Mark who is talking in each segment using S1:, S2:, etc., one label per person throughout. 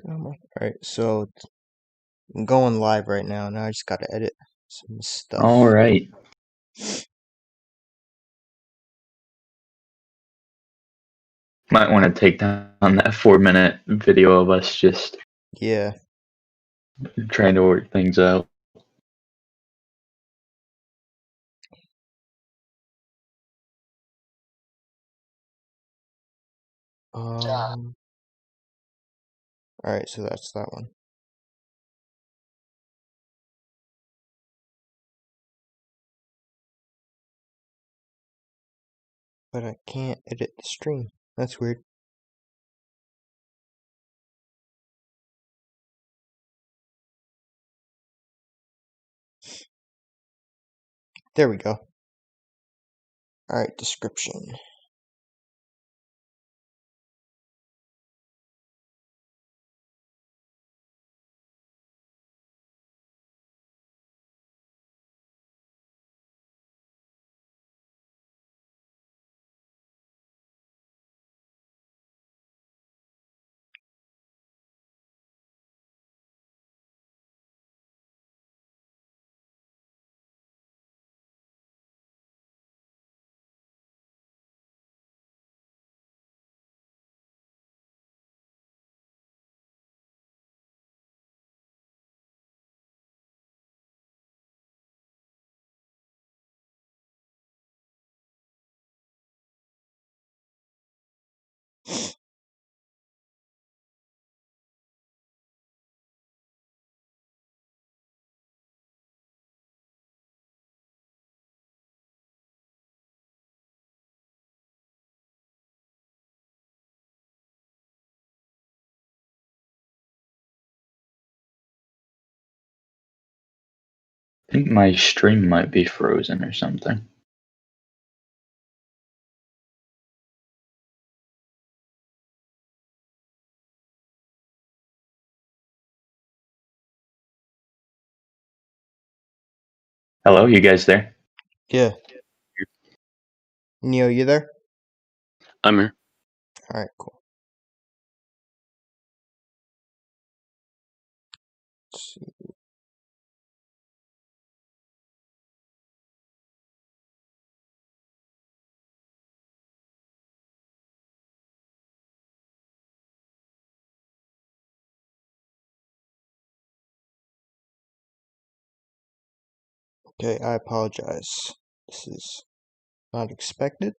S1: Alright, so I'm going live right now. Now I just gotta edit some stuff.
S2: All right. Might want to take down that 4-minute video of us just trying to work things out.
S1: Alright, so that's that one. But I can't edit the stream. That's weird. There we go. Alright, description.
S2: I think my stream might be frozen or something. Hello, you guys there?
S1: Yeah. Neo, you there?
S3: I'm here.
S1: Alright, cool. Let's see. Okay, I apologize. This is not expected.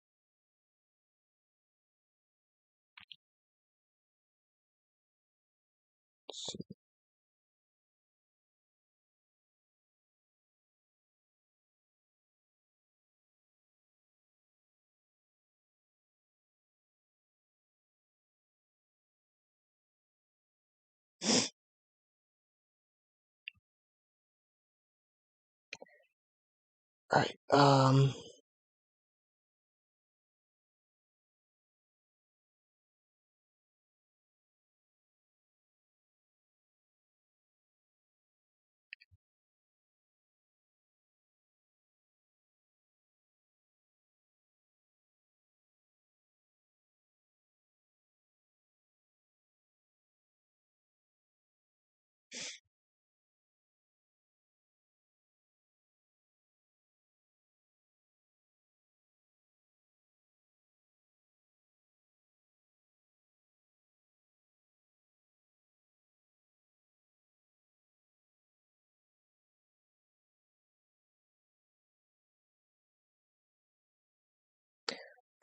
S1: Let's see.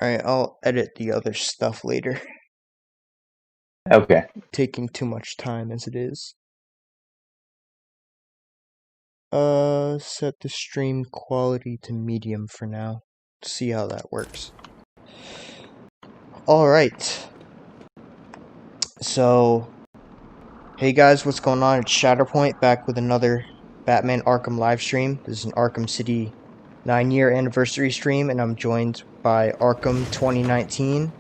S1: Alright, I'll edit the other stuff later.
S2: Okay.
S1: Taking too much time as it is. Set the stream quality to medium for now. See how that works. Alright. So, hey guys, what's going on? It's Shatterpoint back with another Batman Arkham live stream. This is an Arkham City 9-year anniversary stream, and I'm joined by Arkham2019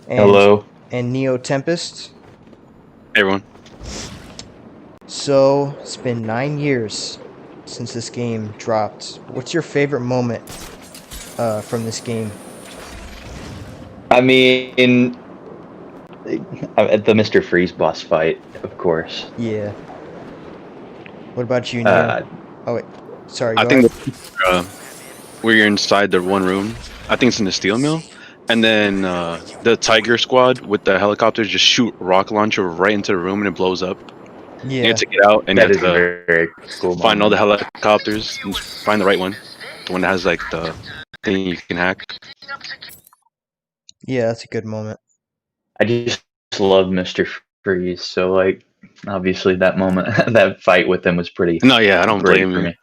S2: Hello.
S1: and NeoTempest.
S3: Hey everyone.
S1: So, it's been 9 years since this game dropped. What's your favorite moment from this game?
S2: I mean, At the Mr. Freeze boss fight, of course.
S1: Yeah. What about you, Neo? Oh wait, sorry.
S3: I
S1: Go
S3: think
S1: ahead.
S3: where you're inside the one room. I think it's in the steel mill, and then the Tiger Squad with the helicopters just shoot rocket launcher right into the room and it blows up. You
S1: Yeah.
S3: have to get out and you
S2: That
S3: have
S2: is a
S3: to
S2: very cool
S3: find all the
S2: moment.
S3: helicopters and find the right one, the one that has like the thing you can hack.
S1: Yeah, that's a good moment.
S2: I just love Mr. Freeze, so like obviously that moment, that fight with him was pretty
S3: No, yeah, I don't
S2: great
S3: blame
S2: for
S3: you.
S2: me.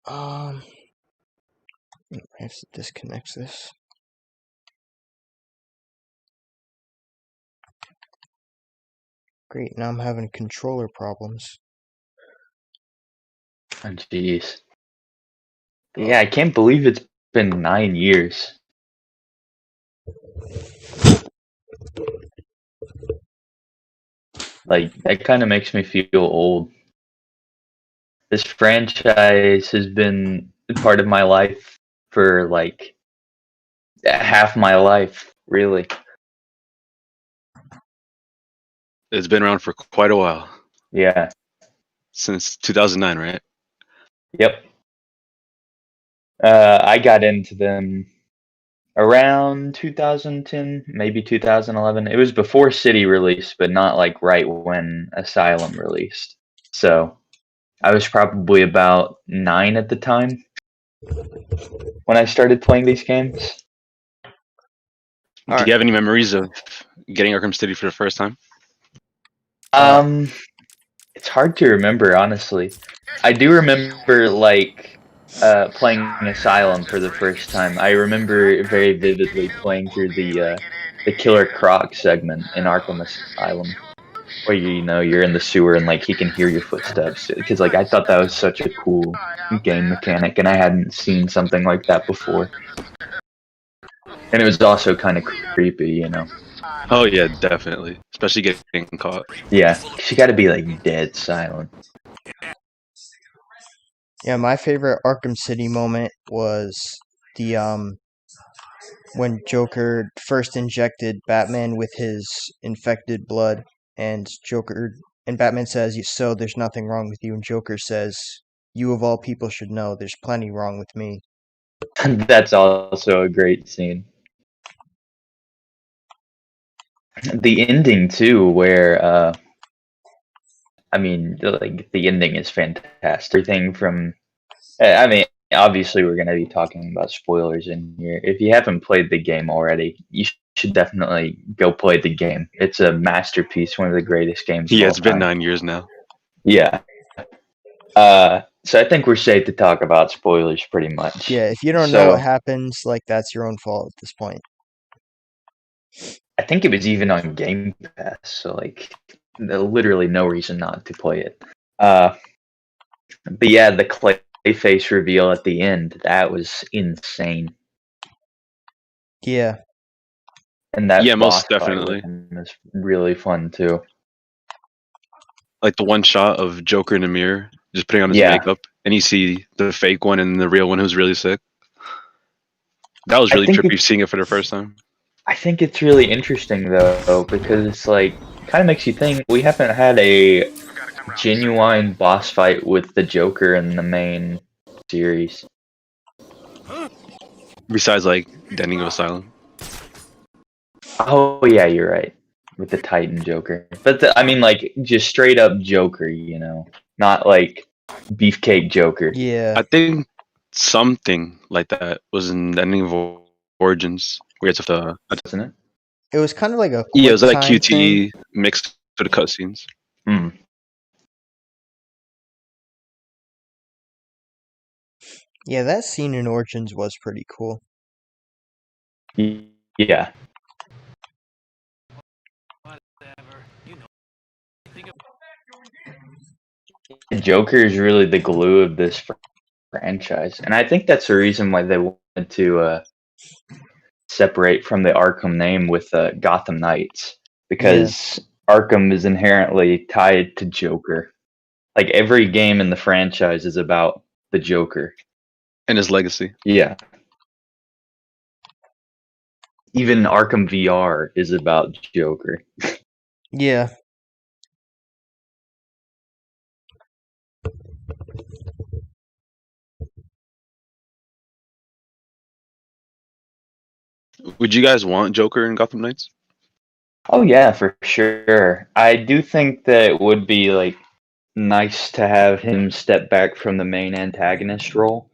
S1: I have to disconnect this. Great, now I'm having controller problems.
S2: Oh, jeez. Yeah, I can't believe it's been 9 years. Like, that kind of makes me feel old. This franchise has been part of my life for like half my life, really.
S3: It's been around for quite a while,
S2: Yeah.
S3: since 2009, right?
S2: Yep. I got into them around 2010, maybe 2011. It was before City released, but not like right when Asylum released. So I was probably about 9 at the time when I started playing these games.
S1: All
S3: Do
S1: right.
S3: you have any memories of getting Arkham City for the first time?
S2: Um, it's hard to remember, honestly. I do remember like playing Asylum for the first time. I remember very vividly playing through the Killer Croc segment in Arkham Asylum, where you're in the sewer and like he can hear your footsteps. Because like I thought that was such a cool game mechanic, and I hadn't seen something like that before. And it was also kind of creepy.
S3: Oh yeah, definitely. Especially getting caught.
S2: Yeah, she got to be like dead silent.
S1: Yeah, my favorite Arkham City moment was the when Joker first injected Batman with his infected blood, and Batman says, "So there's nothing wrong with you," and Joker says, "You of all people should know, there's plenty wrong with me."
S2: That's also a great scene. The ending too, where I mean, like the ending is fantastic. Everything from, I mean, obviously we're going to be talking about spoilers in here. If you haven't played the game already, you should definitely go play the game. It's a masterpiece, one of the greatest games of
S3: Yeah,
S2: all
S3: it's been
S2: time.
S3: 9 years now.
S2: Yeah. So I think we're safe to talk about spoilers pretty much.
S1: Yeah, if you don't know what
S2: So
S1: happens, like that's your own fault at this point.
S2: I think it was even on Game Pass, so like literally no reason not to play it. But yeah, the Clayface reveal at the end, that was insane.
S1: Yeah,
S2: And that
S3: Yeah,
S2: boss
S3: most
S2: fight with
S3: definitely.
S2: him is really fun too.
S3: Like the one shot of Joker in the mirror, just putting on his
S2: Yeah.
S3: makeup, and you see the fake one and the real one who's really sick. That was
S2: I
S3: really
S2: think
S3: trippy seeing it for the first time.
S2: I think it's really interesting though, because it's like kind of makes you think we haven't had a genuine boss fight with the Joker in the main series.
S3: Besides, like, the ending of Asylum.
S2: Oh yeah, you're right. With the Titan Joker. But I mean like just straight up Joker, not like Beefcake Joker.
S1: yeah.
S3: I think something like that was in the ending of Origins, where it's with the
S2: Isn't it?
S1: It was kind of like a
S3: yeah, it
S1: quick
S3: was like
S1: time thing.
S3: QTE mixed with the cutscenes.
S2: Hmm.
S1: Yeah, that scene in Origins was pretty cool.
S2: Yeah. Joker is really the glue of this franchise, and I think that's the reason why they wanted to separate from the Arkham name with Gotham Knights, because Arkham is inherently tied to Joker. Like every game in the franchise is about the Joker.
S3: And his legacy.
S2: Yeah. even Arkham VR is about Joker.
S1: Yeah.
S3: Would you guys want Joker in Gotham Knights?
S2: Oh yeah, for sure. I do think that it would be like nice to have him step back from the main antagonist role,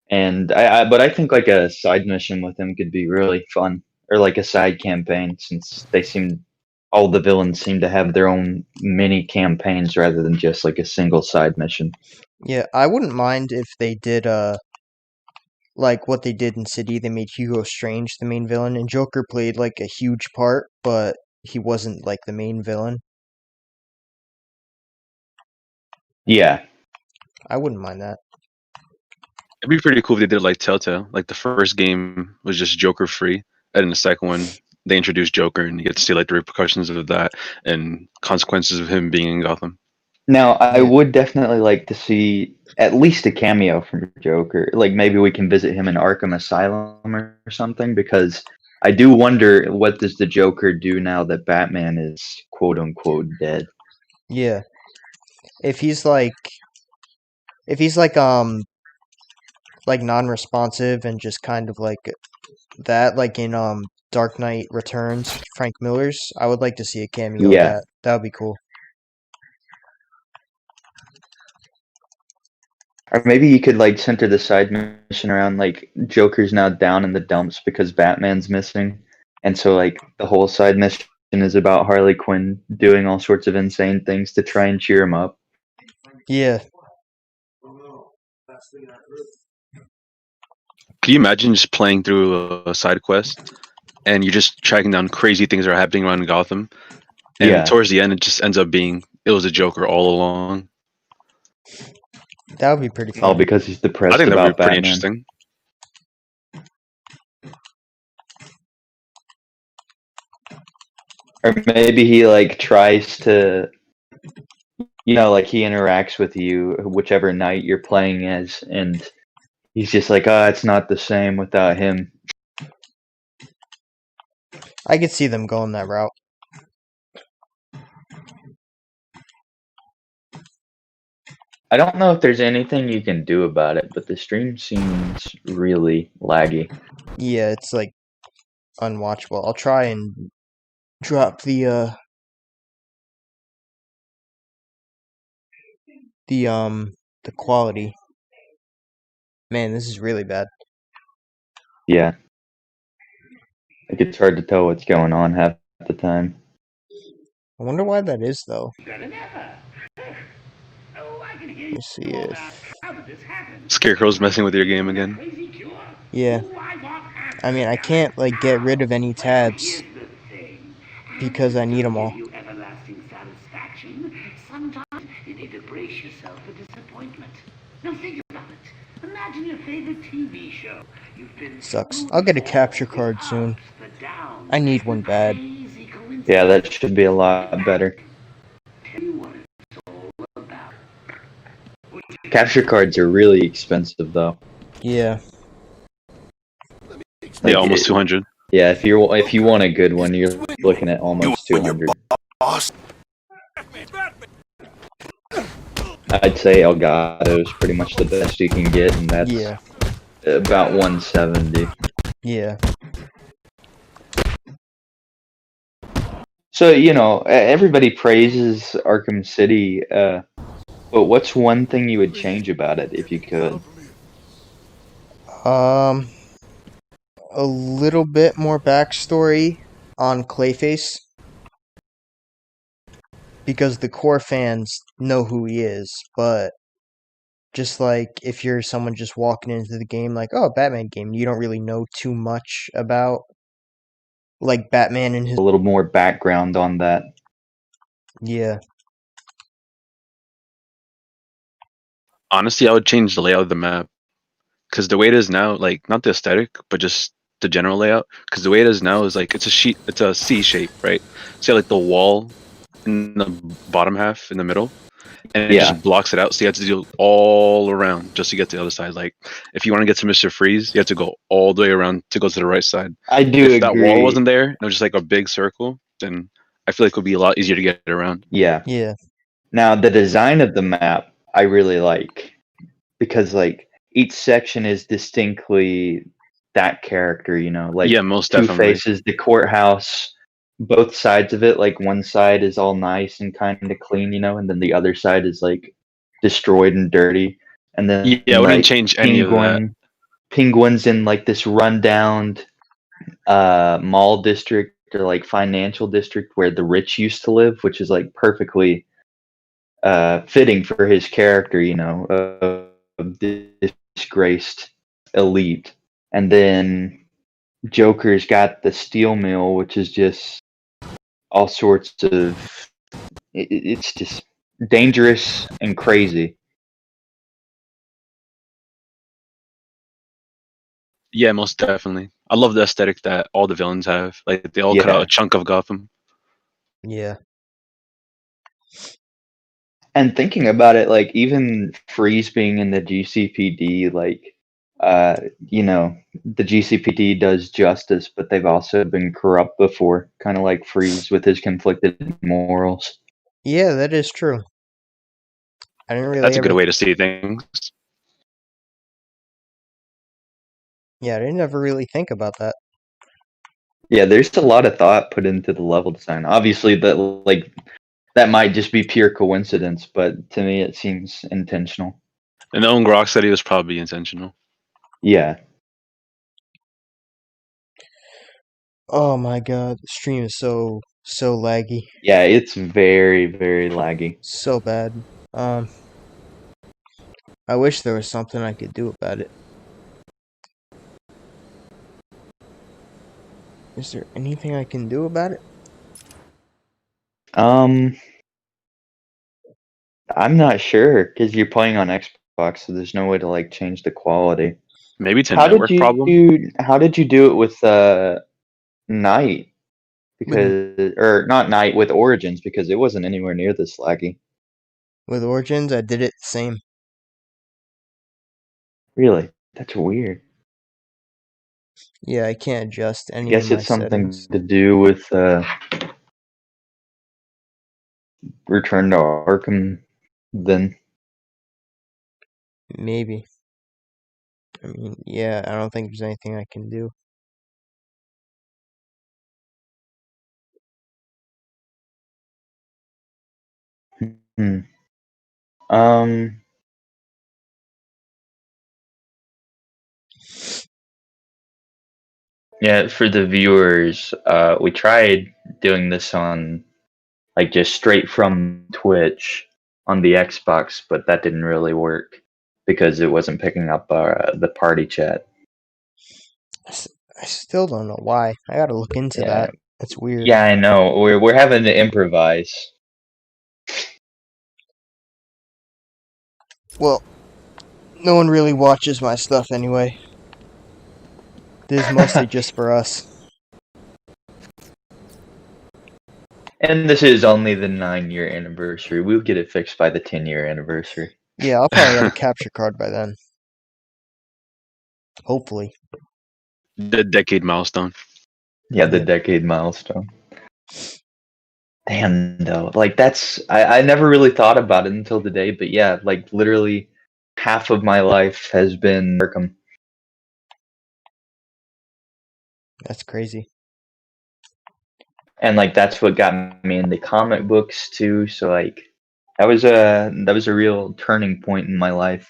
S2: and but I think like a side mission with him could be really fun, or like a side campaign, since all the villains seem to have their own mini campaigns rather than just like a single side mission.
S1: Yeah, I wouldn't mind if they did like what they did in City. They made Hugo Strange the main villain, and Joker played like a huge part, but he wasn't like the main villain.
S2: Yeah,
S1: I wouldn't mind that.
S3: It'd be pretty cool if they did like Telltale. Like the first game was just Joker free, and in the second one they introduced Joker, and you get to see like the repercussions of that and consequences of him being in Gotham.
S2: now I
S1: Yeah.
S2: would definitely like to see at least a cameo from Joker. Like maybe we can visit him in Arkham Asylum or something, because I do wonder, what does the Joker do now that Batman is quote unquote dead?
S1: Yeah. If he's like like non-responsive and just kind of like that, like in Dark Knight Returns, Frank Miller's, I would like to see a cameo of
S2: Yeah.
S1: that. That would be cool.
S2: Or maybe you could like center the side mission around like Joker's now down in the dumps because Batman's missing, and so like the whole side mission is about Harley Quinn doing all sorts of insane things to try and cheer him up.
S1: Yeah.
S3: Can you imagine just playing through a side quest and you're just tracking down crazy things that are happening around Gotham, and
S2: Yeah.
S3: towards the end it just ends up being it was a Joker all along?
S1: That would be pretty
S2: All
S1: fun.
S2: because he's
S3: I
S2: depressed
S3: think that would
S2: about
S3: be pretty
S2: Batman.
S3: interesting.
S2: Or maybe he like tries to, like he interacts with you whichever night you're playing as, and he's just like, it's not the same without him.
S1: I could see them going that route.
S2: I don't know if there's anything you can do about it, but the stream seems really laggy.
S1: Yeah, it's like unwatchable. I'll try and drop the quality. Man, this is really bad.
S2: Yeah. Like it's hard to tell what's going on half the time.
S1: I wonder why that is though. Let me see if
S3: Scarecrow's messing with your game again.
S1: yeah. I mean, I can't like get rid of any tabs because I need them all.
S4: Sometimes you need to brace yourself for disappointment. Now think about it. Imagine your favorite TV show. You've been
S1: Sucks. I'll get a capture card soon. I need one bad.
S2: Yeah, that should be a lot better. Capture cards are really expensive, though.
S1: Yeah.
S3: Yeah, almost 200.
S2: Yeah, if you want a good one, you're looking at almost 200. I'd say Elgato is pretty much the best you can get, and that's about 170.
S1: Yeah.
S2: So, everybody praises Arkham City, but what's one thing you would change about it if you could?
S1: A little bit more backstory on Clayface, because the core fans know who he is, but just like if you're someone just walking into the game like, oh, Batman game, you don't really know too much about like Batman and his
S2: A little more background on that.
S1: Yeah.
S3: Honestly, I would change the layout of the map, because the way it is now, like not the aesthetic, but just the general layout. Because the way it is now is like it's a C shape, right? So you have, like the wall in the bottom half in the middle, and it just blocks it out. So you have to do all around just to get to the other side. Like if you want to get to Mr. Freeze, you have to go all the way around to go to the right side.
S2: I do
S3: If
S2: agree.
S3: that wall wasn't there, it was just like a big circle, then I feel like it would be a lot easier to get around.
S2: Yeah.
S1: Yeah.
S2: Now the design of the map I really like, because like each section is distinctly that character, you know, like
S3: Yeah, most
S2: Two
S3: definitely.
S2: Faces, the courthouse, both sides of it. Like one side is all nice and kind of clean, you know, and then the other side is like destroyed and dirty. And then
S3: Yeah, I wouldn't
S2: like
S3: change any of that.
S2: Penguin's in like this rundown mall district or like financial district where the rich used to live, which is like perfectly fitting for his character, you know, of disgraced elite. And then Joker's got the steel mill, which is just all sorts of. It's just dangerous and crazy.
S3: Yeah, most definitely. I love the aesthetic that all the villains have. Like they all cut out a chunk of Gotham.
S1: Yeah.
S2: And thinking about it, like even Freeze being in the GCPD, like you know, the GCPD does justice, but they've also been corrupt before, kind of like Freeze with his conflicted morals.
S1: Yeah, that is true. I didn't really
S3: That's a good
S1: ever.
S3: way to see things.
S1: Yeah, I didn't ever really think about that.
S2: Yeah, there's a lot of thought put into the level design. Obviously, that might just be pure coincidence, but to me, it seems intentional.
S3: And Owen Grok said he was probably intentional.
S2: Yeah.
S1: Oh my god, the stream is so laggy.
S2: Yeah, it's very, very laggy.
S1: So bad. I wish there was something I could do about it. Is there anything I can do about it?
S2: I'm not sure because you're playing on Xbox, so there's no way to like change the quality.
S3: Maybe it's a network problem.
S2: How did you do it with Night? Because or not Night with Origins, because it wasn't anywhere near this laggy.
S1: With Origins, I did it the same.
S2: Really? That's weird.
S1: Yeah, I can't adjust any
S2: I guess
S1: of my
S2: it's something
S1: settings.
S2: to do with Return to Arkham then.
S1: Maybe. I mean, yeah, I don't think there's anything I can do.
S2: Hmm. Yeah, for the viewers, we tried doing this on like just straight from Twitch on the Xbox, but that didn't really work because it wasn't picking up the party chat.
S1: I still don't know why. I gotta look into that. That's weird.
S2: Yeah, I know. We're having to improvise.
S1: Well, no one really watches my stuff anyway. This is mostly just for us.
S2: And this is only the 9-year anniversary. We'll get it fixed by the 10-year anniversary.
S1: Yeah, I'll probably have a capture card by then. Hopefully.
S3: The decade milestone.
S2: Yeah, the decade milestone. Damn, though. Like, I never really thought about it until today, but yeah, like, literally half of my life has been Arkham.
S1: That's crazy.
S2: And, like, that's what got me into comic books, too, so, like, that was a real turning point in my life.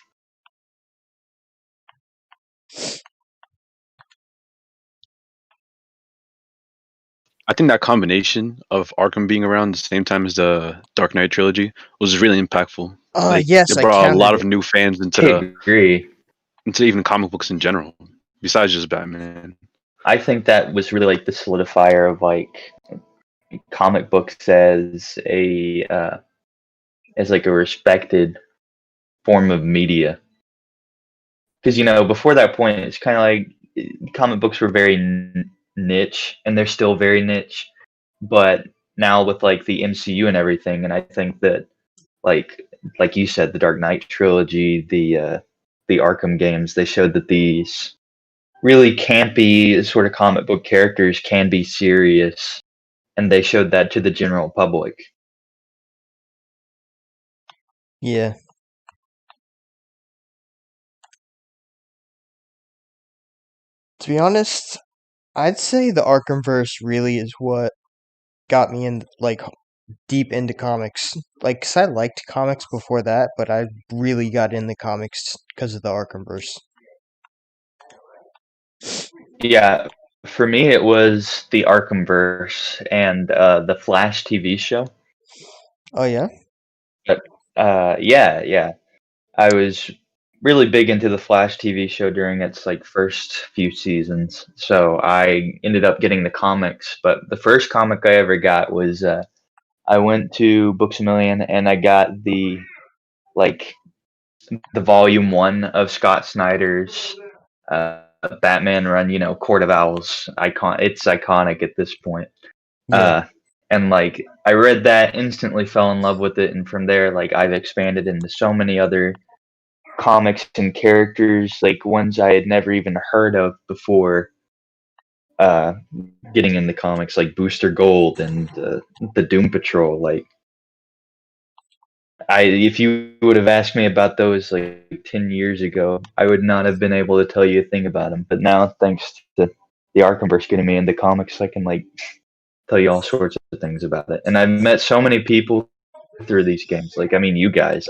S3: I think that combination of Arkham being around the same time as the Dark Knight trilogy was really impactful.
S1: Yes,
S3: it brought
S1: I
S3: a lot
S1: counted
S3: of new fans into even comic books in general, besides just Batman.
S2: I think that was really like the solidifier of like comic books as like a respected form of media. Because you know, before that point, it's kind of like comic books were very niche, and they're still very niche. But now with like the MCU and everything, and I think that like you said, the Dark Knight trilogy, the Arkham games, they showed that these really campy sort of comic book characters can be serious, and they showed that to the general public.
S1: Yeah. To be honest, I'd say the Arkhamverse really is what got me in, like, deep into comics. Like, 'cause I liked comics before that, but I really got into comics because of the Arkhamverse.
S2: Yeah, for me it was the Arkhamverse and the Flash TV show.
S1: Oh yeah?
S2: But yeah, I was really big into the Flash TV show during its like first few seasons. So I ended up getting the comics, but the first comic I ever got was I went to Books A Million and I got like the volume 1 of Scott Snyder's Batman run, Court of Owls. It's iconic at this point.
S1: Yeah.
S2: And like I read that, instantly fell in love with it, and from there like I've expanded into so many other comics and characters, like ones I had never even heard of before getting into comics, like Booster Gold and the Doom Patrol. Like if you would have asked me about those like 10 years ago, I would not have been able to tell you a thing about them. But now, thanks to the Arkhamverse getting me into comics, I can like tell you all sorts of things about it. And I've met so many people through these games. Like, I mean, you guys,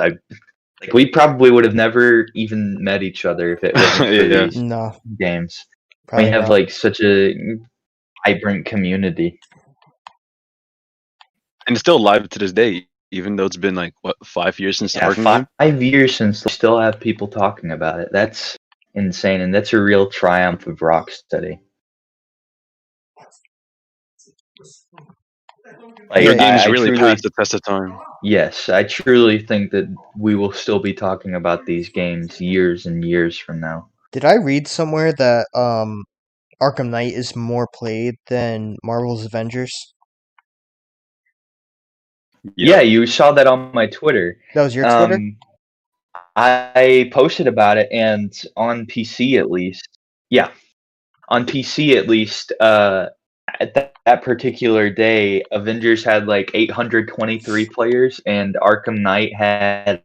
S2: we probably would have never even met each other if it wasn't for
S3: Yeah.
S2: these
S1: No,
S2: games. We
S1: probably
S2: have
S1: not.
S2: like such a vibrant community.
S3: And it's still alive to this day, even though it's been like what 5 years since the
S2: Yeah,
S3: Arkham game.
S2: 5 years since we still have people talking about it. That's insane, and that's a real triumph of Rocksteady. Like,
S3: Your games
S2: I
S3: really
S2: truly,
S3: passed the test of time.
S2: yes, I truly think that we will still be talking about these games years and years from now.
S1: Did I read somewhere that Arkham Knight is more played than Marvel's Avengers?
S2: Yeah, you saw that on my Twitter.
S1: That was your Twitter?
S2: I posted about it, and on PC at least, at that particular day, Avengers had like 823 players, and Arkham Knight had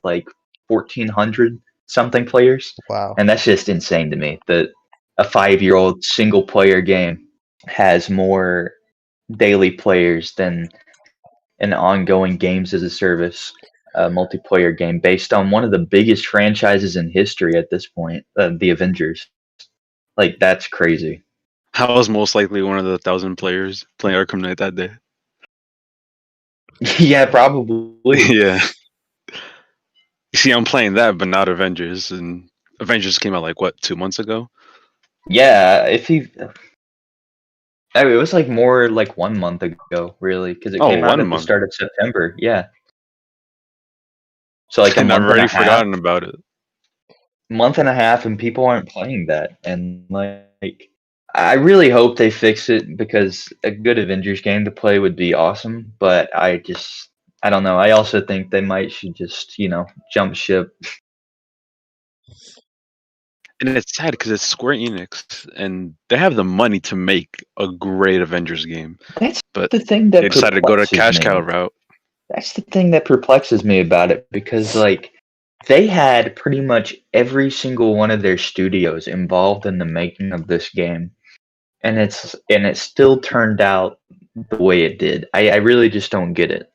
S2: like 1,400 something players.
S1: Wow.
S2: And that's just insane to me that a 5-year-old single player game has more daily players than an ongoing games as a service multiplayer game based on one of the biggest franchises in history at this point, the Avengers. Like, that's crazy.
S3: I was most likely one of the 1,000 players playing Arkham Knight that day.
S2: Yeah, probably.
S3: Yeah. You see, I'm playing that, but not Avengers, and Avengers came out like what 2 months ago.
S2: Yeah, it was like more like 1 month ago, really, because it came out at the start of September. Yeah. So like
S3: and I've already forgotten about it.
S2: Month and a half, and people aren't playing that. And like, I really hope they fix it, because a good Avengers game to play would be awesome. But I don't know. I also think they should just jump ship.
S3: And it's sad because it's Square Enix, and they have the money to make a great Avengers game.
S2: That's
S3: but
S2: the thing that
S3: they decided to go to cash cow route.
S2: That's the thing that perplexes me about it, because like they had pretty much every single one of their studios involved in the making of this game, and it still turned out the way it did. I really just don't get it.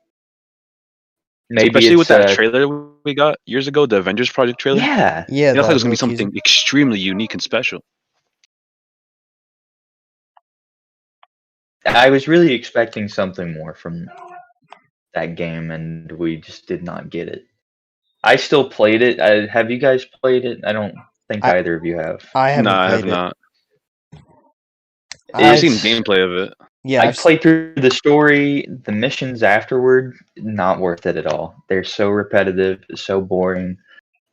S2: Maybe
S3: especially with that trailer we got years ago, the Avengers Project trailer.
S2: Yeah,
S1: Yeah,
S3: it looks like it was gonna be something extremely unique and special.
S2: I was really expecting something more from that game, and we just did not get it. I still played it. Have you guys played it? I don't think either of you have.
S1: I haven't
S3: I
S1: played
S3: have
S1: it.
S3: not.
S1: I've
S3: seen gameplay of it.
S1: Yeah,
S2: I played through the story. The missions afterward, not worth it at all. They're so repetitive, so boring.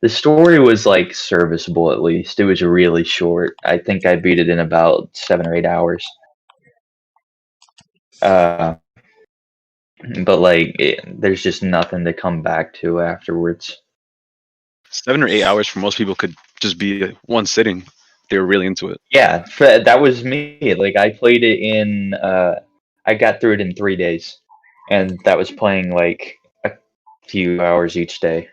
S2: The story was like serviceable, at least. It was really short. I think I beat it in about 7 or 8 hours. but like there's just nothing to come back to afterwards.
S3: 7 or 8 hours for most people could just be one sitting. They were really into it.
S2: Yeah, that was me. Like I played it in I got through it in 3 days, and that was playing like a few hours each day.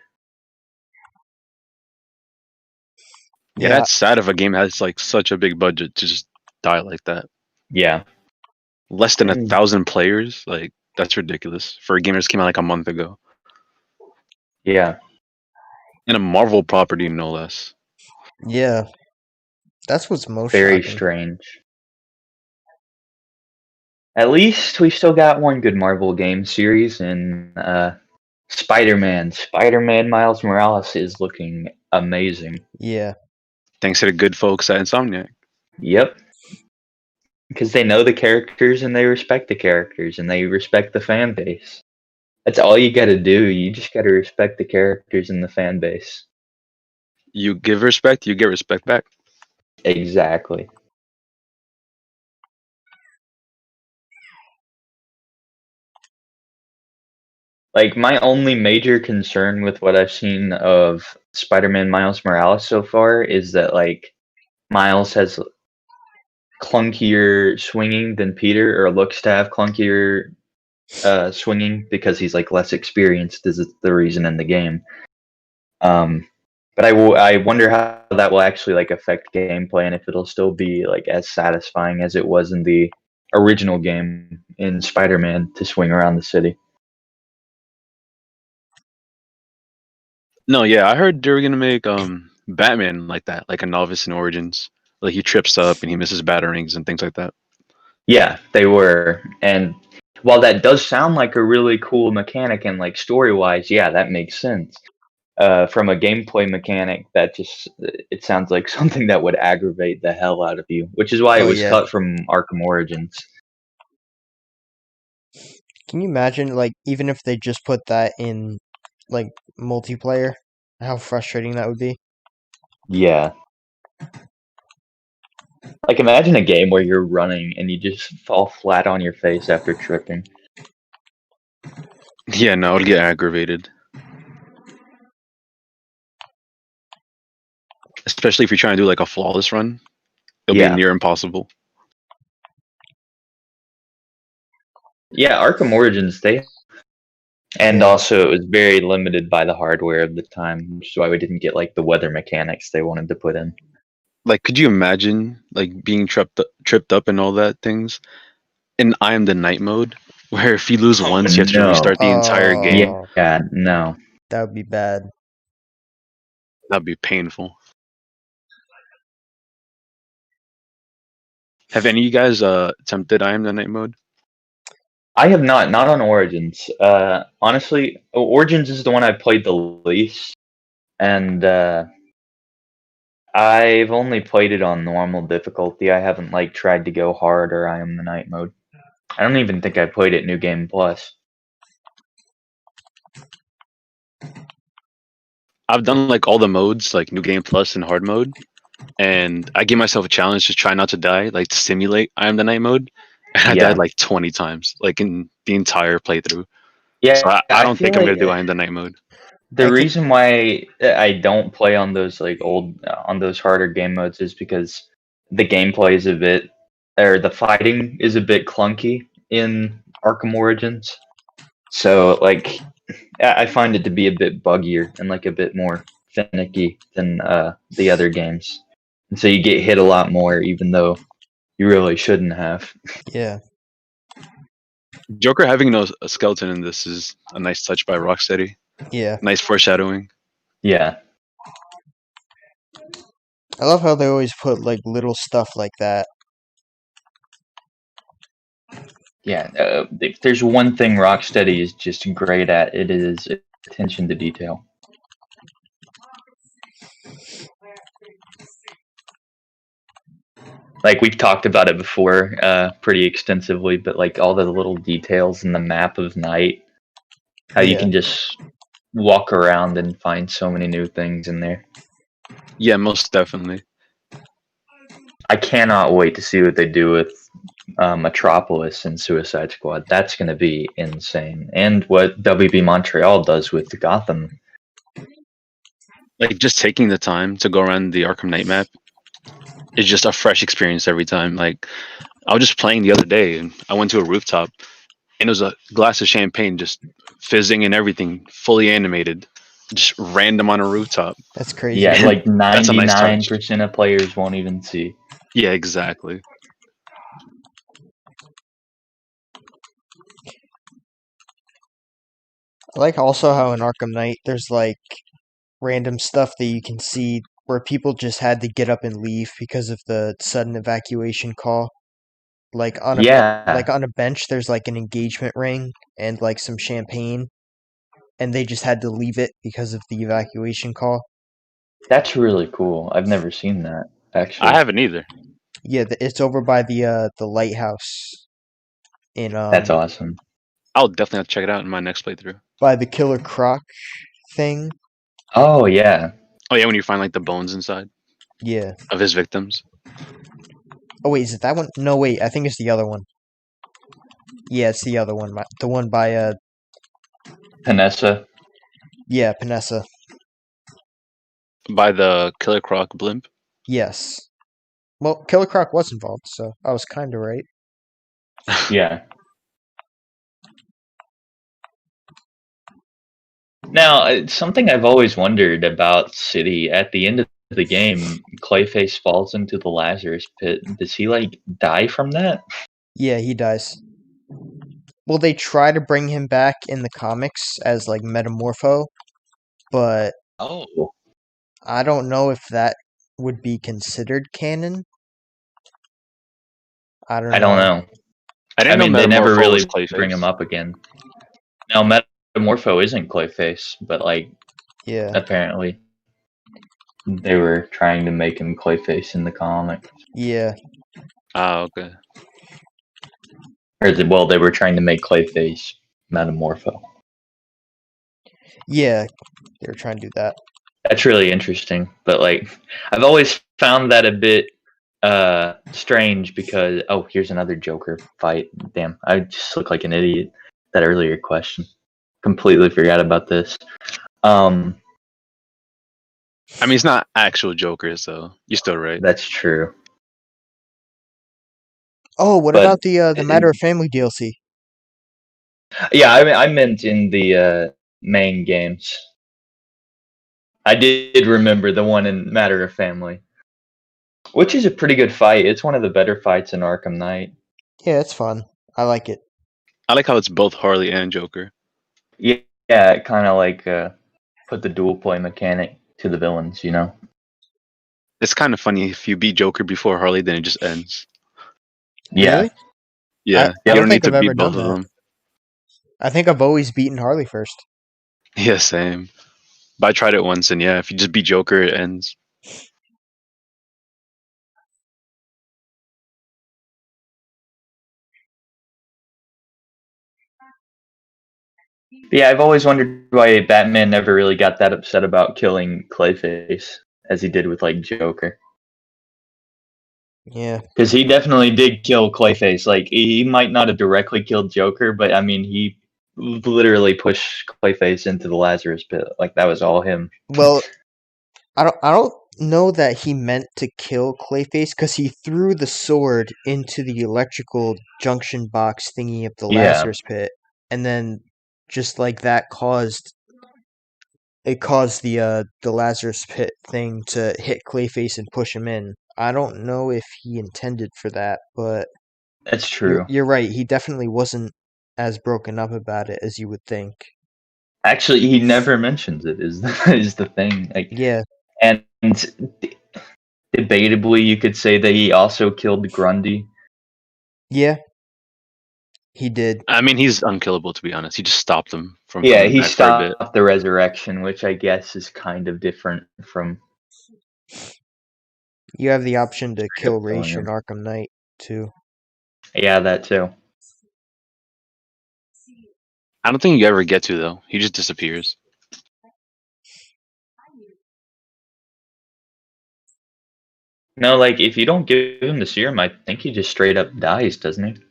S3: Yeah,
S1: Yeah,
S3: that's sad if a game has like such a big budget to just die like that.
S2: Yeah.
S3: Less than
S2: And
S3: 1,000 players, like that's ridiculous for a game that just came out like a month ago,
S2: yeah,
S3: and a Marvel property, no less.
S1: yeah. That's what's most
S2: very
S1: shocking.
S2: strange. At least we still got one good Marvel game series in Spider-Man. Spider-Man Miles Morales is looking amazing.
S1: Yeah,
S3: Thanks to the good folks at Insomniac.
S2: Yep. Because they know the characters and they respect the characters and they respect the fan base. That's all you gotta do. You just gotta respect the characters and the fan base.
S3: You give respect, you get respect back.
S2: Exactly. Like, my only major concern with what I've seen of Spider-Man Miles Morales so far is that, like, Miles has clunkier swinging than Peter, or looks to have clunkier swinging because he's, like, less experienced, is the reason in the game. But I wonder how that will actually, like, affect gameplay and if it'll still be, like, as satisfying as it was in the original game in Spider-Man to swing around the city.
S3: No, yeah, I heard they were gonna make Batman like that, like a novice in Origins. Like he trips up and he misses batarangs and things like that.
S2: Yeah, they were. And while that does sound like a really cool mechanic and like story-wise, yeah, that makes sense. From a gameplay mechanic, that just it sounds like something that would aggravate the hell out of you, which is why it
S1: Oh
S2: was
S1: yeah.
S2: cut from Arkham Origins.
S1: Can you imagine, like, even if they just put that in, like, multiplayer, how frustrating that would be?
S2: Yeah. Like imagine a game where you're running and you just fall flat on your face after tripping.
S3: Yeah, no, it'll get aggravated. Especially if you're trying to do like a flawless run. It'll be
S2: Yeah.
S3: near impossible.
S2: Yeah, Arkham Origins, and
S1: Yeah.
S2: also it was very limited by the hardware of the time, which is why we didn't get like the weather mechanics they wanted to put in.
S3: Like, could you imagine like being tripped up and all that things in I Am the Night mode, where if you lose once, you have to
S2: No.
S3: restart the entire game?
S1: Oh,
S2: Yeah, no.
S1: that would be bad.
S3: That'd be painful. Have any of you guys attempted I Am the Night mode?
S2: I have not on Origins. Honestly, Origins is the one I've played the least, and I've only played it on normal difficulty. I haven't like tried to go hard or I Am the Night mode. I don't even think I played it New Game Plus.
S3: I've done like all the modes, like New Game Plus and Hard mode, and I gave myself a challenge to try not to die, like to simulate I Am the Night mode, and I
S2: Yeah.
S3: died like 20 times, like in the entire playthrough.
S2: Yeah,
S3: So I don't
S2: feel
S3: think I'm
S2: like
S3: gonna do I Am the Night mode.
S2: the
S1: I could-
S2: reason why I don't play on those like on those harder game modes is because the gameplay is a bit, or the fighting is a bit clunky in Arkham Origins. So like I find it to be a bit buggier and like a bit more finicky than the other games. And so you get hit a lot more even though you really shouldn't have.
S1: Yeah.
S3: Joker having a skeleton in this is a nice touch by Rocksteady.
S1: Yeah.
S3: Nice foreshadowing.
S2: Yeah.
S1: I love how they always put, like, little stuff like that.
S2: Yeah, if there's one thing Rocksteady is just great at, it is attention to detail. Like we've talked about it before, pretty extensively, but like all the little details in the map of night, how you
S1: Yeah.
S2: can just walk around and find so many new things in there.
S3: Yeah, most definitely.
S2: I cannot wait to see what they do with Metropolis and Suicide Squad. That's going to be insane. And what WB Montreal does with Gotham.
S3: Like just taking the time to go around the Arkham Knight map is just a fresh experience every time. Like I was just playing the other day and I went to a rooftop and it was a glass of champagne just fizzing and everything, fully animated, just random on a rooftop.
S1: That's crazy.
S2: Yeah, like
S3: That's a nice touch.
S2: 99% of players won't even see.
S3: Yeah, exactly.
S1: I like also how in Arkham Knight there's like random stuff that you can see where people just had to get up and leave because of the sudden evacuation call. Like on a bench there's like an engagement ring and like some champagne and they just had to leave it because of the evacuation call.
S2: That's really cool. I've never seen that, actually.
S3: I haven't either.
S1: Yeah, it's over by the lighthouse in
S2: That's awesome.
S3: I'll definitely have to check it out in my next playthrough.
S1: by the Killer Croc thing.
S2: Oh, yeah.
S3: Oh yeah, when you find like the bones inside
S1: Yeah.
S3: of his victims.
S1: Oh wait, is it that one? No, wait, I think it's the other one. Yeah, it's the other one. The one by
S2: Panessa.
S1: yeah, Panessa.
S3: By the Killer Croc blimp.
S1: Yes. Well, Killer Croc was involved, so I was kind of right.
S2: Yeah. Now, something I've always wondered about City, at the end of the game, Clayface falls into the Lazarus pit. Does he, like, die from that?
S1: Yeah, he dies. Well, they try to bring him back in the comics as like Metamorpho, but
S2: Oh.
S1: I don't know if that would be considered canon. I don't know.
S3: I didn't know
S2: they never
S3: Metamorpho
S2: really
S3: was Clayface.
S2: bring him up again. Now, Metamorpho isn't Clayface, but, like,
S1: Yeah.
S2: apparently they were trying to make him Clayface in the comic.
S1: Yeah.
S3: Oh, okay.
S2: Or, well, they were trying to make Clayface Metamorpho.
S1: Yeah, they were trying to do that.
S2: That's really interesting, but, like, I've always found that a bit strange because here's another Joker fight. Damn, I just look like an idiot. That earlier question, completely forgot about this.
S3: I mean, it's not actual Joker, so you're still right.
S2: That's true.
S1: Oh, what about the Matter of Family DLC?
S2: Yeah, I meant in the main games. I did remember the one in Matter of Family, which is a pretty good fight. It's one of the better fights in Arkham Knight.
S1: Yeah, it's fun. I like it.
S3: I like how it's both Harley and Joker.
S2: Yeah, it kind of like put the dual play mechanic to the villains, you know?
S3: It's kind of funny if you beat Joker before Harley, then it just ends.
S2: Yeah.
S1: Really?
S3: Yeah,
S1: I
S3: you
S1: don't
S3: don't need
S1: think
S3: to
S1: I've ever
S3: beat both
S1: done
S3: of
S1: that.
S3: them.
S1: I think I've always beaten Harley first.
S3: Yeah, same. But I tried it once, and yeah, if you just beat Joker, it ends.
S2: Yeah, I've always wondered why Batman never really got that upset about killing Clayface as he did with, like, Joker.
S1: Yeah.
S2: Because he definitely did kill Clayface. Like, he might not have directly killed Joker, but, I mean, he literally pushed Clayface into the Lazarus pit. Like, that was all him.
S1: Well, I don't know that he meant to kill Clayface because he threw the sword into the electrical junction box thingy of the Lazarus pit, and then just like that caused the Lazarus pit thing to hit Clayface and push him in. I don't know if he intended for that, but
S2: That's true.
S1: you're right. He definitely wasn't as broken up about it as you would think.
S2: Actually, he never mentions it, is the thing. Like,
S1: Yeah.
S2: and debatably, you could say that he also killed Grundy.
S1: Yeah. He did.
S3: I mean, he's unkillable, to be honest. He just stopped them from
S2: Yeah,
S3: coming
S2: he
S3: back for a bit.
S2: stopped the resurrection, which I guess is kind of different from...
S1: You have the option to kill
S2: killing
S1: Raish in
S2: him.
S1: Arkham Knight, too.
S2: Yeah, that too.
S3: I don't think you ever get to, though. He just disappears.
S2: No, like if you don't give him the serum, I think he just straight up dies, doesn't he?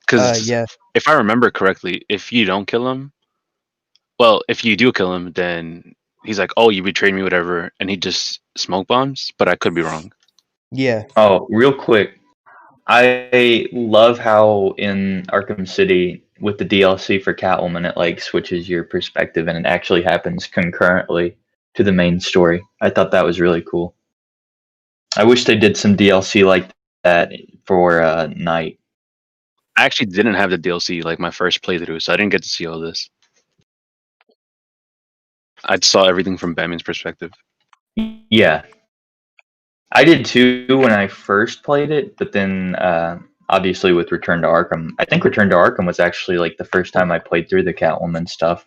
S3: Because
S1: Yeah.
S3: if I remember correctly, if you don't kill him, well, if you do kill him, then he's like, "Oh, you betrayed me, whatever," and he just smoke bombs. But I could be wrong.
S1: Yeah.
S2: Oh, real quick, I love how in Arkham City with the DLC for Catwoman, it like switches your perspective and it actually happens concurrently to the main story. I thought that was really cool. I wish they did some DLC like that for Night.
S3: I actually didn't have the DLC like my first playthrough, so I didn't get to see all this. I saw everything from Batman's perspective.
S2: Yeah, I did too when I first played it, but then obviously with Return to Arkham, I think Return to Arkham was actually like the first time I played through the Catwoman stuff.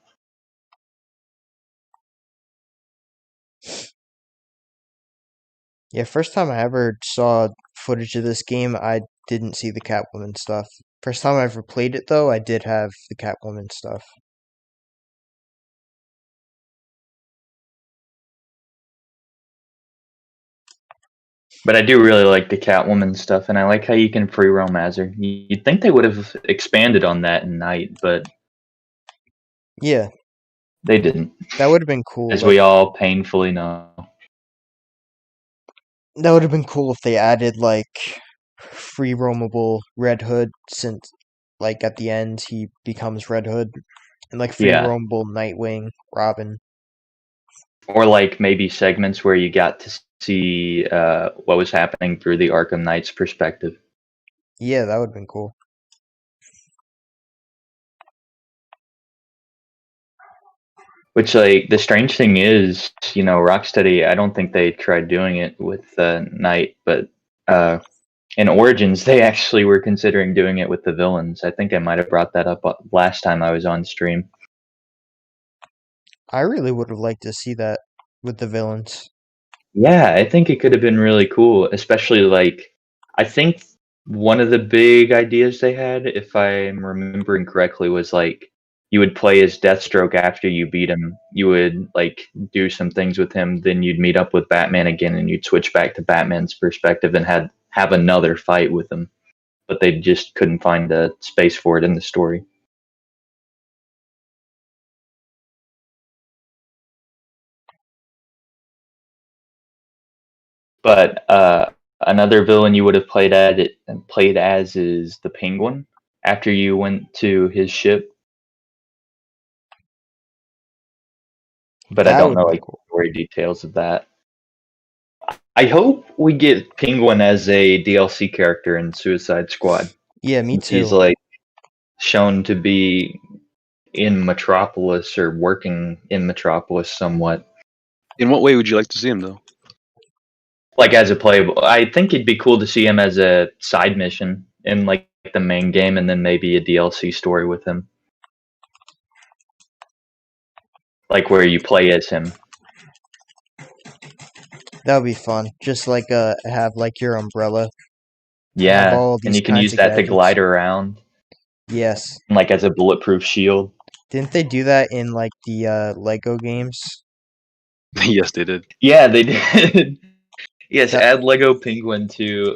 S1: Yeah, first time I ever saw footage of this game, I didn't see the Catwoman stuff. First time I ever played it, though, I did have the Catwoman stuff.
S2: But I do really like the Catwoman stuff, and I like how you can free roam as her. You'd think they would have expanded on that in Night, but
S1: Yeah,
S2: they didn't,
S1: that would have been cool.
S2: as
S1: Like,
S2: we all painfully know.
S1: that would have been cool if they added, like, free roamable Red Hood, since, like, at the end he becomes Red Hood. And, like, free
S2: Yeah.
S1: roamable Nightwing, Robin.
S2: Or like maybe segments where you got to see what was happening through the Arkham Knight's perspective.
S1: Yeah, that would have been cool.
S2: Which, like, the strange thing is, you know, Rocksteady, I don't think they tried doing it with Knight, but in Origins, they actually were considering doing it with the villains. I think I might have brought that up last time I was on stream.
S1: I really would have liked to see that with the villains.
S2: Yeah, I think it could have been really cool, especially, like, I think one of the big ideas they had, if I'm remembering correctly, was, like, you would play as Deathstroke after you beat him. You would, like, do some things with him, then you'd meet up with Batman again, and you'd switch back to Batman's perspective and have another fight with him. But they just couldn't find a space for it in the story. But another villain you would have played as is the Penguin after you went to his ship. But I
S1: That
S2: don't
S1: would
S2: know
S1: be
S2: like
S1: cool.
S2: story details of that. I hope we get Penguin as a DLC character in Suicide Squad.
S1: Yeah, me
S2: He's
S1: too.
S2: like shown to be in Metropolis or working in Metropolis somewhat.
S3: In what way would you like to see him, though?
S2: Like as a playable, I think it'd be cool to see him as a side mission in like the main game, and then maybe a DLC story with him, like where you play as him.
S1: That would be fun. Just like have like your umbrella. Have
S2: Yeah,
S1: all
S2: and
S1: these
S2: you can
S1: kinds
S2: use
S1: of
S2: that to
S1: gadgets.
S2: glide around,
S1: Yes.
S2: like as a bulletproof shield.
S1: Didn't they do that in like the Lego games?
S3: Yes, they did.
S2: Yeah, they did. Yes,
S1: That
S2: add Lego Penguin to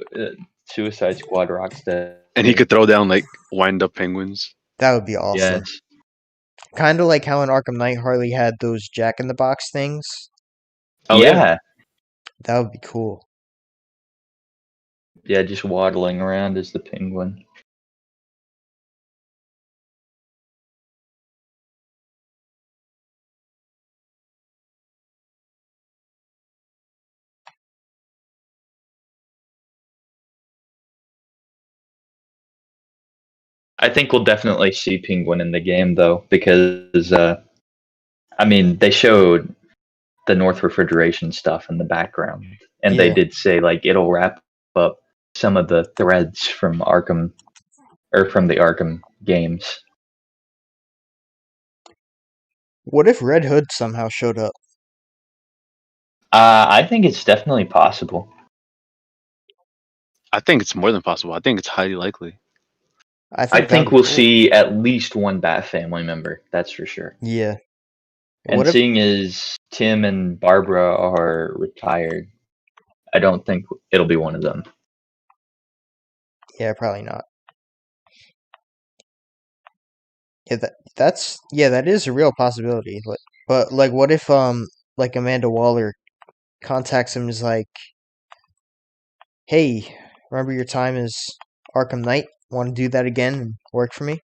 S2: Suicide Squad Rocksteady.
S3: And he could throw down like wind-up penguins.
S1: that would be awesome.
S2: Yes.
S1: Kind of like how in Arkham Knight Harley had those Jack in the Box things.
S3: Oh,
S2: yeah.
S1: That would be cool.
S2: Yeah, just waddling around as the Penguin. I think we'll definitely see Penguin in the game, though, because, I mean, they showed the North Refrigeration stuff in the background, and they
S1: Yeah.
S2: did say, like, it'll wrap up some of the threads from Arkham, or from the Arkham games.
S1: What if Red Hood somehow showed up?
S2: I think it's definitely possible.
S3: I think it's more than possible. I think it's highly likely.
S1: I
S2: I
S1: think
S2: think
S1: that'd be
S2: we'll
S1: cool.
S2: see at least one Bat family member, that's for sure.
S1: Yeah.
S2: And
S1: What if
S2: seeing as Tim and Barbara are retired, I don't think it'll be one of them.
S1: Yeah, probably not. Yeah, that is a real possibility. But like, what if like Amanda Waller contacts him and is like, "Hey, remember your time as Arkham Knight? Want to do that again and work for me?"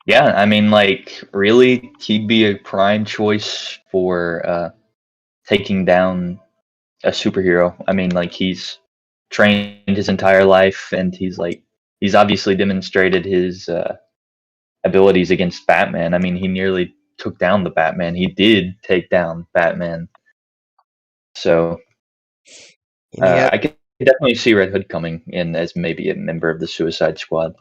S2: Yeah, I mean, like, really, he'd be a prime choice for taking down a superhero. I mean, like, he's trained his entire life, and he's obviously demonstrated his abilities against Batman. I mean, he nearly took down the Batman. He did take down Batman. So
S1: And he had,
S2: I could definitely see Red Hood coming in as maybe a member of the Suicide Squad.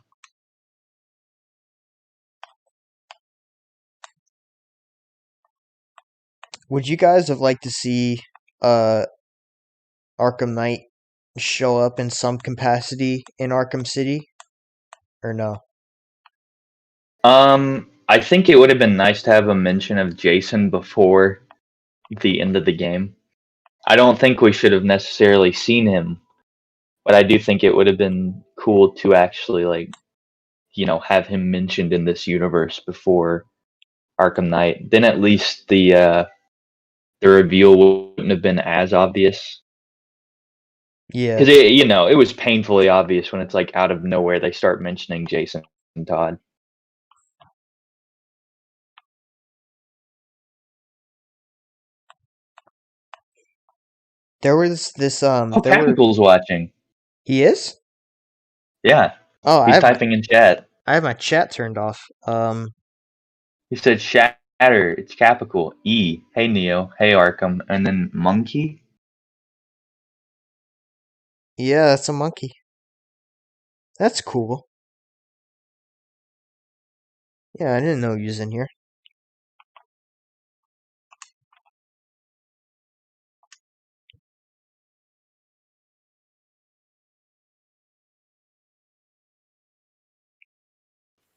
S1: would you guys have liked to see uh Arkham Knight show up in some capacity in Arkham City, or no?
S2: I think it would have been nice to have a mention of Jason before the end of the game. I don't think we should have necessarily seen him, but I do think it would have been cool to actually have him mentioned in this universe before Arkham Knight. Then at least the reveal wouldn't have been as obvious.
S1: Yeah,
S2: Because it was painfully obvious when it's like out of nowhere they start mentioning Jason Todd.
S1: there was this
S2: Oh, Capical's watching.
S1: he is.
S2: Yeah,
S1: Oh,
S2: he's typing in chat.
S1: I have my chat turned off.
S2: He said, "Shatter, it's Capical. E, hey Neo, hey Arkham, and then Monkey."
S1: Yeah, that's a monkey. That's cool. Yeah, I didn't know he was in here.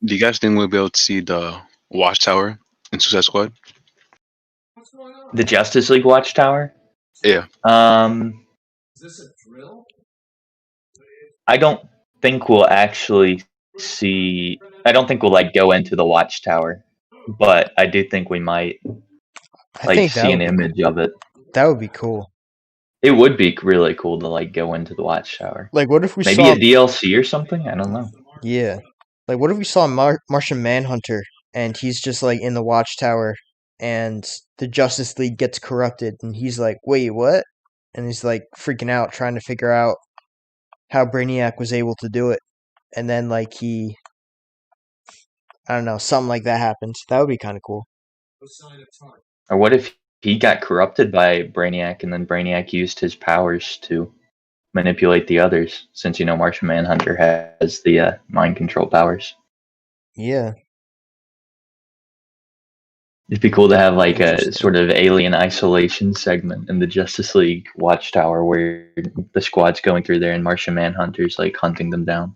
S3: Do you guys think we'll be able to see the Watchtower in Suicide Squad?
S2: The Justice League Watchtower.
S3: Yeah.
S2: I don't think we'll actually see. I don't think we'll go into the Watchtower, but I do think we might
S1: I think
S2: see an image of it.
S1: that would be cool.
S2: It would be really cool to go into the Watchtower.
S1: Like, what if we
S2: Maybe
S1: saw?
S2: a DLC or something. I don't know.
S1: Yeah, like what if we saw Martian Manhunter and he's just like in the Watchtower, and the Justice League gets corrupted, and he's like, "Wait, what?" And he's like freaking out, trying to figure out how Brainiac was able to do it, and then like I don't know, something like that happens. That would be kind of cool.
S2: Or what if he got corrupted by Brainiac, and then Brainiac used his powers to manipulate the others? Since Martian Manhunter has the mind control powers.
S1: Yeah,
S2: It'd be cool to have a
S1: Interesting.
S2: sort of alien isolation segment in the Justice League Watchtower where the squad's going through there and Martian Manhunter's hunting them down.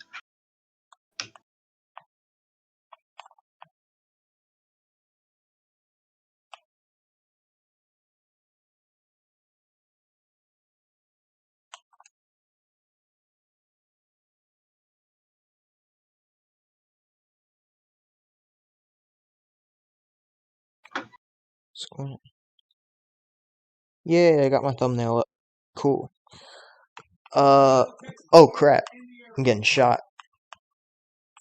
S1: What's going on? Yeah, I got my thumbnail up. Cool. Oh crap! I'm getting shot.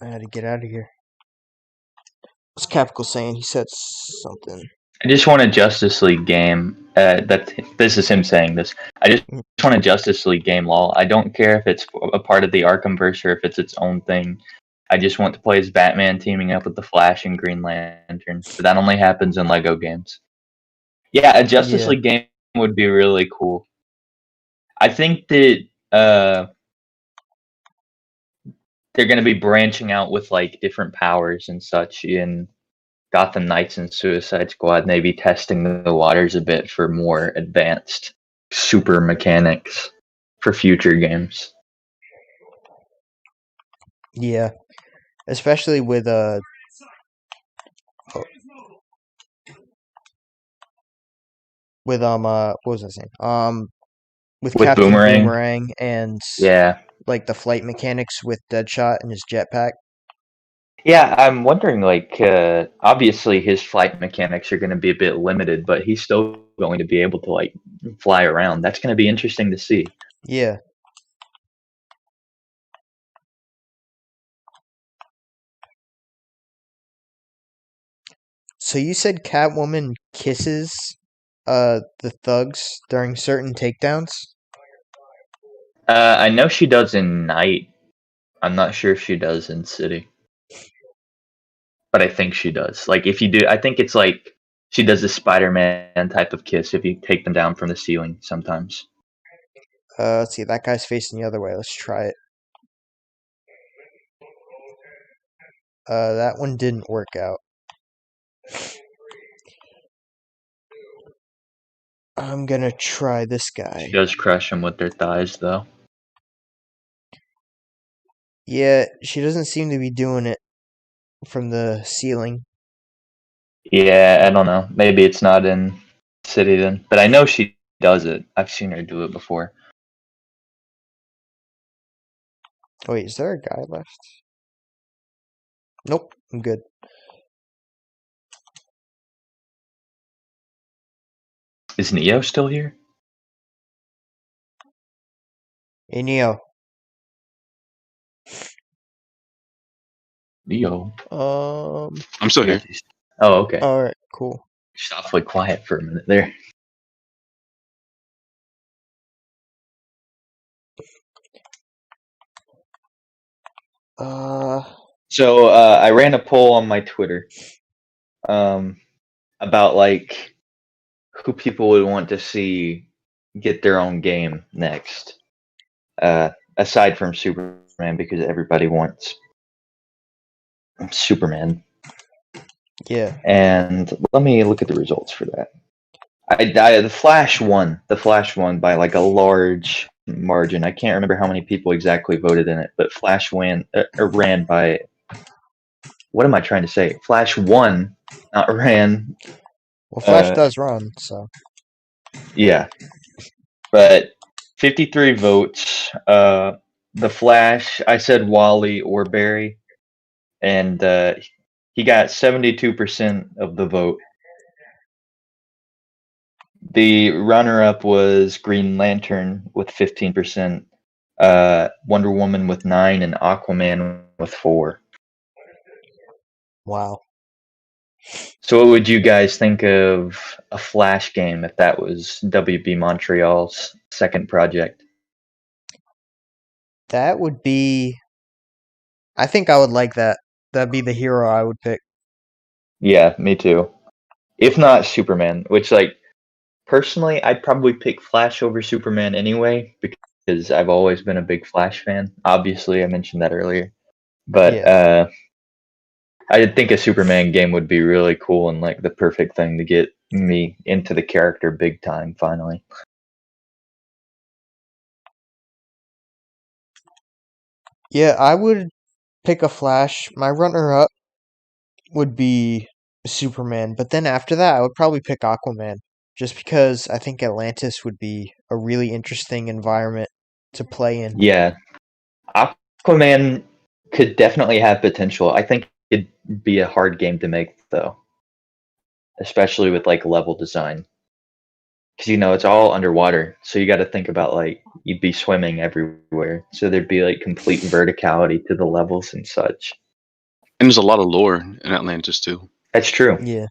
S1: I had to get out of here. What's Capical saying? He said something.
S2: I just want a Justice League game. This is him saying this. I just want a Justice League game, lol. I don't care if it's a part of the Arkhamverse or if it's its own thing. I just want to play as Batman teaming up with the Flash and Green Lantern. But that only happens in Lego games. Yeah, a Justice League game would be really cool. I think that they're going to be branching out with different powers and such in Gotham Knights and Suicide Squad, maybe testing the waters a bit for more advanced super mechanics for future games.
S1: Yeah, especially with what was I saying? with
S2: With
S1: Captain
S2: Boomerang?
S1: Boomerang and
S2: Yeah.
S1: like the flight mechanics with Deadshot and his jetpack.
S2: Yeah, I'm wondering, like, obviously his flight mechanics are going to be a bit limited, but he's still going to be able to, like, fly around. That's going to be interesting to see.
S1: Yeah. So you said Catwoman kisses the thugs during certain takedowns?
S2: I know she does in Night. I'm not sure if she does in City. But I think she does. Like, if you do, I think it's like she does the Spider-Man type of kiss if you take them down from the ceiling sometimes.
S1: Let's see, that guy's facing the other way. Let's try it. That one didn't work out. I'm gonna try this guy.
S2: She does crush them with their thighs, though.
S1: Yeah, she doesn't seem to be doing it from the ceiling.
S2: Yeah, I don't know. Maybe it's not in City then. But I know she does it. I've seen her do it before.
S1: Wait, is there a guy left? Nope, I'm good.
S2: Is Neo still here?
S1: Hey, Neo.
S2: Neo.
S3: I'm still here.
S2: Oh, okay.
S1: Alright, cool.
S2: Just awfully quiet for a minute there. So I ran a poll on my Twitter about like who people would want to see get their own game next, aside from Superman, because everybody wants Superman.
S1: Yeah.
S2: And let me look at the results for that. The Flash won. The Flash won by like a large margin. I can't remember how many people exactly voted in it, but Flash ran by. What am I trying to say? Flash won, not ran.
S1: Well, Flash does run, so.
S2: Yeah, but 53 votes. The Flash. I said Wally or Barry, and he got 72% of the vote. The runner-up was Green Lantern with 15%, Wonder Woman with 9, and Aquaman with 4.
S1: Wow.
S2: So, what would you guys think of a Flash game if that was WB Montreal's second project?
S1: That would be. I think I would like that. That'd be the hero I would pick.
S2: Yeah, me too. If not Superman, which, like, personally, I'd probably pick Flash over Superman anyway, because I've always been a big Flash fan. Obviously, I mentioned that earlier. But
S1: Yeah.
S2: I think a Superman game would be really cool and like the perfect thing to get me into the character big time finally.
S1: Yeah, I would pick a Flash. My runner-up would be Superman, but then after that, I would probably pick Aquaman, just because I think Atlantis would be a really interesting environment to play in.
S2: Yeah. Aquaman could definitely have potential. I think it'd be a hard game to make though. Especially with like level design. Cuz it's all underwater. So you got to think about like you'd be swimming everywhere. So there'd be like complete verticality to the levels and such.
S3: And there's a lot of lore in Atlantis too.
S2: That's true.
S1: Yeah.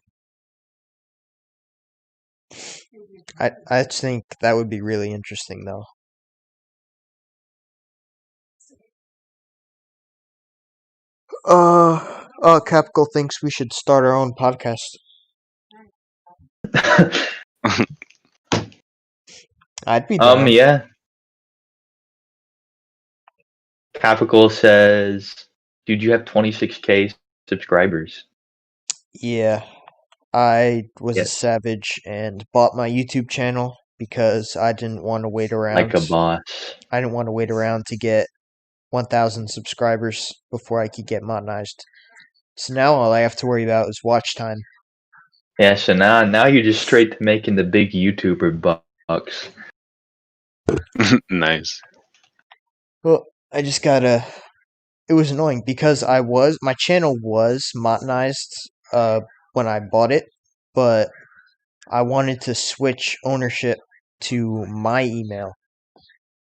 S1: I think that would be really interesting though. Capital thinks we should start our own podcast. I'd be down.
S2: Yeah. Capital says, dude, you have 26K subscribers.
S1: Yeah. I was a
S2: Yes.
S1: savage and bought my YouTube channel because I didn't want to wait around.
S2: Like a boss.
S1: I didn't want to wait around to get 1,000 subscribers before I could get modernized. So now all I have to worry about is watch time.
S2: Yeah, so now you're just straight to making the big YouTuber bucks.
S3: Nice.
S1: Well, I just gotta. It was annoying because my channel was modernized when I bought it, but I wanted to switch ownership to my email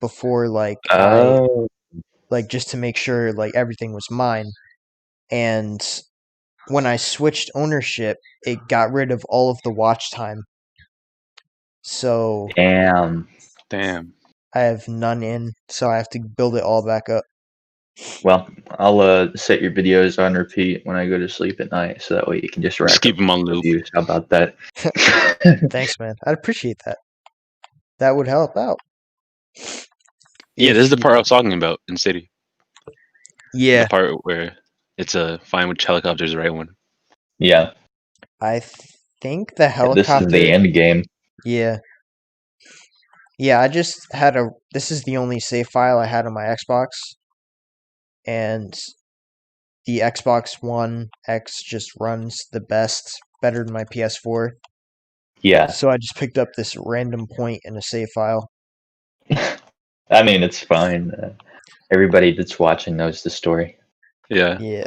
S1: before
S2: Oh,
S1: just to make sure like everything was mine. And when I switched ownership, it got rid of all of the watch time. So
S2: damn.
S3: Damn.
S1: I have none in, so I have to build it all back up.
S2: Well, I'll set your videos on repeat when I go to sleep at night, so that way you can just
S3: Just
S2: rack
S3: keep
S2: up
S3: them on loop.
S2: views. How about that?
S1: Thanks, man. I'd appreciate that. That would help out.
S3: Yeah,
S1: If
S3: this is the
S1: you-
S3: part I was talking about in City.
S1: Yeah,
S3: The part where it's a fine which helicopter is the right one.
S2: Yeah,
S1: I think the
S2: this is the
S1: helicopter.
S2: end game.
S1: Yeah, yeah. I just had a. This is the only save file I had on my Xbox, and the Xbox One X just runs the best, better than my PS4.
S2: Yeah,
S1: So I just picked up this random point in a save file.
S2: I mean it's fine. Everybody that's watching knows the story.
S3: Yeah.
S1: Yeah.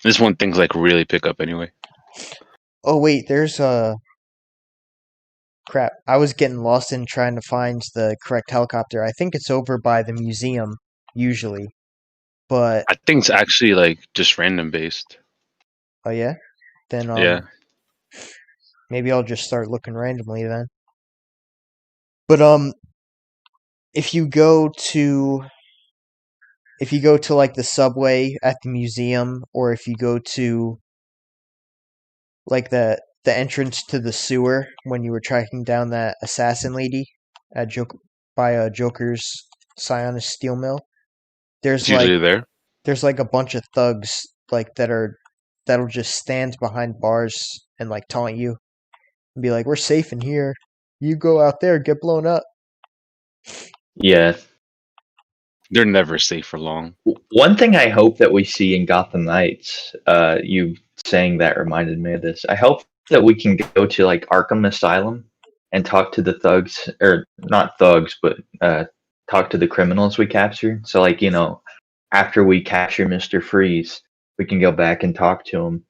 S3: This one things like really pick up anyway.
S1: Oh wait, there's a crap. I was getting lost in trying to find the correct helicopter. I think it's over by the museum usually, but
S3: I think it's actually like just random based.
S1: oh yeah, then
S3: Yeah.
S1: maybe I'll just start looking randomly then. But if you go to like the subway at the museum, or if you go to like the entrance to the sewer when you were tracking down that assassin lady at Joker's Sionis steel mill,
S3: It's usually there.
S1: there's like a bunch of thugs like that'll just stand behind bars and like taunt you and be like, "We're safe in here. You go out there, get blown up."
S2: Yeah.
S3: They're never safe for long.
S2: One thing I hope that we see in Gotham Knights, you saying that reminded me of this. I hope that we can go to like Arkham Asylum and talk to the thugs, or not thugs, but talk to the criminals we captured. So like, after we capture Mr. Freeze, we can go back and talk to him.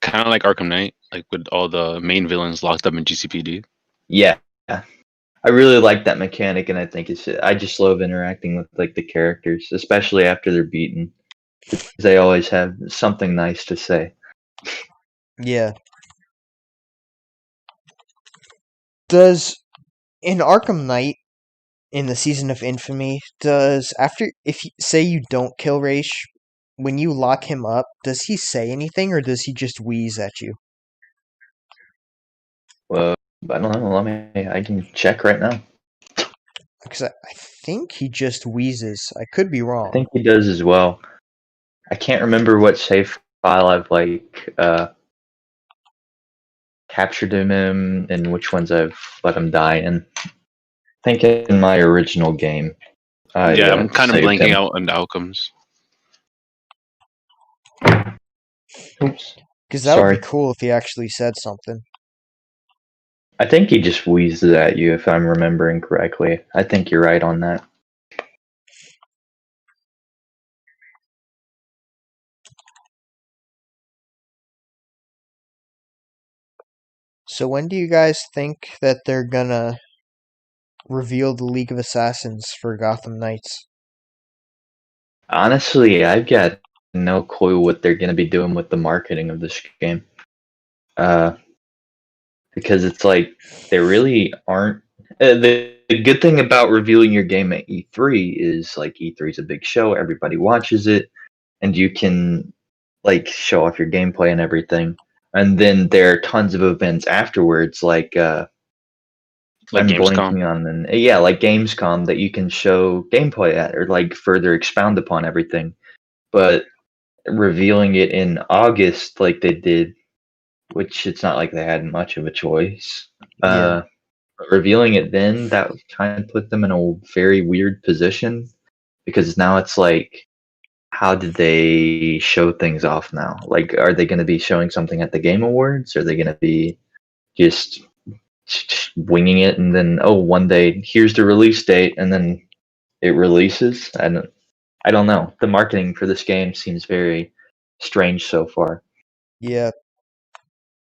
S3: Kind of like Arkham Knight, like with all the main villains locked up in GCPD.
S2: Yeah. I really like that mechanic, and I think I just love interacting with like the characters, especially after they're beaten. They always have something nice to say.
S1: Yeah. Does in Arkham Knight in the Season of Infamy, say you don't kill Raish, when you lock him up, does he say anything or does he just wheeze at you?
S2: Well, I don't know. I can check right now.
S1: Because I think he just wheezes. I could be
S2: I
S1: wrong.
S2: think he does as well. I can't remember what save file I've captured him in and which ones I've let him die in. I think in my original game.
S3: Yeah, I'm kind of
S2: saved
S3: blanking
S2: him.
S3: out on the outcomes.
S2: Oops.
S1: Because that would
S2: Sorry.
S1: be cool if he actually said something.
S2: I think he just wheezes at you if I'm remembering correctly. I think you're right on that.
S1: So when do you guys think that they're gonna reveal the League of Assassins for Gotham Knights?
S2: Honestly, I've got no clue what they're going to be doing with the marketing of this game. Because it's like they really aren't. The good thing about revealing your game at E3 is like E3 is a big show, everybody watches it, and you can like show off your gameplay and everything. And then there are tons of events afterwards, like
S3: Like
S2: I'm
S3: Gamescom.
S2: blanking on them. Yeah, like Gamescom that you can show gameplay at or like further expound upon everything. But revealing it in August like they did, which it's not like they had much of a choice.
S1: Yeah.
S2: Revealing it then, that would kind of put them in a very weird position because now it's like, how did they show things off now? Like, are they going to be showing something at the Game Awards? Are they going to be just winging it, and then one day here's the release date, and then it releases. I don't know. The marketing for this game seems very strange so far.
S1: Yeah,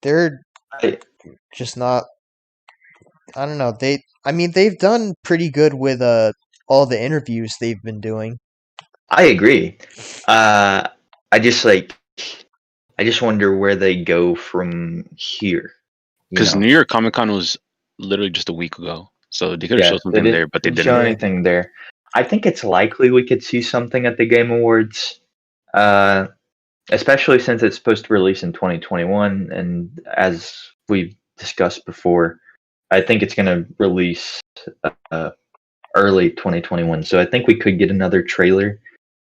S1: they're
S2: I
S1: just not. I don't know. They've done pretty good with all the interviews they've been doing.
S2: I agree. I just wonder where they go from here.
S3: Because New York Comic Con was literally just a week ago, so they could have showed something there, but they didn't
S2: show anything there. I think it's likely we could see something at the Game Awards, especially since it's supposed to release in 2021, and as we've discussed before, I think it's going to release early 2021. So I think we could get another trailer,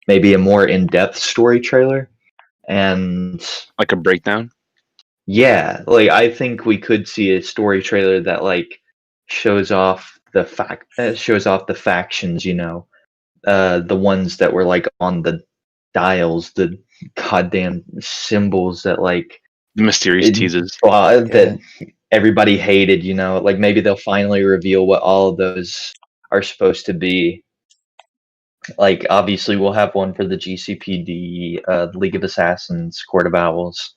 S2: maybe a more in-depth story trailer, and
S3: like a breakdown.
S2: Yeah, like I think we could see a story trailer that like shows off the factions, the ones that were like on the dials, the goddamn symbols that like
S3: The mysterious teases.
S2: that everybody hated, like maybe they'll finally reveal what all of those are supposed to be. Like obviously we'll have one for the GCPD, League of Assassins, Court of Owls.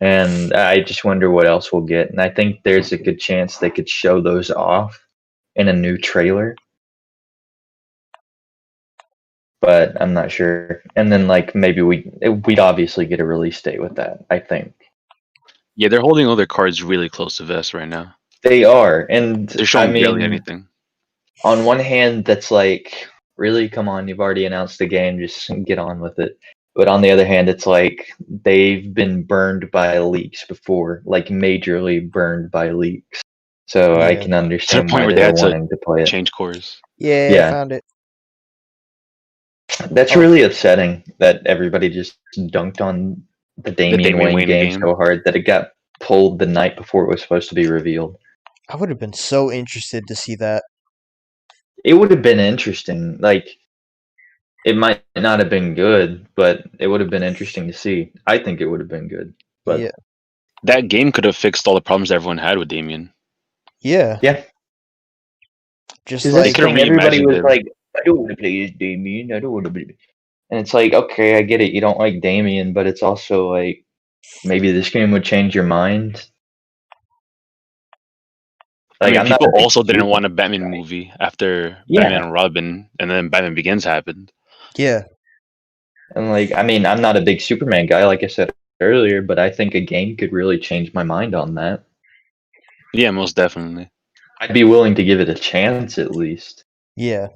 S2: And I just wonder what else we'll get. And I think there's a good chance they could show those off in a new trailer. But I'm not sure. And then like maybe we'd obviously get a release date with that, I think.
S3: Yeah, they're holding all their cards really close to vest right now.
S2: They are. And
S3: they're showing barely anything.
S2: On one hand, that's like, really, come on, you've already announced the game, just get on with it. But on the other hand, it's like they've been burned by leaks before, like majorly burned by leaks. So I can understand
S3: to the point where they're wanting to play it. Change cores.
S1: Yeah, I found it.
S2: That's really upsetting that everybody just dunked on the Damian Wayne game so hard that it got pulled the night before it was supposed to be revealed.
S1: I would have been so interested to see that.
S2: It would have been interesting. Like, it might not have been good, but it would have been interesting to see. I think it would have been good. But
S1: yeah.
S3: That game could have fixed all the problems everyone had with Damian.
S1: Yeah.
S2: Yeah.
S1: Just like
S2: everybody was like, I don't want to play as Damian. I don't want to be. And it's like, okay, I get it. You don't like Damian, but it's also like, maybe this game would change your mind.
S3: Like, people also didn't want a Batman movie after Batman and Robin, and then Batman Begins happened.
S1: Yeah.
S2: And like, I mean, I'm not a big Superman guy, like I said earlier, but I think a game could really change my mind on that.
S3: Yeah, most definitely.
S2: I'd be willing to give it a chance at least.
S1: Yeah.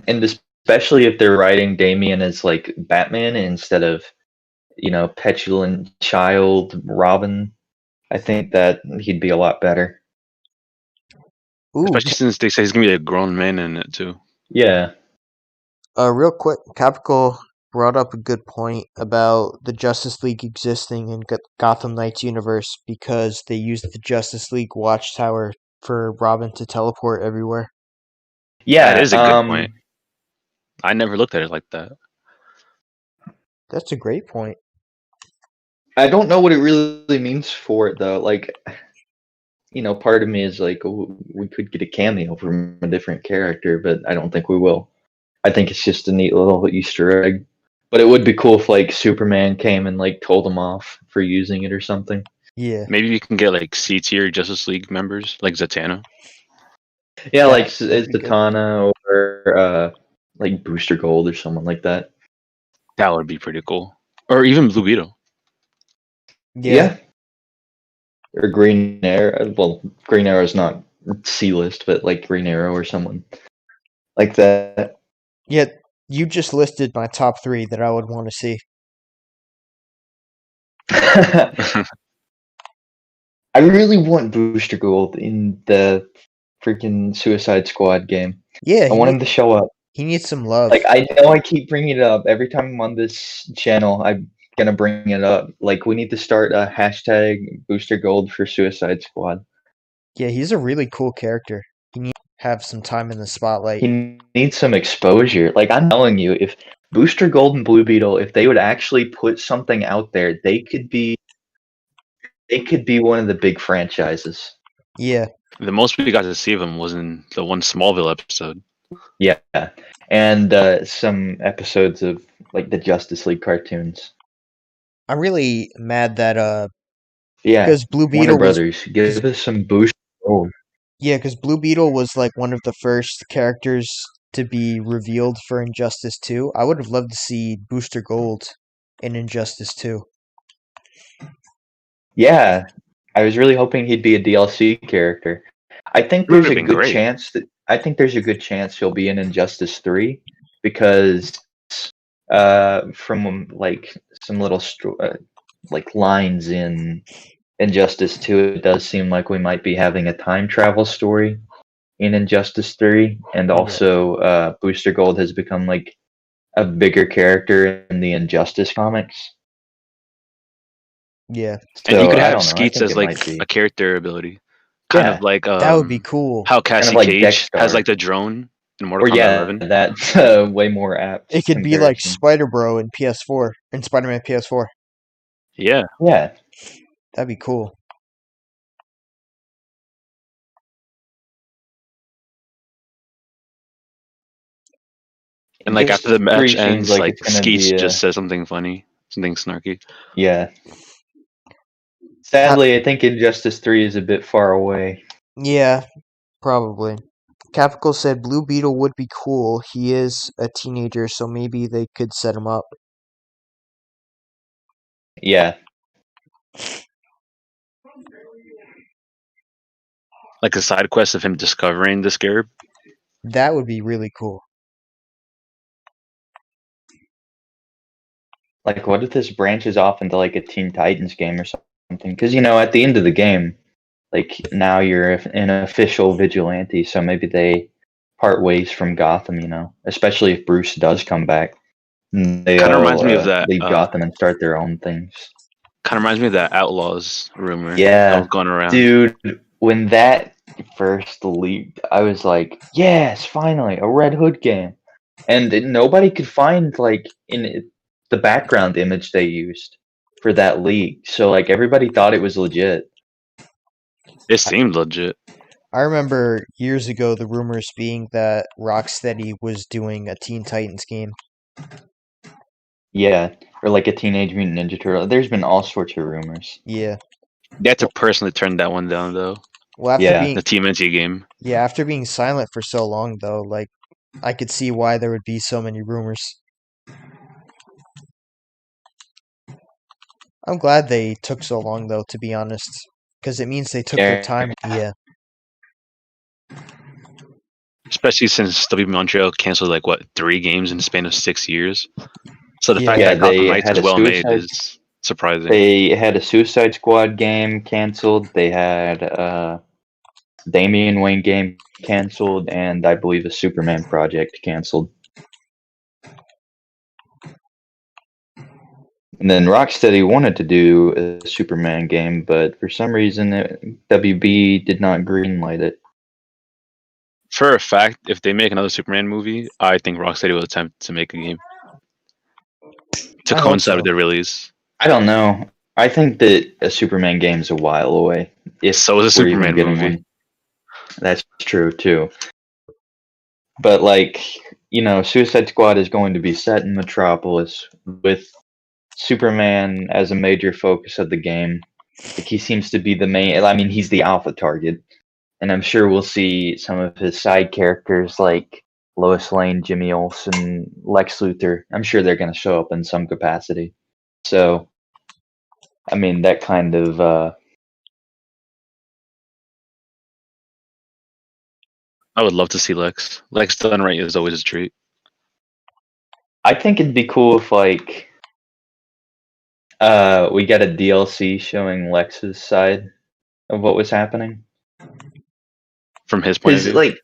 S2: And especially if they're writing Damian as like Batman instead of, petulant child Robin, I think that he'd be a lot better.
S3: Ooh. Especially since they say he's gonna be a grown man in it too.
S2: Yeah.
S1: Real quick, Capital brought up a good point about the Justice League existing in Gotham Knights universe because they used the Justice League Watchtower for Robin to teleport everywhere.
S2: Yeah,
S3: that is a good point. I never looked at it like that.
S1: That's a great point.
S2: I don't know what it really means for it though. Like, part of me is like, we could get a cameo from a different character, but I don't think we will. I think it's just a neat little Easter egg. But it would be cool if like Superman came and like told them off for using it or something.
S1: Yeah.
S3: Maybe we can get like C-tier Justice League members, like Zatanna.
S2: Yeah, like Zatanna or like Booster Gold or someone like that.
S3: That would be pretty cool. Or even Blue Beetle.
S2: Yeah. Or Green Arrow. Well, Green Arrow is not C-list, but like Green Arrow or someone like that.
S1: Yeah, you just listed my top 3 that I would want to see.
S2: I really want Booster Gold in the freaking Suicide Squad game.
S1: Yeah,
S2: I want him to show up.
S1: He needs some love.
S2: Like, I know I keep bringing it up every time I'm on this channel. I'm gonna bring it up. Like, we need to start a hashtag Booster Gold for Suicide Squad.
S1: Yeah, he's a really cool character. He needs to have some time in the spotlight.
S2: He needs some exposure. Like, I'm telling you, if Booster Gold and Blue Beetle, if they would actually put something out there, they could be one of the big franchises.
S1: Yeah.
S3: The most we got to see of him was in the one Smallville episode.
S2: Yeah, and some episodes of like the Justice League cartoons.
S1: I'm really mad that
S2: Yeah,
S1: because Blue
S2: Warner
S1: Beetle was
S2: Brothers, give us some boost. Oh,
S1: yeah, because Blue Beetle was like one of the first characters to be revealed for Injustice 2. I would have loved to see Booster Gold in Injustice 2.
S2: yeah, I was really hoping he'd be a DLC character. I think
S3: It would
S2: there's
S3: have
S2: a
S3: been
S2: good
S3: great.
S2: chance he'll be in Injustice 3 because from like some little like lines in Injustice 2, it does seem like we might be having a time travel story in Injustice 3, and
S1: Yeah.
S2: also Booster Gold has become like a bigger character in the Injustice comics.
S1: Yeah.
S3: And you
S2: So
S3: could
S2: I
S3: have
S2: don't know. I
S3: Skeets
S2: think
S3: as
S2: it might
S3: like
S2: be.
S3: a character ability, kind of
S2: Yeah,
S3: like
S1: That would be cool.
S3: how
S2: kind of
S3: Cassie
S2: like
S3: Cage has
S2: Dexstar.
S3: like the drone in Mortal
S2: Or
S3: Kombat
S2: yeah,
S3: 11.
S2: that's way more apt
S1: It could be like
S2: comparison.
S1: Spider Bro in PS4, in Spider-Man PS4.
S3: Yeah,
S2: Yeah,
S1: That'd be cool.
S3: and like after the
S2: Injustice 3
S3: match
S2: seems
S3: ends,
S2: like
S3: like
S2: it's gonna
S3: Skeets
S2: be
S3: just
S2: a
S3: says something funny, something snarky.
S2: yeah.
S1: Cap-
S2: Sadly, I think Injustice 3 is a bit far away.
S1: yeah, probably. Capical said Blue Beetle would be cool. He is a teenager, so maybe they could set him up.
S2: Yeah,
S3: Like a side quest of him discovering the scarab.
S1: That would be really cool.
S2: like what if this branches off into like a Teen Titans game or something? Because at the end of the game, like now you're an official vigilante, so maybe they part ways from Gotham. Especially if Bruce does come back, and they
S3: Kind of
S2: all
S3: reminds me of that.
S2: leave Gotham and start their own things.
S3: Kind of reminds me of that Outlaws rumor that
S2: Yeah,
S3: was going around.
S2: dude, when that first leaked, I was like, yes, finally, a Red Hood game. And nobody could find, like, the background image they used for that leak. So, like, everybody thought it was legit.
S3: It seemed legit.
S1: I remember years ago the rumors being that Rocksteady was doing a Teen Titans game.
S2: Yeah, or like a Teenage Mutant Ninja Turtle. There's been all sorts of rumors.
S1: Yeah.
S3: They had to personally turn that one down though.
S1: Well, after
S2: Yeah.
S3: The TMNT game.
S1: after being silent for so long though, like I could see why there would be so many rumors. I'm glad they took so long though, to be honest, because it means they took their time. Yeah.
S3: Especially since WB Montreal canceled like what 3 games in the span of 6 years. So the fact
S2: Yeah,
S3: that Gotham
S2: they
S3: Knights
S2: had
S3: is
S2: a
S3: well made
S2: Suicide.
S3: is surprising.
S2: They had a Suicide Squad game canceled. They had Damian Wayne game canceled, and I believe a Superman project canceled. And then Rocksteady wanted to do a Superman game, but for some reason WB did not greenlight it.
S3: For a fact, if they make another Superman movie, I think Rocksteady will attempt to make a game to
S1: I hope
S3: coincide
S1: so.
S3: with their release.
S2: I don't know. I think that a Superman game is a while away. If
S3: So is a
S2: we're even
S3: Superman
S2: getting
S3: movie.
S2: one. That's true too. But like, Suicide Squad is going to be set in Metropolis with Superman as a major focus of the game. Like he seems to be the main. I mean, he's the alpha target, and I'm sure we'll see some of his side characters like Lois Lane, Jimmy Olsen, Lex Luthor. I'm sure they're going to show up in some capacity. So, I mean, that kind of.
S3: I would love to see Lex. Lex done right is always a treat.
S2: I think it'd be cool if like we got a DLC showing Lex's side of what was happening.
S3: From his point of
S2: Because,
S3: view.
S2: like,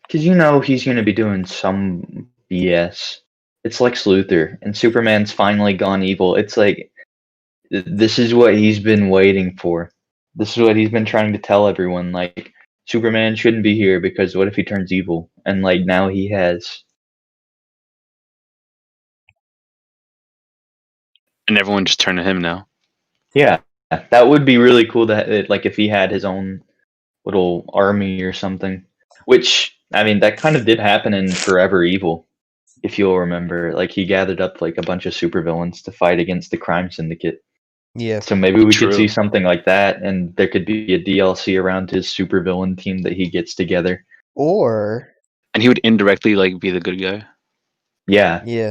S2: because he's going to be doing some BS. It's Lex Luthor, and Superman's finally gone evil. It's like, this is what he's been waiting for. This is what he's been trying to tell everyone. Like, Superman shouldn't be here because what if he turns evil? And, like, now he has.
S3: And everyone just turned to him now.
S2: Yeah, that would be really cool like, if he had his own little army or something. Which, I mean, that kind of did happen in Forever Evil, if you'll remember. Like, he gathered up like a bunch of supervillains to fight against the crime syndicate.
S1: Yeah.
S2: So maybe we could
S3: True.
S2: see something like that, and there could be a DLC around his supervillain team that he gets together.
S1: Or
S3: And he would indirectly like be the good guy.
S2: Yeah,
S1: yeah.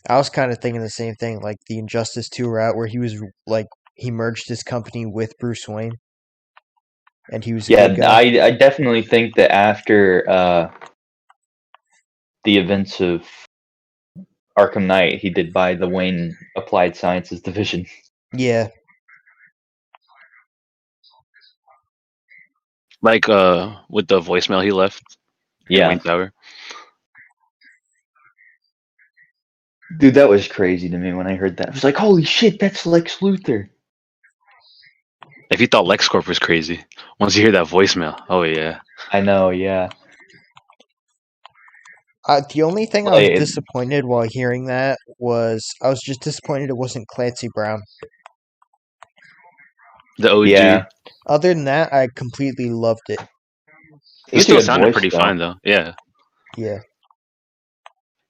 S1: I was kind of thinking the same thing, like the Injustice 2 route where he was like he merged his company with Bruce Wayne and he was a good
S2: yeah.
S1: guy.
S2: I definitely think that after the events of Arkham Knight, he did buy the Wayne Applied Sciences division.
S1: Yeah.
S3: Like with the voicemail he left in
S2: Yeah,
S3: Wayne Tower.
S2: dude, that was crazy to me when I heard that. I was like, "Holy shit, that's Lex Luthor!"
S3: If you thought LexCorp was crazy, once you hear that voicemail, oh yeah.
S2: I know, yeah.
S1: The only thing I was
S2: Like,
S1: disappointed while hearing that was I was just disappointed it wasn't Clancy Brown.
S3: The OG.
S2: yeah,
S1: Other than that, I completely loved it.
S3: He
S2: it's a
S3: still
S2: good
S3: sounded
S2: voice,
S3: pretty
S2: though.
S3: fine though. Yeah.
S1: Yeah.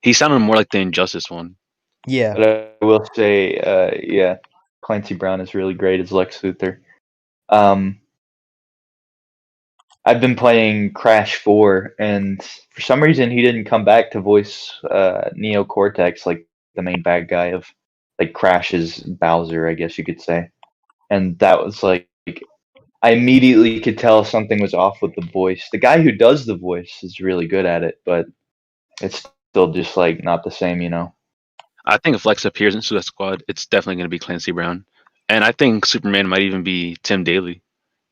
S3: He sounded more like the Injustice one.
S1: Yeah.
S2: But I will say, yeah, Clancy Brown is really great as Lex Luthor. I've been playing Crash 4, and for some reason he didn't come back to voice Neo Cortex, like the main bad guy of like Crash's Bowser, I guess you could say. And that was like I immediately could tell something was off with the voice. The guy who does the voice is really good at it, but it's still just like not the same, you know.
S3: I think if Lex appears in Suicide Squad, it's definitely going to be Clancy Brown, and I think Superman might even be Tim Daly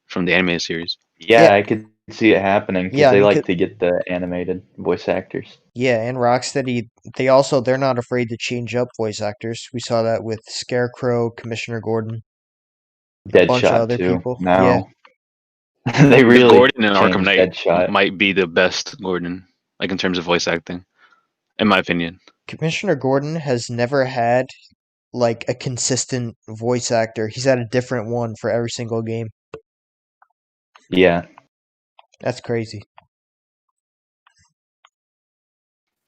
S3: from the animated series.
S2: Yeah,
S1: Yeah.
S2: I could see it happening because
S1: Yeah, I
S2: they
S1: mean,
S2: like to get the animated voice actors.
S1: yeah, and Rocksteady, they're not afraid to change up voice actors. We saw that with Scarecrow, Commissioner Gordon, a bunch of
S2: Deadshot
S1: other
S2: too.
S1: people. Yeah.
S2: Now they
S3: The
S2: really
S3: Gordon in Arkham
S2: changed
S3: Knight
S2: Deadshot.
S3: might be the best Gordon, like in terms of voice acting, in my opinion.
S1: Commissioner Gordon has never had like a consistent voice actor. He's had a different one for every single game.
S2: Yeah,
S1: That's crazy.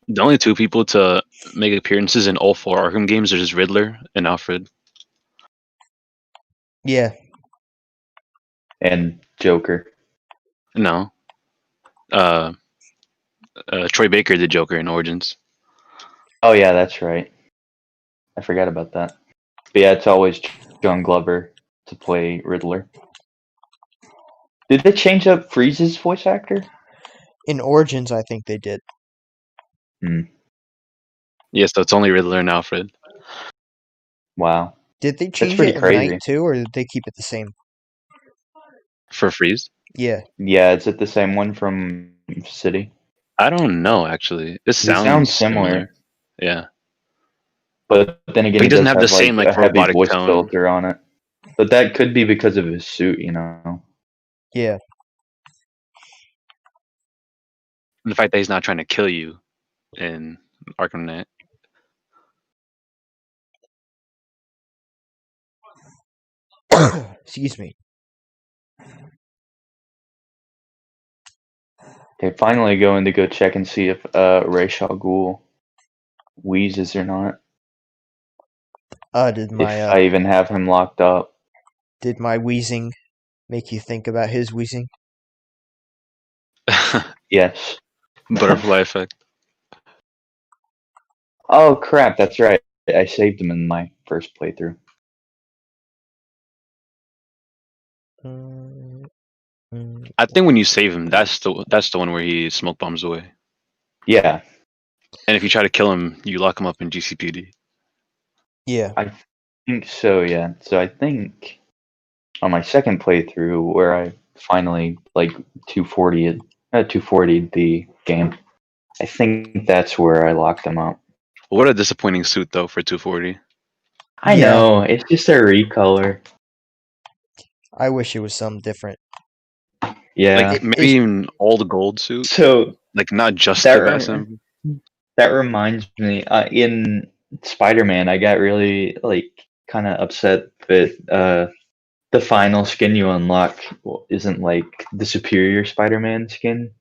S3: The only two people to make appearances in all 4 Arkham games are just Riddler and Alfred.
S1: Yeah.
S2: and Joker.
S3: No, Troy Baker did Joker in Origins.
S2: Oh yeah, that's right. I forgot about that. But yeah, it's always John Glover to play Riddler. Did they change up Freeze's voice actor?
S1: In Origins, I think they did.
S3: Yes, so it's only Riddler and Alfred.
S2: Wow,
S1: Did they
S2: that's
S1: change
S2: pretty
S1: it in Night
S2: crazy.
S1: too, or did they keep it the same?
S3: For Freeze?
S1: Yeah.
S2: Yeah, is it the same one from City?
S3: I don't know, actually. It
S2: It
S3: sounds
S2: sounds
S3: similar.
S2: similar,
S3: Yeah.
S2: but then again,
S3: But he
S2: he
S3: doesn't
S2: does
S3: have the
S2: have like
S3: same
S2: a
S3: like
S2: heavy
S3: robotic
S2: voice
S3: tone.
S2: filter on it. But that could be because of his suit, you know.
S1: Yeah.
S3: The fact that he's not trying to kill you in Arkham Knight.
S1: Excuse me.
S2: Okay, finally going to go check and see if Ra's al Ghul wheezes or not.
S1: Did
S2: If I even have him locked up.
S1: my wheezing make you think about his wheezing?
S2: Yes.
S3: Butterfly effect.
S2: Oh crap, that's right. I saved him in my first playthrough.
S3: I think when you save him, that's the one where he smoke bombs away.
S2: Yeah,
S3: And if you try to kill him, you lock him up in GCPD.
S1: Yeah.
S2: I think so, yeah. So I think on my second playthrough where I finally like 240'd the game, I think that's where I locked him up.
S3: What a disappointing suit though for 240.
S2: I
S1: Yeah.
S2: know, it's just a recolor.
S1: I wish it was something different.
S2: Yeah.
S3: Like maybe even all the gold suit.
S2: So
S3: Like not just
S2: that
S3: the SM.
S2: that reminds me, in Spider-Man, I got really like kind of upset that the final skin you unlock isn't like the superior Spider-Man skin.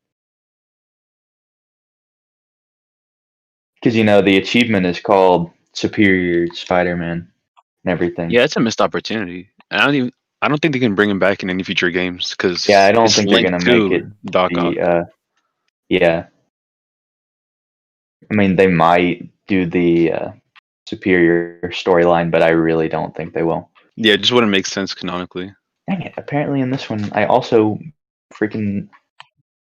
S2: Because the achievement is called Superior Spider-Man and everything.
S3: Yeah, it's a missed opportunity. I don't think they can bring him back in any future games because
S2: Yeah, I don't
S3: it's
S2: think they're
S3: linked
S2: gonna make it
S3: to Doc Ock.
S2: yeah. I mean, they might do the superior storyline, but I really don't think they will.
S3: Yeah, it just wouldn't make sense canonically.
S2: Dang it! Apparently, in this one, I also freaking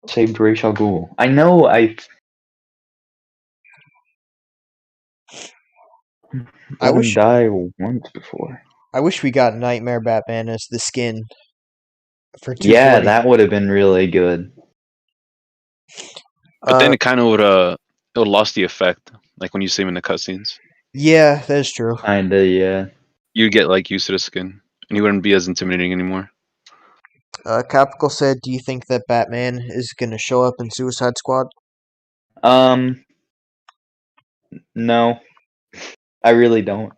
S2: saved Ra's al Ghul. I know I let him die once before.
S1: I wish we got Nightmare Batman as the skin for 240.
S2: Yeah, that would have been really good.
S3: But then it kind of would lost the effect, like when you see him in the cutscenes.
S1: Yeah, that's true.
S2: Kinda, yeah.
S3: You'd get like used to the skin, and he wouldn't be as intimidating anymore.
S1: Capital said, "Do you think that Batman is gonna show up in Suicide Squad?"
S2: No, I really don't.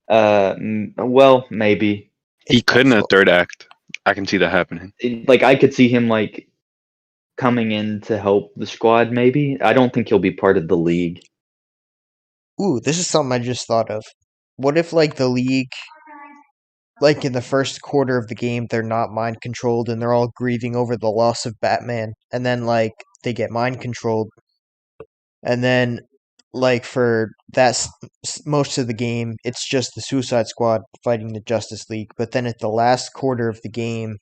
S2: Well, maybe.
S3: He
S1: It's
S3: could in a
S1: possible.
S3: third act. I can see that happening.
S2: Like I could see him like coming in to help the squad. Maybe I don't think he'll be part of the league.
S1: Ooh, this is something I just thought of. What if, like, the League, like, in the first quarter of the game, they're not mind controlled and they're all grieving over the loss of Batman, and then, like, they get mind controlled, and then, like, for most of the game, it's just the Suicide Squad fighting the Justice League, but then at the last quarter of the game,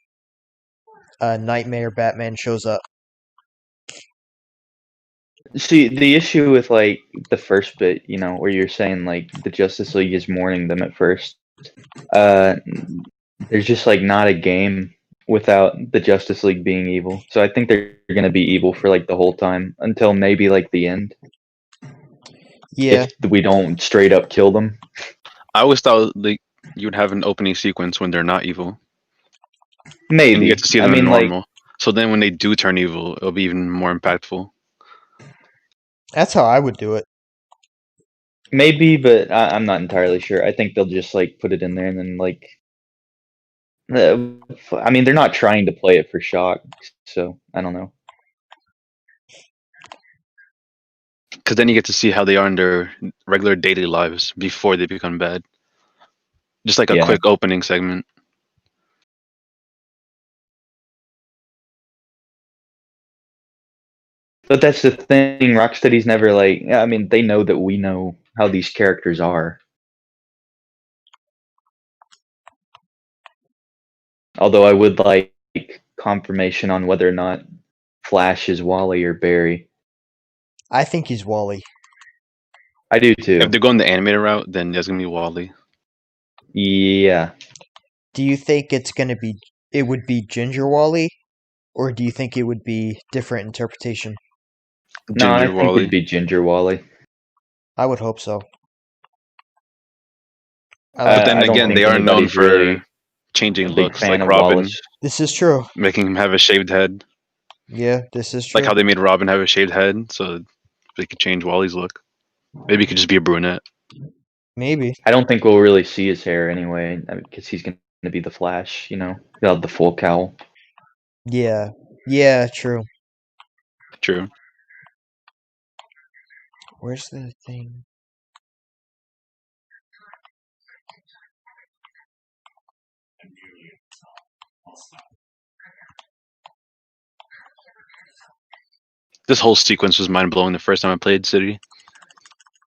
S1: Nightmare Batman shows up.
S2: See, the issue with like the first bit, where you're saying like the Justice League is mourning them at first. There's just like not a game without the Justice League being evil. So I think they're gonna be evil for like the whole time until maybe like the end.
S1: Yeah,
S2: If we don't straight up kill them.
S3: I always thought like you would have an opening sequence when they're not evil, and
S2: Maybe.
S3: you get to see
S2: I
S3: them
S2: mean,
S3: normal. So then when they do turn evil, it'll be even more impactful.
S1: that's how I would do it.
S2: maybe, but I'm not entirely sure. I think they'll just like put it in there and then like. I mean, they're not trying to play it for shock, so I don't know.
S3: Because then you get to see how they are in their regular daily lives before they become bad. Just like a
S2: Yeah.
S3: quick opening segment.
S2: But that's the thing. Rocksteady's never like. I mean, they know that we know how these characters are. Although I would like confirmation on whether or not Flash is Wally or Barry.
S1: I think he's Wally.
S2: I do too.
S3: If they're going the animated route, then there's gonna be Wally.
S2: Yeah.
S1: Do you think it would be Ginger Wally, or do you think it would be different interpretation?
S2: No, I
S3: Ginger
S2: think
S3: Wally.
S2: it'd be Ginger Wally.
S1: I would hope so.
S3: But then
S2: I don't
S3: again,
S2: think
S3: they are known
S2: anybody's
S3: for
S2: really
S3: changing
S2: a big
S3: looks,
S2: fan
S3: like
S2: of
S3: Robin,
S2: Wallace.
S1: This is true.
S3: making him have a shaved head.
S1: Yeah, this is true.
S3: Like how they made Robin have a shaved head, so they could change Wally's look. Maybe he could just be a brunette.
S1: Maybe.
S2: I don't think we'll really see his hair anyway, because he's going to be the Flash, without the full cowl.
S1: Yeah. Yeah, true.
S3: True.
S1: Where's the thing?
S3: This whole sequence was mind blowing the first time I played City.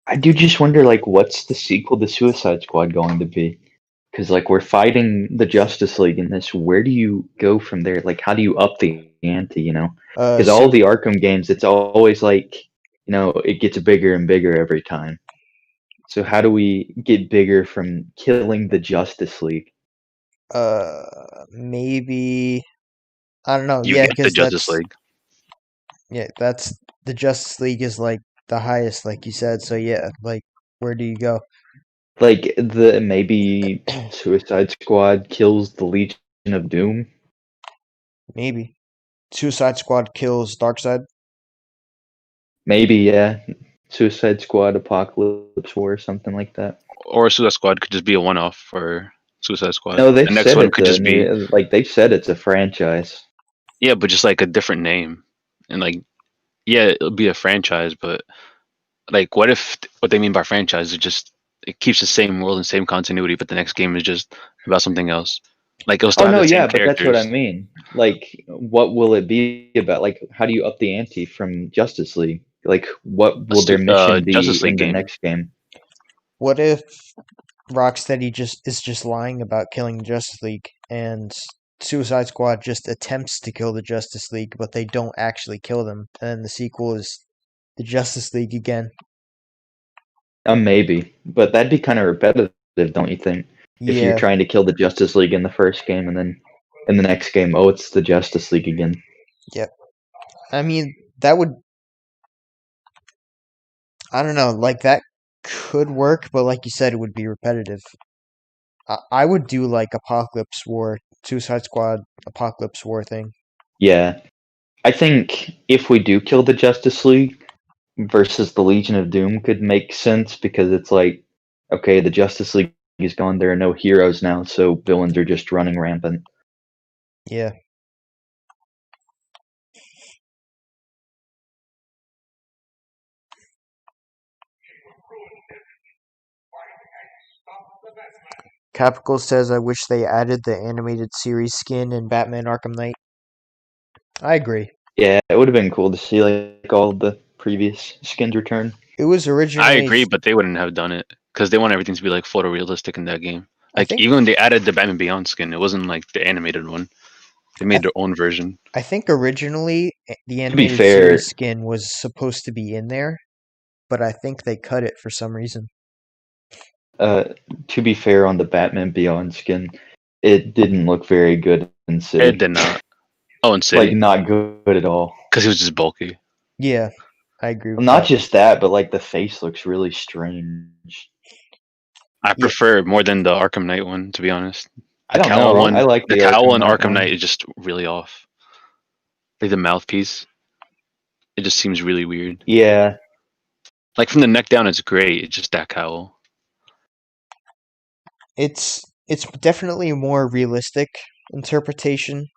S2: I do just wonder, like, what's the sequel to Suicide Squad going to be? Because, like, we're fighting the Justice League in this. Where do you go from there? Like, how do you up the ante, Because all the Arkham games, it's always like, it gets bigger and bigger every time. So how do we get bigger from killing the Justice League?
S1: Maybe I don't know.
S3: You
S1: Yeah,
S3: get the
S1: because
S3: Justice League.
S1: Yeah, that's the Justice League is like the highest, like you said. So yeah, like where do you go?
S2: Like maybe Suicide Squad kills the Legion of Doom.
S1: Maybe Suicide Squad kills Darkseid.
S2: Maybe, yeah. Suicide Squad, Apocalypse War, something like that.
S3: Or Suicide Squad could just be a one off for Suicide Squad.
S2: No, they
S3: The next
S2: said
S3: one
S2: it's
S3: could
S2: a
S3: just be
S2: new. Like they said, it's a franchise.
S3: yeah, but just like a different name, and like yeah, it'll be a franchise, but like what if what they mean by franchise is just it keeps the same world and same continuity, but the next game is just about something else. Like it'll
S2: Oh
S3: still have
S2: no,
S3: the same
S2: yeah, but that's what I
S3: characters.
S2: mean. Like, what will it be about? Like, how do you up the ante from Justice League? Like, what will their mission
S3: Justice
S2: be
S3: League
S2: in the
S3: game.
S2: next game?
S1: What if Rocksteady just lying about killing the Justice League, and Suicide Squad just attempts to kill the Justice League, but they don't actually kill them, and then the sequel is the Justice League again?
S2: Maybe, but that'd be kind of repetitive, don't you think? If you're
S1: Yeah,
S2: trying to kill the Justice League in the first game, and then in the next game, oh, it's the Justice League again.
S1: yep. I mean, that would, I don't know, like that could work, but like you said, it would be repetitive. I would do like Apocalypse War, Suicide Squad, Apocalypse War thing.
S2: Yeah, I think if we do kill the Justice League versus the Legion of Doom could make sense because it's like, okay, the Justice League is gone. There are no heroes now, so villains are just running rampant.
S1: Yeah. Capical says, I wish they added the animated series skin in Batman Arkham Knight. I agree.
S2: Yeah, it would have been cool to see like all of the previous skins return.
S1: It was
S3: I
S1: originally,
S3: agree, but they wouldn't have done it because they want everything to be like photorealistic in that game.
S1: I
S3: Like
S1: think,
S3: even when they added the Batman Beyond skin, it wasn't like the animated one. They
S1: I,
S3: made their own version.
S1: I think originally the
S2: To be
S1: animated series
S2: fair,
S1: skin was supposed to be in there, but I think they cut it for some reason.
S2: uh, to be fair on the Batman Beyond skin, it didn't look very good in
S3: It
S2: City.
S3: did not. Oh, in
S2: Like
S3: City,
S2: not good at all.
S3: because he was just bulky.
S1: Yeah, I agree with
S2: Not
S1: that.
S2: just that, but like the face looks really strange.
S3: I
S1: Yeah,
S3: prefer it more than the Arkham Knight one, to be honest.
S2: I don't know. I like
S3: The
S2: the
S3: cowl
S2: Arkham
S3: in
S2: Knight
S3: Arkham Knight
S2: one.
S3: is just really off. Like the mouthpiece, it just seems really weird.
S2: Yeah,
S3: Like from the neck down, it's great. It's just that cowl.
S1: it's definitely a more realistic interpretation.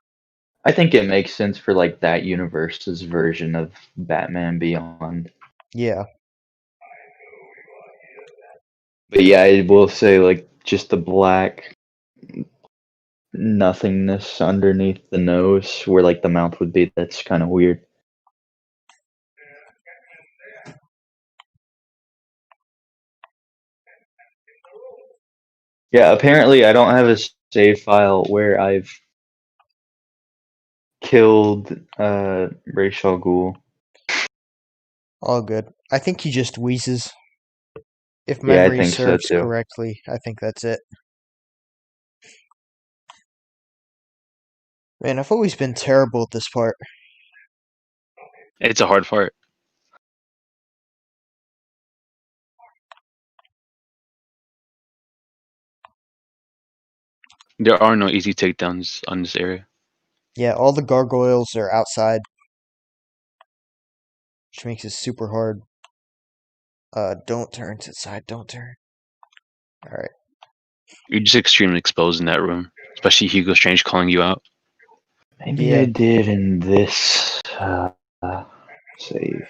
S2: I think it makes sense for like that universe's version of Batman Beyond.
S1: Yeah,
S2: But yeah, I will say like just the black nothingness underneath the nose where like the mouth would be, that's kind of weird. Yeah, apparently I don't have a save file where I've killed Ra's al Ghul.
S1: all good. I think he just wheezes. If
S2: Yeah, I
S1: memory
S2: think so
S1: serves
S2: too.
S1: correctly, I think that's it. Man, I've always been terrible at this part.
S3: It's a hard part. There are no easy takedowns on this area.
S1: Yeah, all the gargoyles are outside, which makes it super hard. Don't turn to the side, don't turn. Alright.
S3: You're just extremely exposed in that room, especially Hugo Strange calling you out.
S2: Maybe
S1: Yeah.
S2: I did in this save.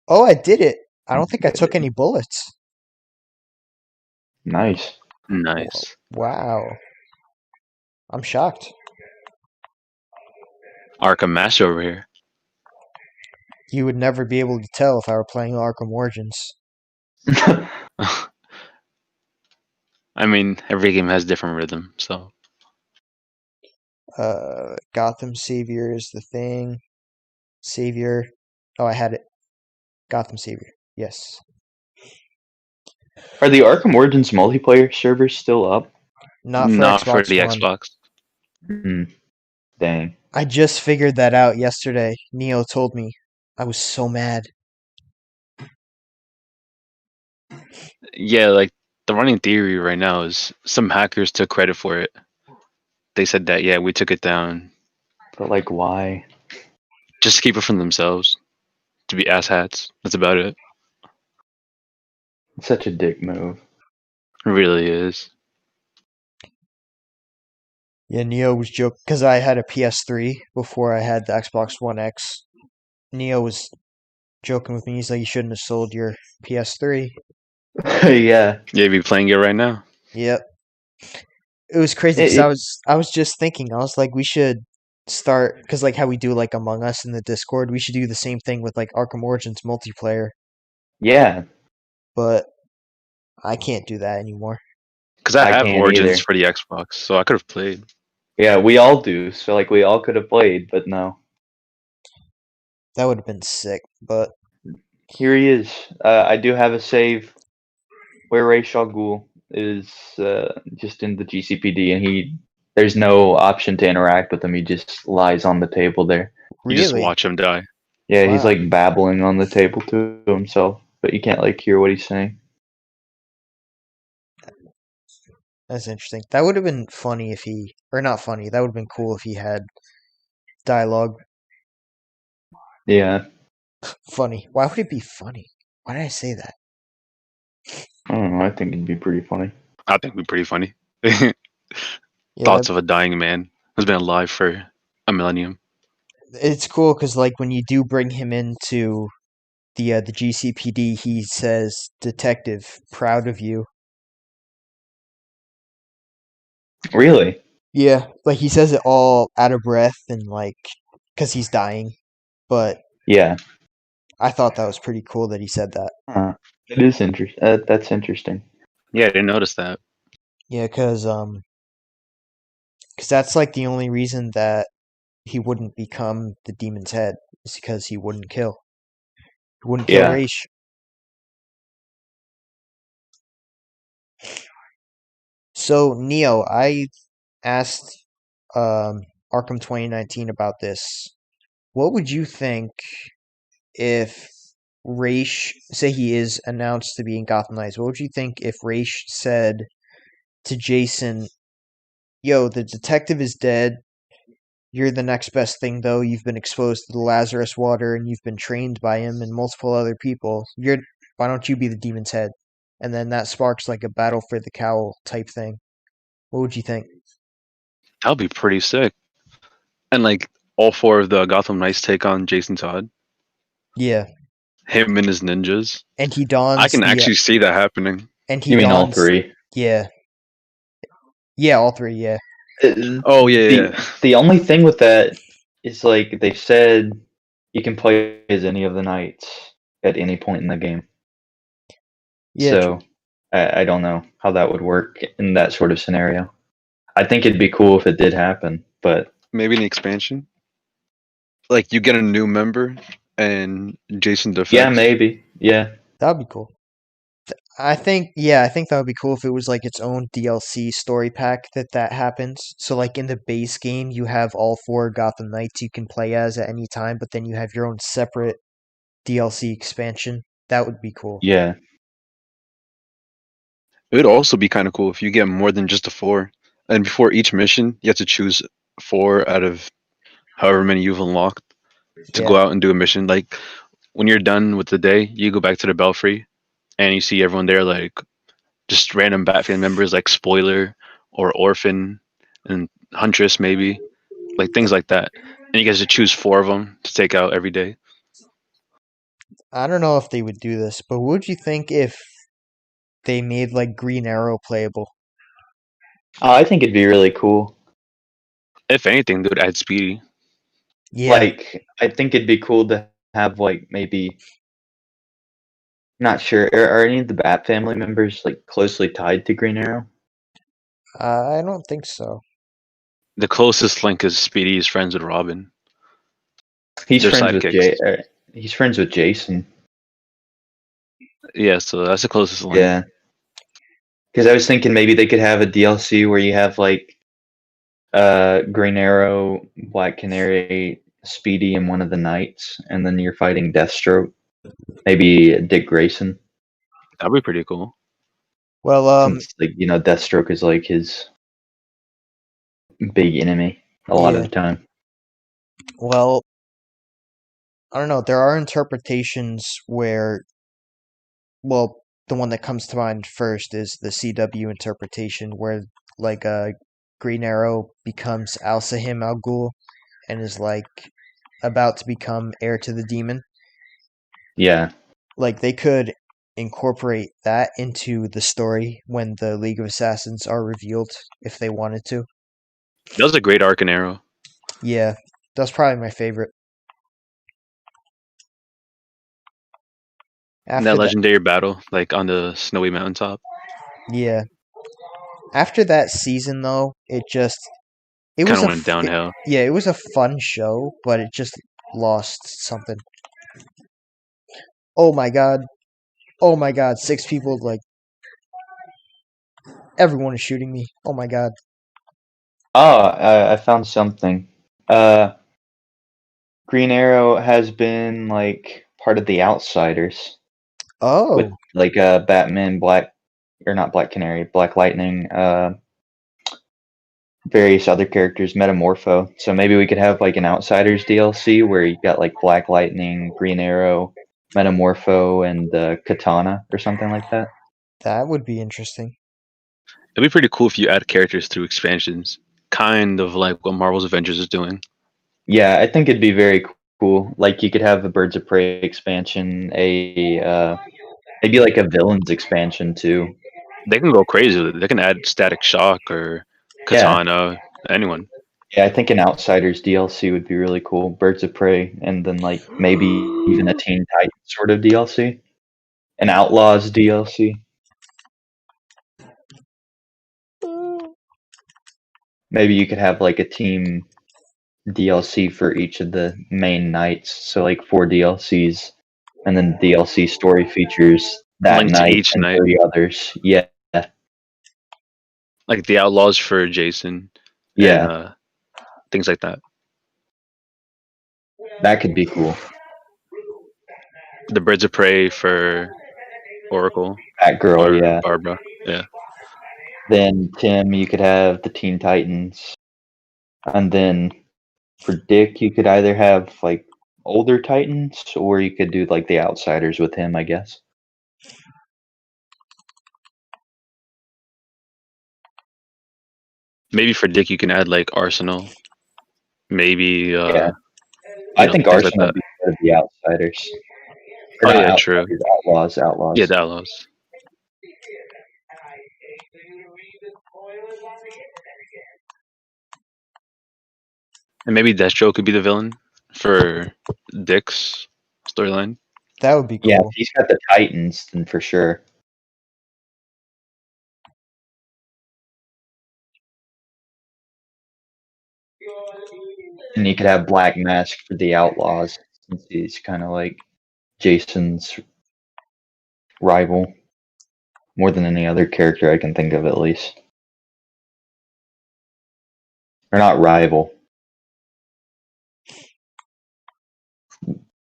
S1: Oh, I did it! I don't think I took any bullets.
S2: Nice.
S3: Nice.
S1: Wow. I'm shocked.
S3: Arkham Master over here.
S1: You would never be able to tell if I were playing Arkham Origins.
S3: I mean, every game has different rhythm, so
S1: Gotham Savior is the thing. Savior. Oh, I had it. Gotham Savior. Yes.
S2: Are the Arkham Origins multiplayer servers still up?
S1: Not for
S3: not for
S1: Xbox
S3: the
S1: One.
S3: Xbox.
S2: Dang.
S1: I just figured that out yesterday. Neo told me. I was so mad.
S3: Yeah, like the running theory right now is some hackers took credit for it. They said that yeah, we took it down
S2: But like, why?
S3: just to keep it from themselves, to be asshats. That's about it.
S2: It's such a dick move.
S3: It really is.
S1: Yeah, Neo was joking because I had a PS3 before I had the Xbox One X. Neo was joking with me. He's like, "You shouldn't have sold your PS3."
S2: Yeah.
S3: Yeah, you be playing it right now.
S1: Yep, it was crazy
S2: It,
S1: because
S2: it,
S1: I was just thinking. I was like, we should start because like how we do like Among Us in the Discord, we should do the same thing with like Arkham Origins multiplayer.
S2: yeah,
S1: But I can't do that anymore.
S3: Because I
S2: I
S3: have
S2: can't
S3: Origins
S2: either.
S3: for the Xbox, so I could have played.
S2: Yeah, we all do. So like we all could have played, but no.
S1: That would have been sick. But
S2: Here he is. I do have a save where Ray Shal is just in the GCPD, and there's no option to interact with him. He just lies on the table there.
S3: You just
S1: really,
S3: watch him die.
S2: Yeah, he's
S1: wow,
S2: like babbling on the table to himself, but you can't like hear what he's saying.
S1: that's interesting. That would have been funny if he, or not funny. That would have been cool if he had dialogue.
S2: Yeah,
S1: Funny. Why would it be funny? Why did I say that?
S2: I don't know. I think it'd be pretty funny.
S3: I think it'd be pretty funny.
S1: Yeah,
S3: Thoughts of a dying man who's been alive for a millennium.
S1: it's cool because like when you do bring him into the GCPD, he says, "Detective, proud of you."
S2: Really?
S1: Yeah, like he says it all out of breath and like because he's dying. But
S2: Yeah.
S1: I thought that was pretty cool that he said that.
S2: It is interesting. That's interesting.
S3: Yeah, I didn't notice that.
S1: Yeah, because that's like the only reason that he wouldn't become the demon's head is because he wouldn't kill. He wouldn't kill
S2: Yeah.
S1: Raish. So Neo, I asked Arkham 2019 about this. What would you think if Raish, say he is announced to be in Gotham Knights, what would you think if Raish said to Jason, "Yo, the detective is dead. You're the next best thing, though. You've been exposed to the Lazarus water, and you've been trained by him and multiple other people. Why don't you be the demon's head?" And then that sparks like a battle for the cowl type thing. What would you think?
S3: That would be pretty sick. And like all four of the Gotham Knights take on Jason Todd.
S1: Yeah,
S3: Him and his ninjas.
S1: and he
S3: I
S1: dons
S3: can
S1: the
S3: actually see that happening.
S1: and he
S2: You mean all
S1: dons
S2: three?
S1: yeah, yeah, all three, yeah.
S3: Oh yeah,
S2: The
S3: yeah.
S2: the only thing with that is like they said you can play as any of the knights at any point in the game.
S1: Yeah,
S2: So I don't know how that would work in that sort of scenario. I think it'd be cool if it did happen, but
S3: Maybe an expansion. Like you get a new member and Jason
S2: yeah,
S3: defects.
S2: maybe. Yeah.
S1: that would be cool. I think that would be cool if it was like its own DLC story pack that happens. So like in the base game, you have all four Gotham Knights you can play as at any time, but then you have your own separate DLC expansion. That would be cool.
S2: Yeah.
S3: It would also be kind of cool if you get more than just a four. And before each mission, you have to choose four out of however many you've unlocked to
S1: Yeah,
S3: go out and do a mission. Like when you're done with the day, you go back to the Belfry and you see everyone there, like just random Batman members like Spoiler or Orphan and Huntress, maybe like things like that. And you guys to choose four of them to take out every day.
S1: I don't know if they would do this, but what would you think if they made like Green Arrow playable?
S2: Oh, I think it'd be really cool.
S3: If anything, they would add Speedy.
S1: Yeah,
S2: Like I think it'd be cool to have like maybe not sure are any of the Bat family members like closely tied to Green Arrow?
S1: I don't think so.
S3: The closest link is Speedy is friends with Robin.
S2: He's
S3: They're
S2: friends with
S3: sidekicks.
S2: He's friends with Jason.
S3: Yeah, so that's the closest link.
S2: Yeah. Because I was thinking maybe they could have a DLC where you have like Green Arrow, Black Canary, Speedy, and one of the Knights, and then you're fighting Deathstroke. Maybe Dick Grayson,
S3: That'd be pretty cool.
S1: Well,
S2: since like Deathstroke is like his big enemy a lot of
S1: yeah.
S2: the time.
S1: Well, I don't know. There are interpretations where, well, the one that comes to mind first is the CW interpretation, where like Green Arrow becomes Al Sahim Al Ghul and is like about to become heir to the demon.
S2: Yeah.
S1: Like they could incorporate that into the story when the League of Assassins are revealed if they wanted to.
S3: That was a great arc and arrow.
S1: Yeah, that's probably my favorite.
S3: And that
S1: After that,
S3: legendary battle, like on the snowy mountaintop.
S1: yeah. After that season though, it
S3: Kind
S1: was
S3: of went
S1: it,
S3: downhill.
S1: yeah, it was a fun show, but it just lost something. Oh my god. Oh my god, 6 people, like, everyone is shooting me. Oh my god.
S2: Oh, I found something. Green Arrow has been like part of the Outsiders with
S1: Oh,
S2: like Batman, Black or not Black Canary, Black Lightning, various other characters, Metamorpho. So maybe we could have like an Outsiders DLC where you got like Black Lightning, Green Arrow, Metamorpho, and Katana or something like that.
S1: that would be interesting.
S3: It'd be pretty cool if you add characters through expansions, kind of like what Marvel's Avengers is doing.
S2: Yeah, I think it'd be very cool. Like you could have a Birds of Prey expansion, maybe like a villains expansion too.
S3: They can go crazy with it. They can add Static Shock or
S2: Yeah,
S3: Katana, anyone.
S2: yeah, I think an Outsiders DLC would be really cool. Birds of Prey, and then like maybe even a Teen Titans sort of DLC, an Outlaws DLC. Maybe you could have like a team DLC for each of the main nights. So like 4 DLCs, and then DLC story features that
S3: Linked to
S2: night
S3: each
S2: and
S3: night.
S2: 3 others. Yeah,
S3: Like the Outlaws for Jason and
S2: yeah,
S3: things like that.
S2: that could be cool.
S3: The Birds of Prey for Oracle
S2: Batgirl,
S3: or
S2: yeah.
S3: Barbara. Yeah.
S2: Then Tim, you could have the Teen Titans, and then for Dick, you could either have like older Titans, or you could do like the Outsiders with him, I guess.
S3: Maybe for Dick you can add like Arsenal. Maybe
S2: Yeah, I think
S3: things like
S2: Arsenal
S3: that.
S2: would be part of the Outsiders, or
S3: Oh
S2: not
S3: yeah, true.
S2: Outsiders, Outlaws,
S3: Yeah,
S2: Outlaws.
S3: the Outlaws. And maybe Deathstroke could be the villain for Dick's storyline.
S1: That would be
S2: Yeah, if
S1: cool.
S2: he's got the Titans, then for sure. And you could have Black Mask for the Outlaws, since he's kind of like Jason's rival, more than any other character I can think of, at least. Or not rival,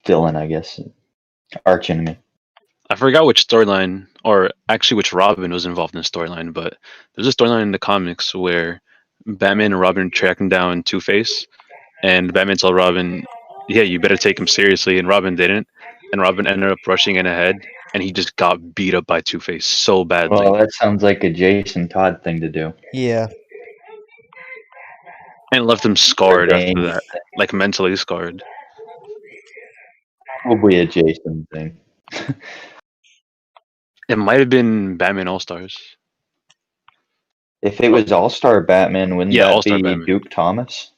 S2: villain, I guess. Arch enemy.
S3: I forgot which storyline, or actually which Robin was involved in the storyline, but there's a storyline in the comics where Batman and Robin are tracking down Two-Face, and Batman told Robin, "Yeah, you better take him seriously," and Robin didn't, and Robin ended up rushing in ahead, and he just got beat up by Two-Face so
S2: Well,
S3: badly,
S2: that sounds like a Jason Todd thing to do.
S1: Yeah,
S3: and it left him
S2: Or a
S3: scarred after
S2: Bane
S3: that, like mentally scarred.
S2: Probably a Jason thing.
S3: It might have been Batman All Stars.
S2: If it
S3: Oh,
S2: was All Star Batman, wouldn't
S3: yeah, All
S2: that
S3: Star
S2: be
S3: Batman.
S2: Duke Thomas?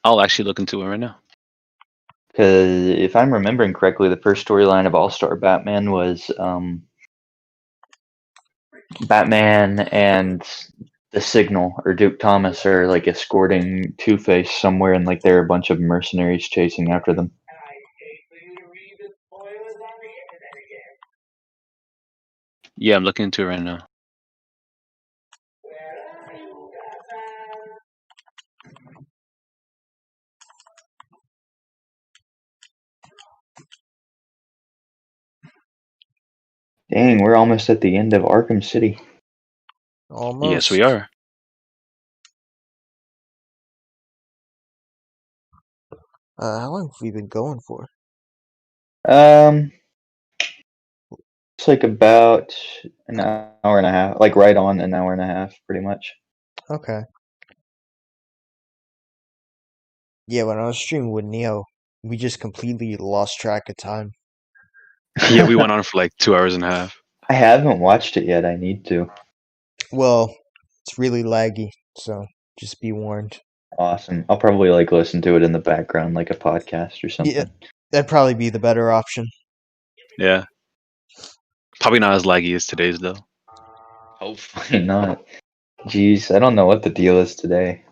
S3: I'll actually look into it right now.
S2: Because if I'm remembering correctly, the first storyline of All Star Batman was Batman and the Signal or Duke Thomas are like escorting Two Face somewhere, and like there are a bunch of mercenaries chasing after them.
S3: Yeah, I'm looking into it right now.
S2: Dang, we're almost at the end of Arkham City.
S3: Yes,
S1: almost.
S3: we are.
S1: How long have we been going for?
S2: Um, like about an hour and a half, like right on an hour and a half, pretty much.
S1: Okay. Yeah, when I was streaming with Neo, we just completely lost track of time.
S3: Yeah, we went on for like 2 hours and a half.
S2: I haven't watched it yet. I need to.
S1: Well, it's really laggy, so just be warned.
S2: Awesome. I'll probably like listen to it in the background, like a podcast or something.
S1: Yeah, that'd probably be the better option.
S3: Yeah. Probably not as laggy as today's though.
S2: Hopefully not. Jeez, I don't know what the deal is today.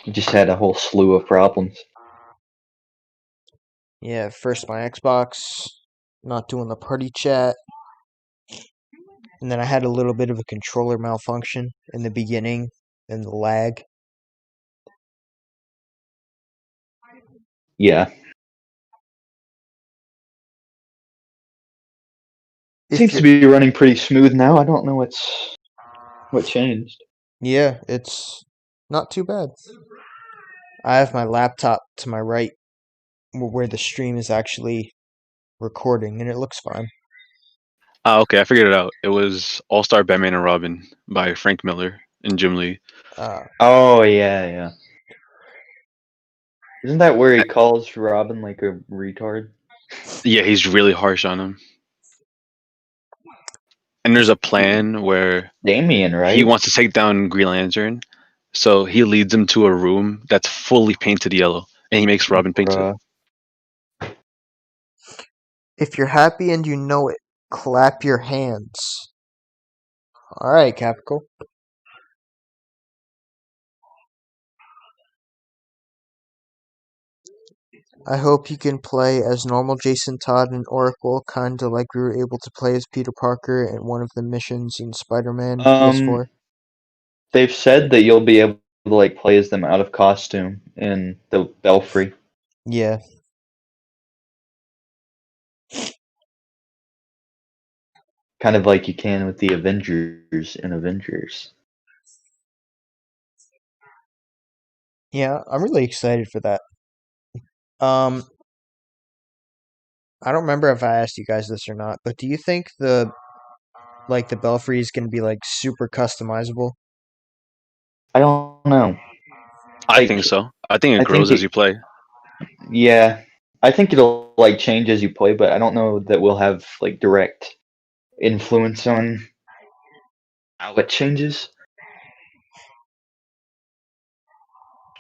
S2: You just had a whole slew of problems.
S1: Yeah, first my Xbox, not doing the party chat. And then I had a little bit of a controller malfunction in the beginning and the lag.
S2: Yeah. Seems to be running pretty smooth now. I don't know what changed.
S1: Yeah, it's not too bad. I have my laptop to my right where the stream is actually recording, and it looks fine.
S3: Ah, okay, I figured it out. It was All Star Batman and Robin by Frank Miller and Jim Lee.
S2: Oh yeah. Isn't that where he calls Robin like a retard?
S3: Yeah, he's really harsh on him. And there's a plan where
S2: Damien, right?
S3: he wants to take down Green Lantern, so he leads him to a room that's fully painted yellow, and he makes Robin paint it.
S1: If you're happy and you know it, clap your hands. Alright, Capital. I hope you can play as normal Jason Todd and Oracle, kinda like we were able to play as Peter Parker in one of the missions in Spider-Man PS4.
S2: They've said that you'll be able to like play as them out of costume in the Belfry.
S1: Yeah.
S2: Kind of like you can with the Avengers in Avengers.
S1: Yeah, I'm really excited for that. I don't remember if I asked you guys this or not, but do you think the Belfry is going to be like super customizable?
S2: I don't know.
S3: I think so. I think it grows as you play.
S2: Yeah. I think it'll like change as you play, but I don't know that we'll have like direct influence on how it changes.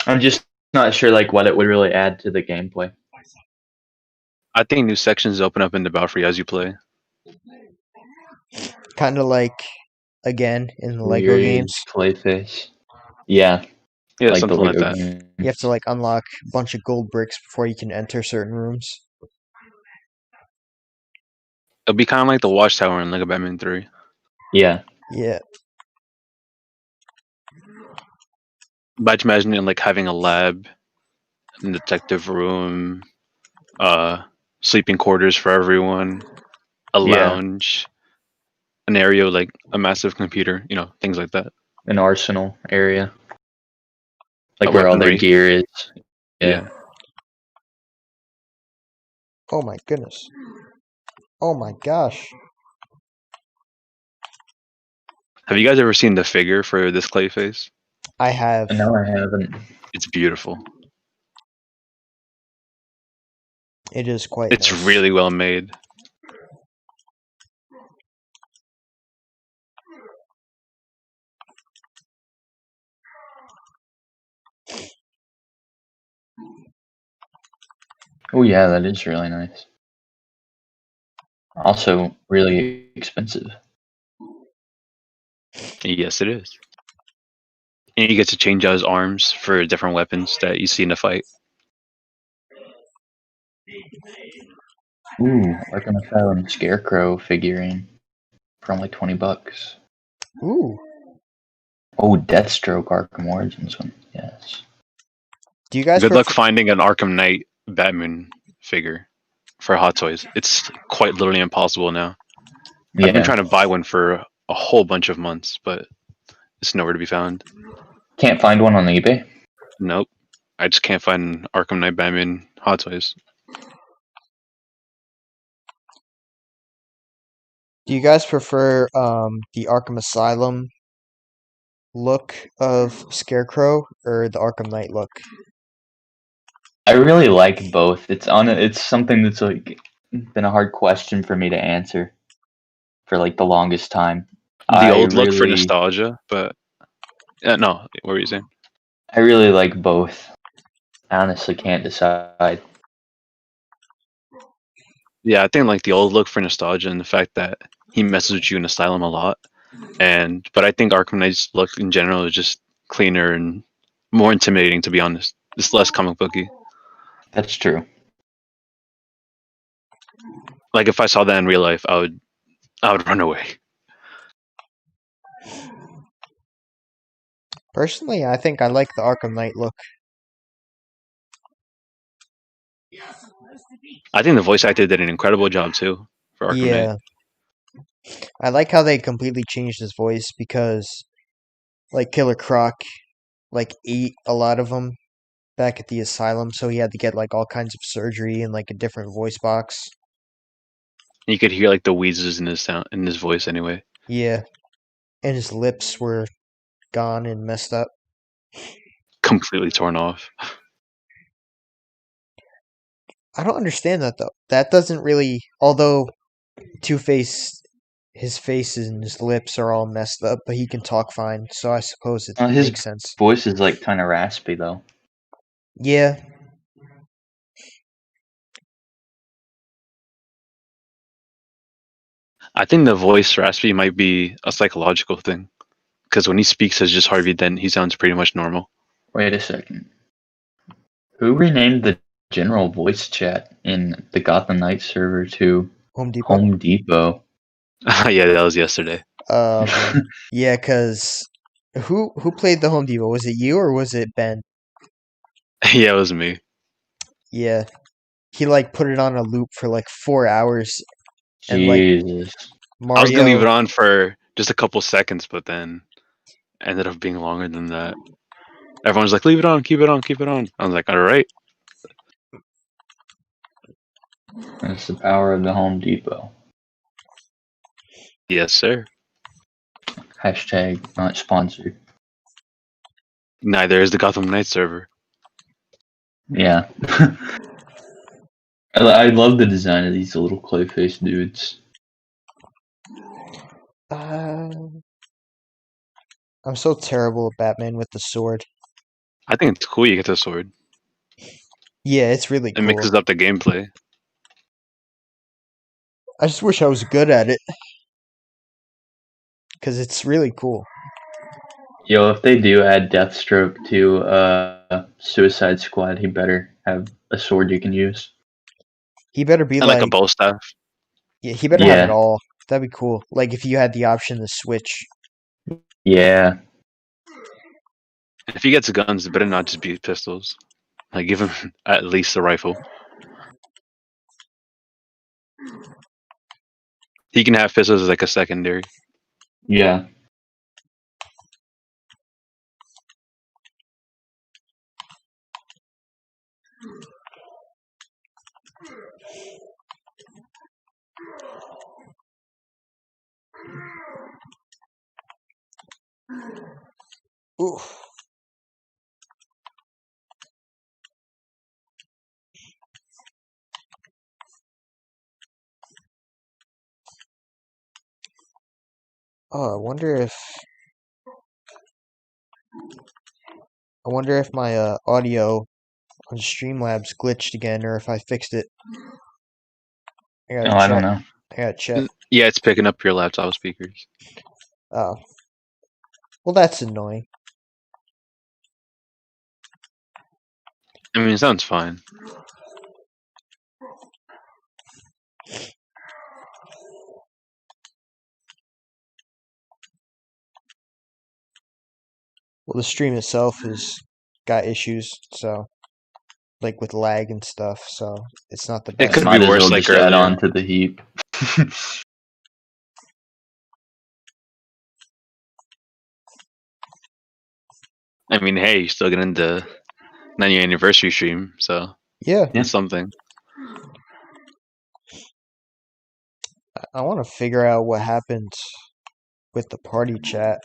S2: I'm just not sure like what it would really add to the gameplay.
S3: I think new sections open up in the Belfry as you play.
S1: Kind of like, again, in the Lego games.
S2: Clayface. Yeah.
S3: Yeah,
S2: like
S3: something
S2: the
S3: like
S2: Lego
S3: that.
S2: games.
S1: You have to like unlock a bunch of gold bricks before you can enter certain rooms.
S3: It'll be kind of like the Watchtower in Lego Batman 3.
S2: Yeah.
S1: Yeah.
S3: But I just imagine it like having a lab, a detective room, sleeping quarters for everyone, a lounge, an area with, like a massive computer, things like that.
S2: An arsenal area. Like
S3: A
S2: where all their
S3: weaponry.
S2: gear is.
S3: Yeah.
S1: Oh my goodness. Oh my gosh.
S3: Have you guys ever seen the figure for this Clayface?
S1: I have.
S2: No, I haven't.
S3: It's beautiful.
S1: It is quite
S3: It's
S1: nice.
S3: really well made.
S2: Oh yeah, that is really nice. Also really expensive.
S3: Yes, it is. And you get to change out his arms for different weapons that you see in the fight.
S2: Ooh, Arkham Asylum Scarecrow figurine for only $20.
S1: Ooh.
S2: Oh, Deathstroke Arkham Origins one. Yes.
S1: Do you guys
S3: Good luck finding an Arkham Knight Batman figure for Hot Toys. It's quite literally impossible now.
S2: Yeah.
S3: I've been trying to buy one for a whole bunch of months, but it's nowhere to be found.
S2: Can't find one on eBay?
S3: Nope. I just can't find Arkham Knight Batman Hot Toys.
S1: Do you guys prefer the Arkham Asylum look of Scarecrow or the Arkham Knight look?
S2: I really like both. It's something that's like been a hard question for me to answer for like the longest time.
S3: The
S2: I
S3: old look for
S2: really
S3: nostalgia, but no, what were you saying?
S2: I really like both. I honestly can't decide.
S3: Yeah, I think like the old look for nostalgia and the fact that he messes with you in Asylum a lot, but I think Arkham Knight's look in general is just cleaner and more intimidating. To be honest, it's less comic booky.
S2: That's true.
S3: Like if I saw that in real life, I would run away.
S1: Personally, I think I like the Arkham Knight look.
S3: I think the voice actor did an incredible job too for Arkham Knight.
S1: Yeah. I like how they completely changed his voice because, like, Killer Croc, like, ate a lot of them back at the asylum, so he had to get, like, all kinds of surgery and, like, a different voice box.
S3: You could hear like the wheezes in his voice anyway.
S1: Yeah. And his lips were gone and messed up.
S3: Completely torn off.
S1: I don't understand that, though. That doesn't really... Although Two-Face, his face and his lips are all messed up, but he can talk fine, so I suppose it
S2: His
S1: makes sense.
S2: voice is like kind of raspy though.
S1: Yeah.
S3: I think the voice raspy might be a psychological thing because when he speaks as just Harvey Dent, he sounds pretty much normal.
S2: Wait a second. Who renamed the general voice chat in the Gotham Knight server to
S1: Home Depot?
S2: Home Depot?
S3: Yeah, that was yesterday.
S1: Man. Yeah, because... Who played the Home Depot? Was it you or was it Ben?
S3: Yeah, it was me.
S1: Yeah. He, like, put it on a loop for, like, 4 hours. And, like,
S2: Jesus.
S3: I was gonna leave it
S1: Mario...
S3: on for just a couple seconds, but then ended up being longer than that. Everyone's like, "Leave it on, keep it on, keep it on." I was like, "All right."
S2: That's the power of the Home Depot.
S3: Yes, sir.
S2: Hashtag not sponsored.
S3: Neither is the Gotham Knight server.
S2: Yeah. I love the design of these little clay-faced dudes.
S1: I'm so terrible at Batman with the sword.
S3: I think it's cool you get the sword.
S1: Yeah, it's really
S3: It
S1: cool.
S3: mixes up the gameplay.
S1: I just wish I was good at it. Because it's really cool.
S2: Yo, if they do add Deathstroke to Suicide Squad, he better have a sword you can use.
S1: He better be
S3: And like a bow staff.
S1: Yeah, he better have it
S2: Yeah.
S1: all. That'd be cool. Like if you had the option to switch.
S2: Yeah.
S3: If he gets guns, it better not just be pistols. Like give him at least a rifle. He can have pistols as like a secondary.
S2: Yeah.
S1: Oof. Oh, I wonder if my audio on Streamlabs glitched again, or if I fixed it. I gotta
S2: I don't
S1: check.
S2: know.
S1: I gotta check.
S3: Yeah, it's picking up your laptop speakers.
S1: Oh. Well, that's annoying.
S3: I mean, it sounds fine.
S1: Well, the stream itself has got issues, so like with lag and stuff, so it's not the
S3: It
S1: best.
S3: could
S2: Might
S3: be
S2: as
S3: worse
S2: well
S3: like
S2: just add
S3: earlier.
S2: on to the heap.
S3: I mean, hey, you're still getting the 9-year anniversary stream, so
S1: Yeah.
S3: that's something.
S1: I want to figure out what happened with the party chat.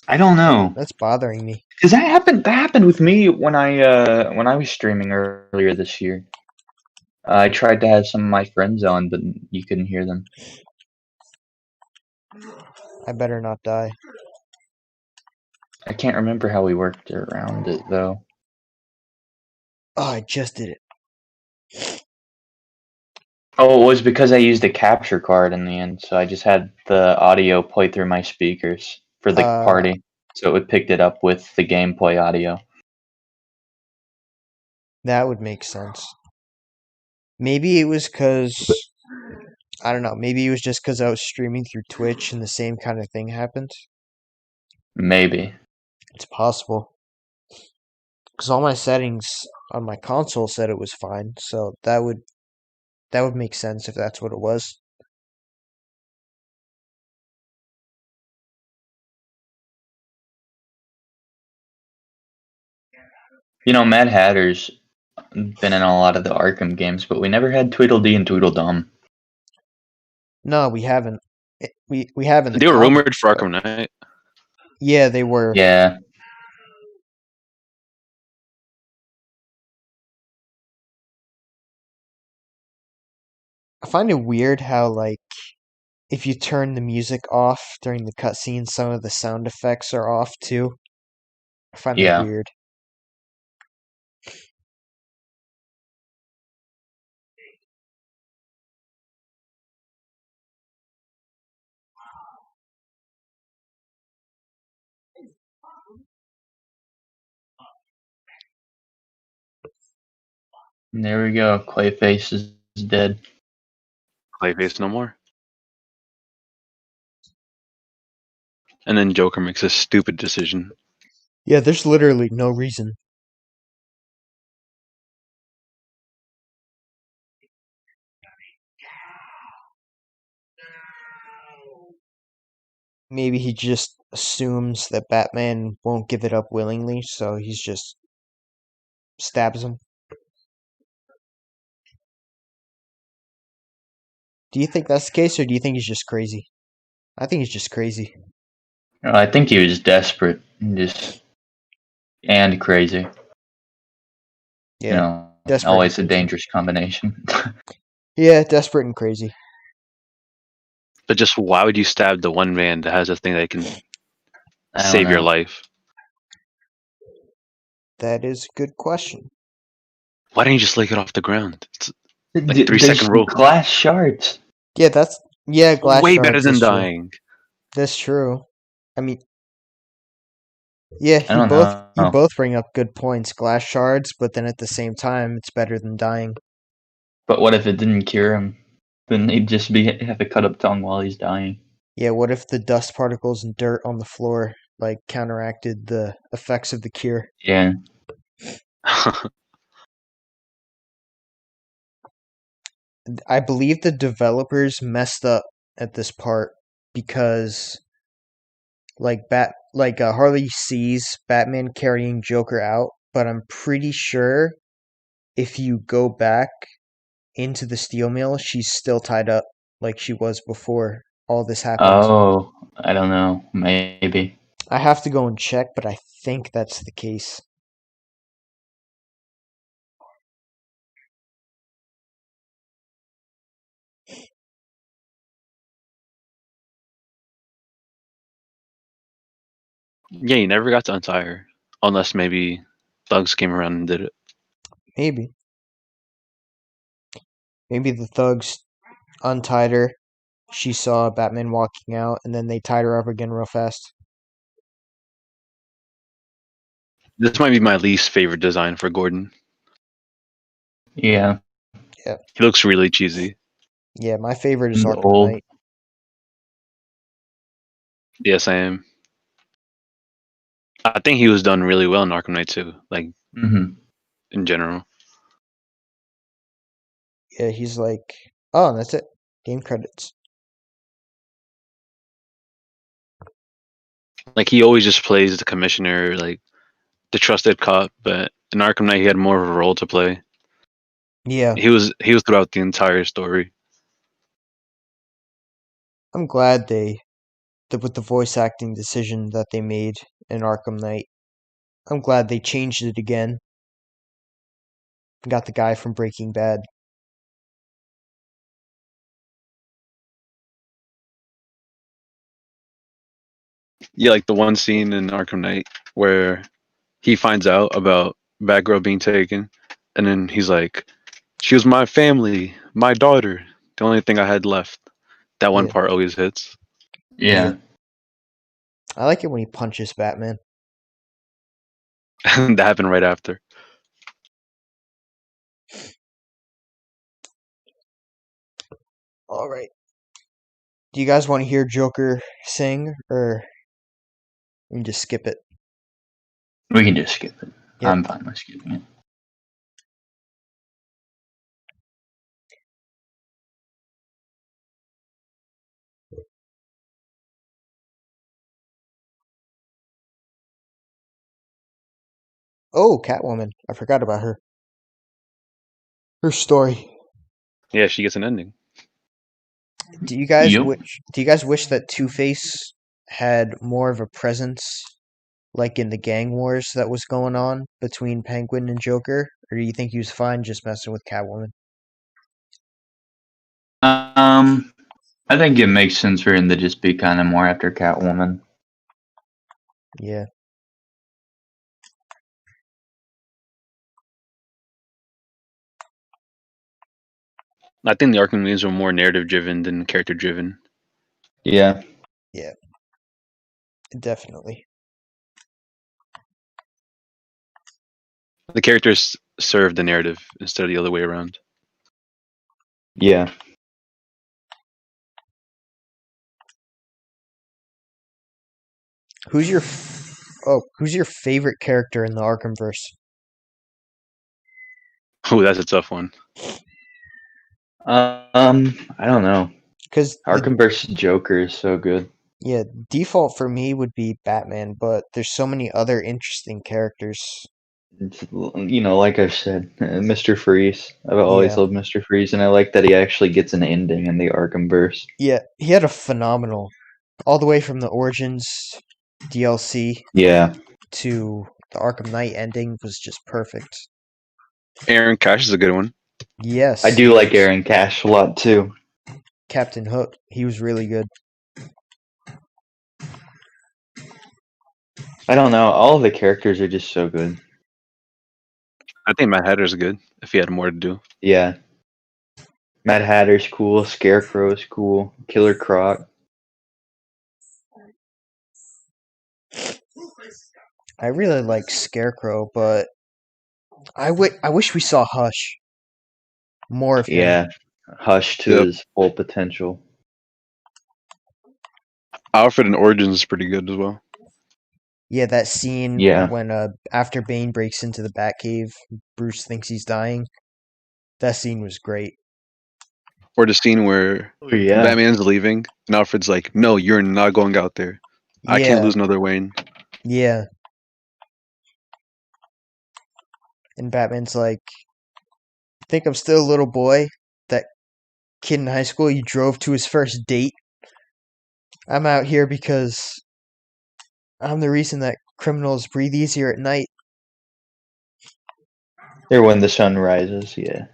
S2: I don't know.
S1: That's bothering me.
S2: Because that happened with me when I was streaming earlier this year. I tried to have some of my friends on, but you couldn't hear them.
S1: I better not die.
S2: I can't remember how we worked around it though.
S1: Oh, I just did it.
S2: Oh, it was because I used a capture card in the end, so I just had the audio play through my speakers for the party, so it picked it up with the gameplay audio.
S1: That would make sense. Maybe it was because, I don't know, maybe it was just because I was streaming through Twitch and the same kind of thing happened.
S2: Maybe.
S1: It's possible. Because all my settings on my console said it was fine, so that would make sense if that's what it was.
S2: You know, Mad Hatter's been in a lot of the Arkham games, but we never had Tweedledee and Tweedledum.
S1: No, we haven't. We have in the
S3: They were rumored
S1: comics,
S3: for
S1: but-
S3: Arkham Knight.
S1: Yeah, they were.
S2: Yeah.
S1: I find it weird how, like, if you turn the music off during the cutscene, some of the sound effects are off too. I find that
S2: Yeah.
S1: weird.
S2: And there we go. Clayface is dead.
S3: Clayface no more. And then Joker makes a stupid decision.
S1: Yeah, there's literally no reason. Maybe he just assumes that Batman won't give it up willingly, so he's just stabs him. Do you think that's the case, or do you think he's just crazy? I think he's just crazy.
S2: I think he was desperate and crazy.
S1: Yeah,
S2: You know,
S1: desperate
S2: always a
S1: and crazy.
S2: dangerous combination.
S1: Yeah, desperate and crazy.
S3: But just why would you stab the one man that has a thing that can
S2: I don't
S3: save your
S2: know.
S3: life?
S1: That is a good question.
S3: Why didn't you just lick it off the ground? It's like
S2: There's
S3: 3-second rule.
S2: glass shards.
S1: Yeah, glass
S3: way
S1: shards
S3: better than
S1: is true.
S3: dying.
S1: That's true. I mean, yeah,
S2: I don't know.
S1: you both bring up good points. Glass shards, but then at the same time, it's better than dying.
S2: But what if it didn't cure him? Then he'd just have a cut up tongue while he's dying.
S1: Yeah, what if the dust particles and dirt on the floor like counteracted the effects of the cure?
S2: Yeah.
S1: I believe the developers messed up at this part because Harley sees Batman carrying Joker out, but I'm pretty sure if you go back into the steel mill, she's still tied up like she was before all this happened.
S2: Oh, I don't know. Maybe.
S1: I have to go and check, but I think that's the case.
S3: Yeah, you never got to untie her. Unless maybe thugs came around and did it.
S1: Maybe. Maybe the thugs untied her. She saw Batman walking out, and then they tied her up again real fast.
S3: This might be my least favorite design for Gordon.
S2: Yeah.
S1: Yeah.
S3: He looks really cheesy.
S1: Yeah, my favorite is
S2: And
S1: Arkham
S2: old.
S1: Knight.
S3: Yes, I am. I think he was done really well in Arkham Knight too, like in general.
S1: Yeah, he's like, oh, and that's it. Game credits.
S3: Like he always just plays the commissioner, like the trusted cop, but in Arkham Knight he had more of a role to play.
S1: Yeah.
S3: He was throughout the entire story.
S1: I'm glad with the voice acting decision that they made in Arkham Knight. I'm glad they changed it again. Got the guy from Breaking Bad.
S3: Yeah, like the one scene in Arkham Knight where he finds out about Batgirl being taken, and then he's like, "She was my family, my daughter, the only thing I had left." That one
S1: Yeah,
S3: part always hits.
S1: yeah.
S2: Yeah.
S1: I like it when he punches Batman.
S3: That happened right after.
S1: All right. Do you guys want to hear Joker sing, or we can just skip it?
S2: We can just skip it.
S1: Yep.
S2: I'm fine with skipping it.
S1: Oh, Catwoman. I forgot about her. Her story.
S3: Yeah, she gets an ending.
S1: Do you guys
S2: Yep.
S1: wish that Two-Face had more of a presence, like in the gang wars that was going on between Penguin and Joker, or do you think he was fine just messing with Catwoman?
S2: I think it makes sense for him to just be kind of more after Catwoman.
S1: Yeah.
S3: I think the Arkham games were more narrative driven than character driven.
S2: Yeah.
S1: Yeah. Definitely.
S3: The characters serve the narrative instead of the other way around.
S2: Yeah.
S1: Who's your favorite character in the Arkhamverse?
S3: Oh, that's a tough one.
S2: I don't know.
S1: Because
S2: Arkham vs. Joker is so good.
S1: default for me would be Batman, but there's so many other interesting characters.
S2: It's, like I said, Mr. Freeze. I've always
S1: Yeah.
S2: loved Mr. Freeze, and I like that he actually gets an ending in the Arkhamverse.
S1: Yeah, he had a phenomenal, all the way from the Origins DLC
S2: Yeah.
S1: to the Arkham Knight ending was just perfect.
S3: Aaron Cash is a good one.
S1: Yes,
S2: I
S1: he
S2: do like
S1: is.
S2: Aaron Cash a lot, too.
S1: Captain Hook, he was really good.
S2: I don't know. All of the characters are just so good.
S3: I think Mad Hatter's good if he had more to do.
S2: Yeah. Mad Hatter's cool. Scarecrow's cool. Killer Croc.
S1: I really like Scarecrow, but I wish we saw Hush. More of him.
S2: Yeah. Hush to
S3: Yep.
S2: his full potential.
S3: Alfred in Origins is pretty good as well.
S1: Yeah, that scene
S2: Yeah.
S1: when after Bane breaks into the Batcave, Bruce thinks he's dying. That scene was great.
S3: Or the scene where
S2: Oh, yeah.
S3: Batman's leaving and Alfred's like, "No, you're not going out there. I can't
S1: Yeah,
S3: lose another Wayne."
S1: yeah. And Batman's like, think I'm still a little boy? That kid in high school you drove to his first date? I'm out here because I'm the reason that criminals breathe easier at night.
S2: Or when the sun rises, yeah.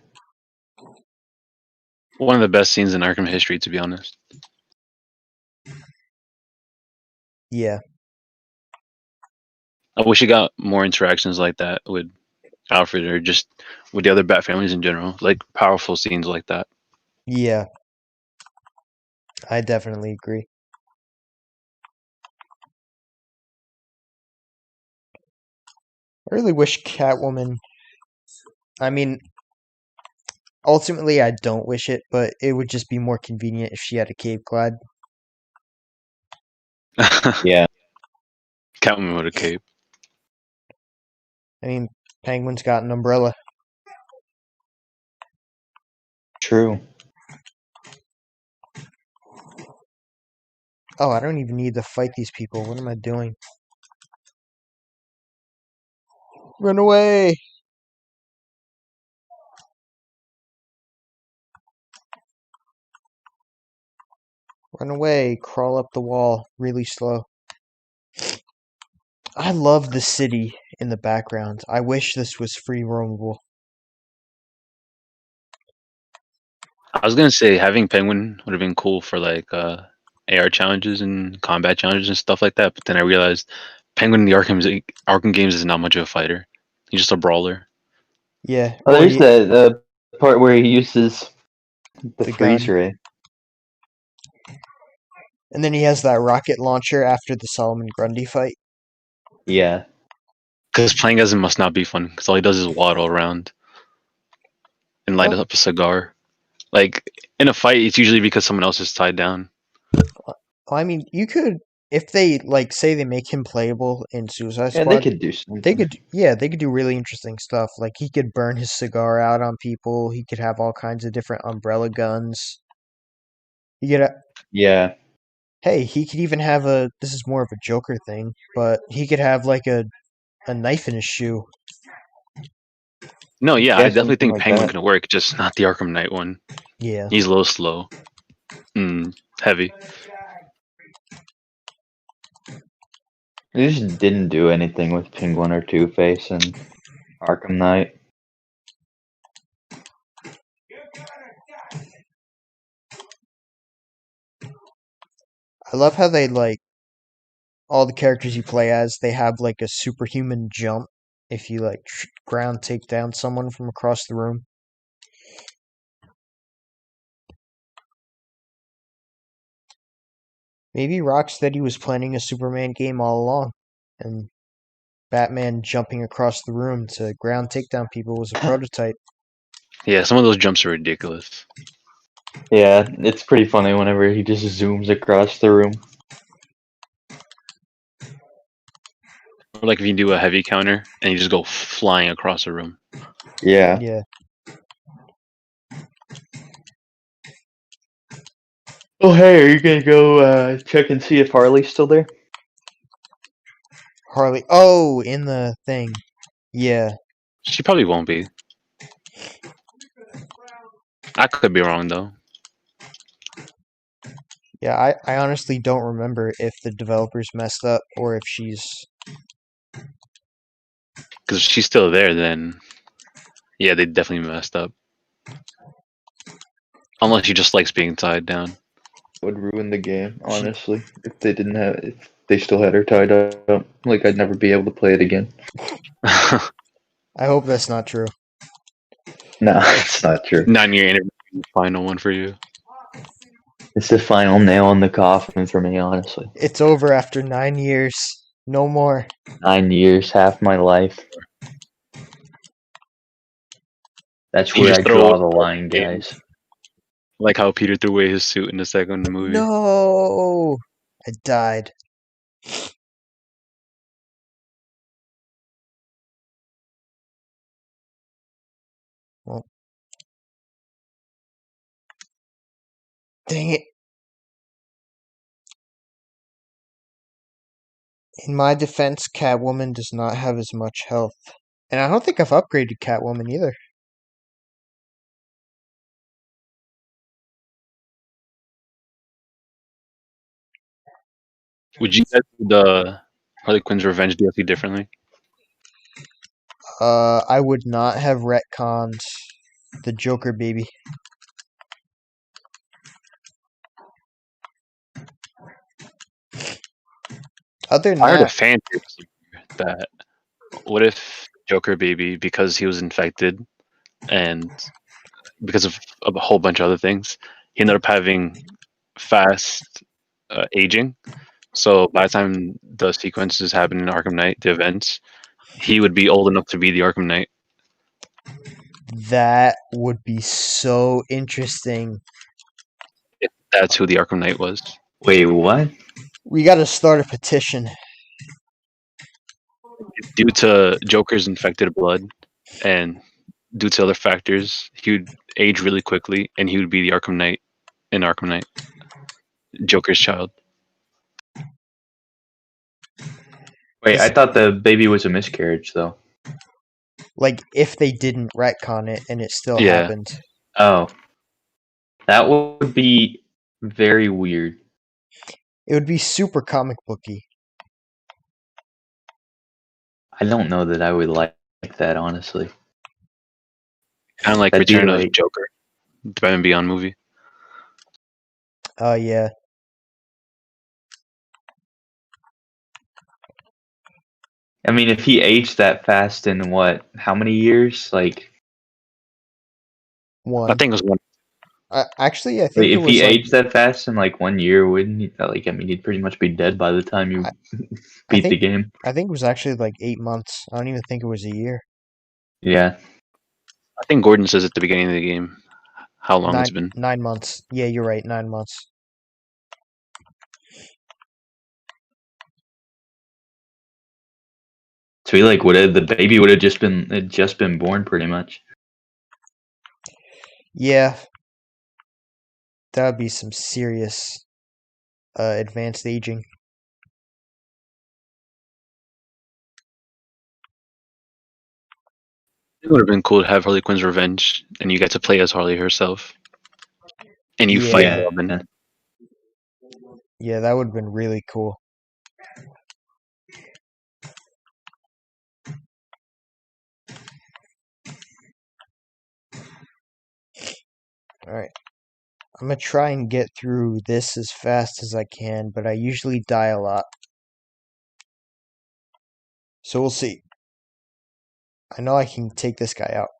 S3: One of the best scenes in Arkham history, to be honest.
S1: Yeah,
S3: I wish he got more interactions like that with Alfred or just with the other Bat families in general, like powerful scenes like that.
S1: yeah. I definitely agree. I really wish Catwoman. I mean, ultimately, I don't wish it, but it would just be more convenient if she had a cave glide.
S2: Yeah.
S3: Catwoman with a cape.
S1: I mean, Penguin's got an umbrella.
S2: True.
S1: Oh, I don't even need to fight these people. What am I doing? Run away! Run away, crawl up the wall, really slow. I love the city in the background. I wish this was free roamable.
S3: I was gonna say having Penguin would have been cool for like AR challenges and combat challenges and stuff like that. But then I realized Penguin in the Arkham games is not much of a fighter. He's just a brawler.
S1: Yeah,
S2: Oh,
S1: or
S2: there's the part where he uses the
S1: the
S2: freeze
S1: gun.
S2: ray.
S1: And then he has that rocket launcher after the Solomon Grundy fight.
S2: Yeah.
S3: Because playing as him must not be fun. Because all he does is waddle around and light
S1: Well,
S3: up a cigar. Like in a fight, it's usually because someone else is tied down.
S1: I mean, you could, if they, like, say they make him playable in Suicide
S2: Yeah, they
S1: Squad,
S2: could do something.
S1: they could do really interesting stuff. Like, he could burn his cigar out on people. He could have all kinds of different umbrella guns. He could,
S2: Yeah.
S1: hey, he could even have this is more of a Joker thing, but he could have, like, a knife in his shoe.
S3: No, yeah,
S2: Yeah,
S3: I definitely
S2: something
S3: think
S2: like
S3: Penguin
S2: that.
S3: could work, just not the Arkham Knight one.
S1: Yeah.
S3: He's a little slow. Heavy.
S2: They just didn't do anything with Penguin or Two-Face and Arkham Knight.
S1: I love how they, like, all the characters you play as, they have, like, a superhuman jump if you, like, ground take down someone from across the room. Maybe Rocksteady was planning a Superman game all along, and Batman jumping across the room to ground takedown people was a prototype.
S3: Yeah, some of those jumps are ridiculous.
S2: Yeah, it's pretty funny whenever he just zooms across the room.
S3: Or like if you do a heavy counter and you just go flying across the room.
S2: Yeah.
S1: Yeah.
S2: Oh, hey, are you gonna go check and see if Harley's still there?
S1: Harley. Oh, in the thing. Yeah.
S3: She probably won't be. I could be wrong though.
S1: Yeah, I honestly don't remember if the developers messed up or if she's...
S3: Because if she's still there, then yeah, they definitely messed up. Unless she just likes being tied down.
S2: Would ruin the game, honestly, if they still had her tied up. Like, I'd never be able to play it again.
S1: I hope that's not true.
S2: No, it's not true.
S3: 9-year anniversary, final one for you.
S2: It's the final nail in the coffin for me, honestly.
S1: It's over after 9 years. No more.
S2: 9 years, half my life. That's
S3: You
S2: where
S3: just
S2: I
S3: throw
S2: draw
S3: away
S2: the line,
S3: the game.
S2: guys.
S3: Like how Peter threw away his suit in the second movie.
S1: No! I died. Well, dang it. In my defense, Catwoman does not have as much health. And I don't think I've upgraded Catwoman either.
S3: Would you guys do the Harley Quinn's Revenge DLC differently?
S1: I would not have retconned the Joker baby. Other than
S3: I heard a
S1: that,
S3: fan theory that what if Joker baby, because he was infected and because of a whole bunch of other things, he ended up having fast aging. So by the time the sequences happen in Arkham Knight, the events, he would be old enough to be the Arkham Knight.
S1: that would be so interesting.
S3: If that's who the Arkham Knight was.
S2: Wait, what?
S1: We gotta start a petition.
S3: Due to Joker's infected blood and due to other factors, he would age really quickly and he would be the Arkham Knight in Arkham Knight. Joker's child.
S2: Wait, I thought the baby was a miscarriage, though.
S1: Like, if they didn't retcon it and it still
S3: Yeah.
S1: happened.
S2: Oh. That would be very weird.
S1: It would be super comic booky.
S2: I don't know that I would like that, honestly.
S3: Kind of like
S2: That'd be
S3: Return of
S2: like,
S3: Joker, Batman Beyond movie.
S1: Oh yeah.
S2: I mean, if he aged that fast in what? How many years? Like,
S3: I
S1: One.
S3: think it was one.
S1: Actually, I
S2: like,
S1: think it
S2: if he
S1: was like
S2: aged that fast in like 1 year, wouldn't he? Like, I mean, he'd pretty much be dead by the time
S1: I,
S2: you
S1: I
S2: beat the
S1: think
S2: game.
S1: I think it was actually like 8 months. I don't even think it was a year.
S2: Yeah.
S3: I think Gordon says at the beginning of the game how long it's
S1: Nine
S3: been.
S1: 9 months. Yeah, you're right. 9 months.
S2: So he like would have the baby would have just been born pretty much.
S1: Yeah, that would be some serious advanced aging.
S3: It would have been cool to have Harley Quinn's revenge, and you get to play as Harley herself, and you fight
S1: Yeah,
S3: Robin.
S1: yeah, that would have been really cool. All right. I'm gonna try and get through this as fast as I can, but I usually die a lot. So we'll see. I know I can take this guy out.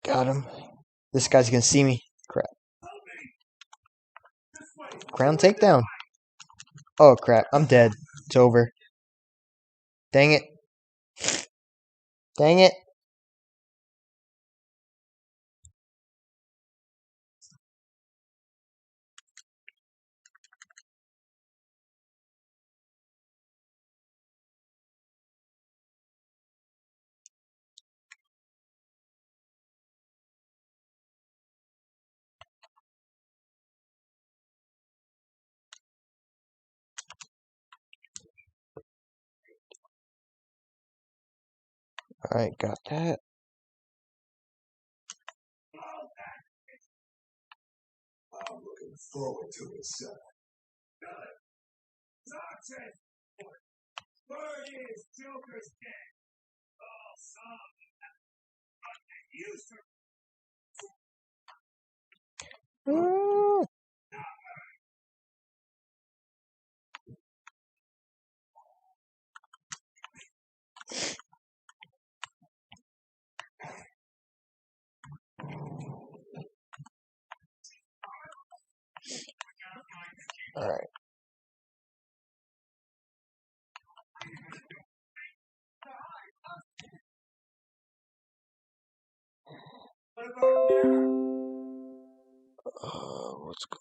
S1: Got him. This guy's gonna see me. Crap. Ground takedown. Oh crap, I'm dead. It's over. Dang it. Dang it. Alright, got that. Ooh. Alright. Let's go.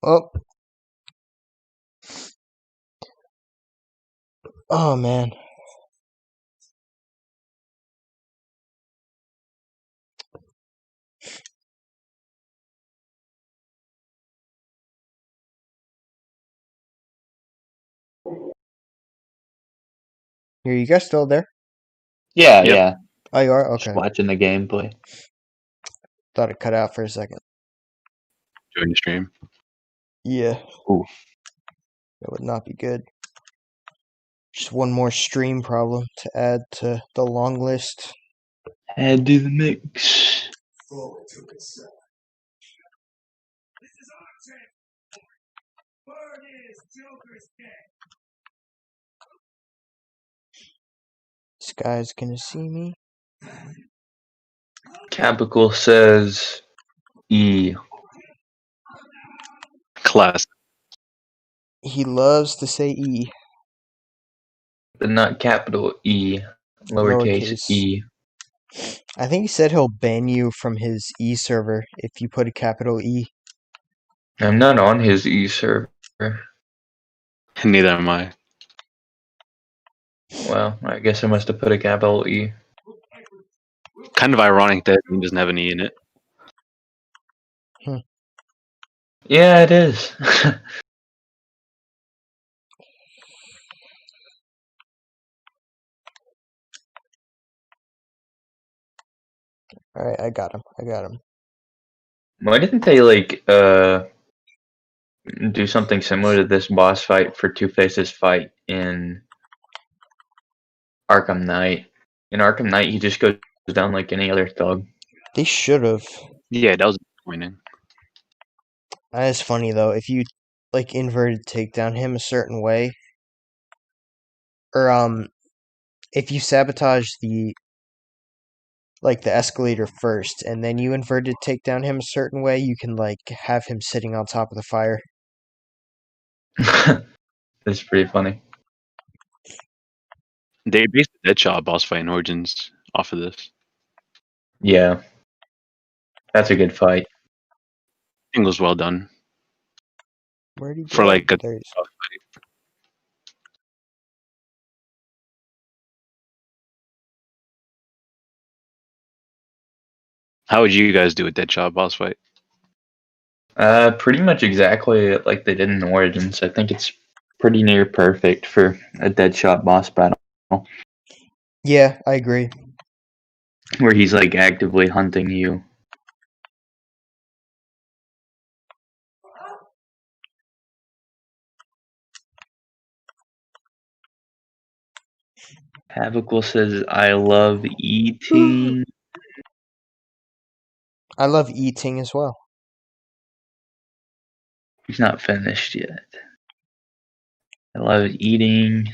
S1: Oh. Oh man. Here, you guys still there?
S2: Yeah,
S3: Yep.
S2: yeah.
S1: Oh, you are?
S2: Just
S1: Okay.
S2: watching the gameplay.
S1: Thought it cut out for a second.
S3: Join the stream.
S1: Yeah.
S2: Ooh.
S1: That would not be good. Just one more stream problem to add to the long list.
S2: Add to the mix.
S1: This guy's gonna see me.
S2: Capital says E.
S3: Class.
S1: He loves to say E,
S2: But not capital E. Lowercase
S1: lowercase.
S2: E.
S1: I think he said he'll ban you from his E server if you put a capital E.
S2: I'm not on his E server.
S3: Neither am I.
S2: Well, I guess I must have put a capital E.
S3: Kind of ironic that he doesn't have an E in it.
S2: Yeah, it is.
S1: Alright, I got him. I got him.
S2: Why didn't they do something similar to this boss fight for Two-Face's fight in Arkham Knight? In Arkham Knight, he just goes down like any other thug.
S1: They should have.
S3: Yeah, that was disappointing.
S1: That is funny though. If you like inverted takedown him a certain way, or if you sabotage the escalator first, and then you inverted takedown him a certain way, you can like have him sitting on top of the fire.
S2: That's pretty funny.
S3: They based the Deadshot boss fight in Origins off of this.
S2: Yeah. That's a good fight.
S3: I think it was well done.
S1: Where'd he go?
S3: For like a
S1: There he is.
S3: boss fight. How would you guys do a Deadshot boss fight?
S2: Pretty much exactly like they did in Origins. I think it's pretty near perfect for a Deadshot boss battle
S1: Yeah, I agree.
S2: where he's like actively hunting you. Havical says, I love eating.
S1: I love eating as well.
S2: He's not finished yet. I love eating.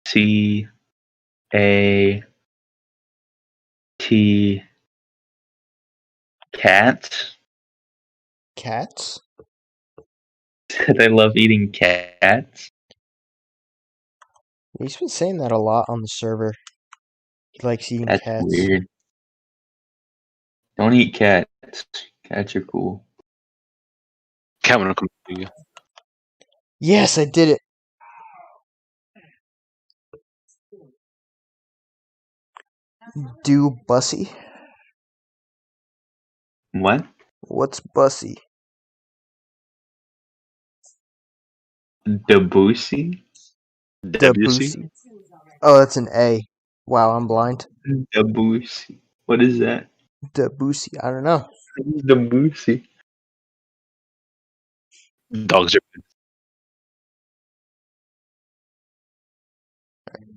S2: C A T cats.
S1: Cats?
S2: Said I love eating cats.
S1: He's been saying that a lot on the server. He likes eating
S2: That's
S1: cats.
S2: weird. Don't eat cats. Cats are cool.
S3: Cat will come to you.
S1: Yes, I did it. Do Bussy?
S2: What?
S1: What's Bussy?
S2: Debussy?
S1: Debussy. Oh, that's an A. Wow, I'm blind.
S2: Debussy. What is that?
S1: Debussy. I don't know.
S2: Debussy.
S3: Dogs are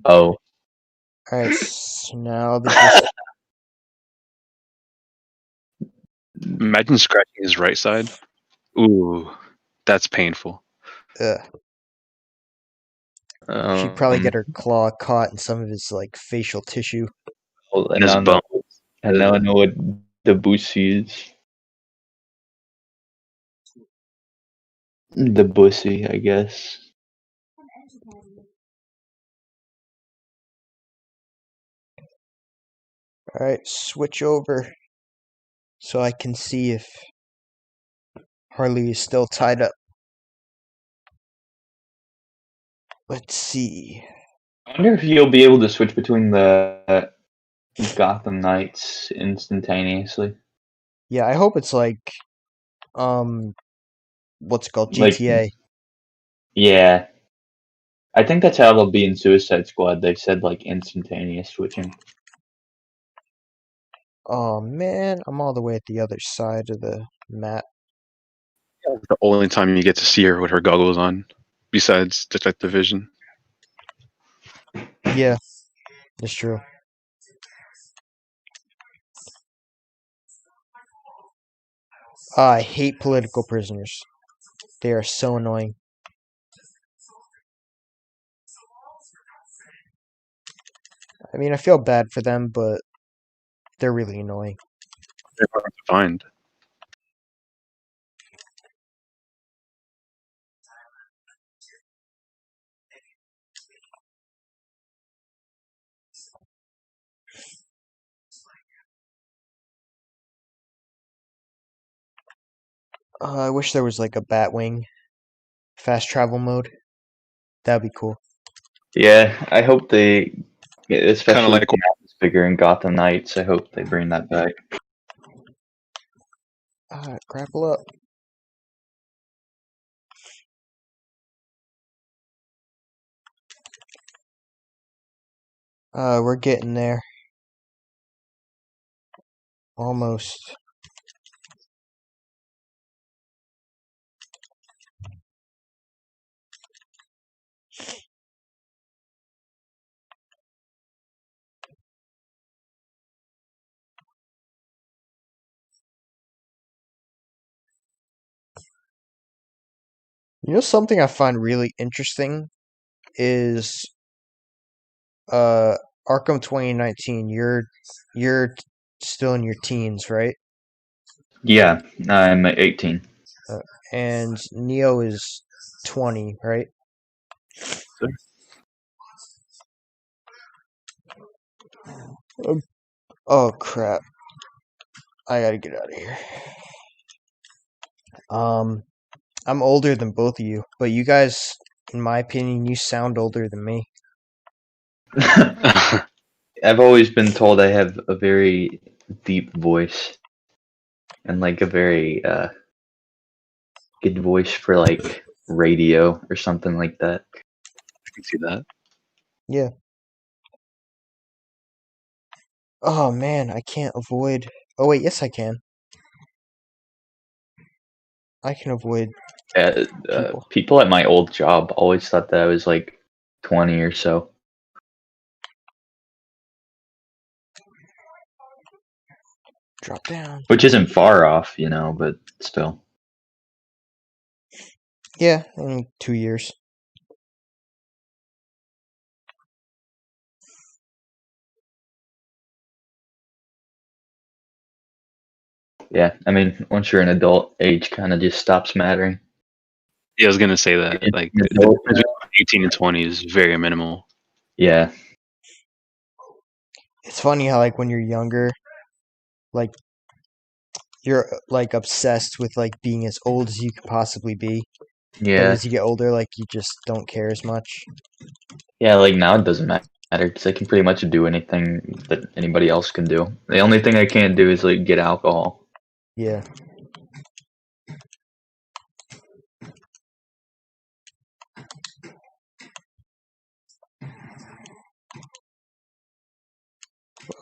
S2: Oh.
S1: Alright, so now the
S3: Imagine scratching his right side. Ooh, that's painful.
S1: She'd probably get her claw caught in some of his like facial tissue.
S3: And his bone.
S2: And now I know what Debussy is. Debussy, I guess.
S1: Alright, switch over so I can see if Harley is still tied up. Let's see.
S2: I wonder if you'll be able to switch between the Gotham Knights instantaneously.
S1: Yeah, I hope it's like what's it called?
S2: Like-
S1: GTA.
S2: Yeah. I think that's how it'll be in Suicide Squad. They said like instantaneous switching.
S1: Oh man, I'm all the way at the other side of the map.
S3: The only time you get to see her with her goggles on, besides Detective Vision.
S1: Yeah, that's true. I hate political prisoners. They are so annoying. I mean, I feel bad for them, but they're really annoying.
S3: They're hard to find.
S1: I wish there was like a Batwing fast travel mode. That'd be cool.
S2: Yeah, I hope they, especially
S3: like
S2: if the map is bigger in Gotham Knights. I hope they bring that back.
S1: Grapple up. We're getting there. Almost. You know something I find really interesting is Arkham 2019. You're still in your teens, right?
S2: Yeah, I'm 18.
S1: And Neo is 20, right? Oh crap. I gotta get out of here. I'm older than both of you, but you guys, in my opinion, you sound older than me.
S2: I've always been told I have a very deep voice and like a very good voice for like radio or something like that.
S3: I can see that.
S1: Yeah. Oh man, I can't avoid. Oh wait, yes I can. I can avoid people.
S2: People at my old job always thought that I was like 20 or so.
S1: Drop down.
S2: Which isn't far off, but still.
S1: Yeah, in 2 years.
S2: Yeah, I mean, once you're an adult, age kind of just stops mattering.
S3: Yeah, I was gonna say that. Like the difference between 18 and 20 is very minimal.
S2: Yeah.
S1: It's funny how like when you're younger, like you're like obsessed with like being as old as you could possibly be. But
S2: Yeah.
S1: as you get older, like you just don't care as much.
S2: Yeah, like now it doesn't matter because I can pretty much do anything that anybody else can do. The only thing I can't do is like get alcohol.
S1: Yeah.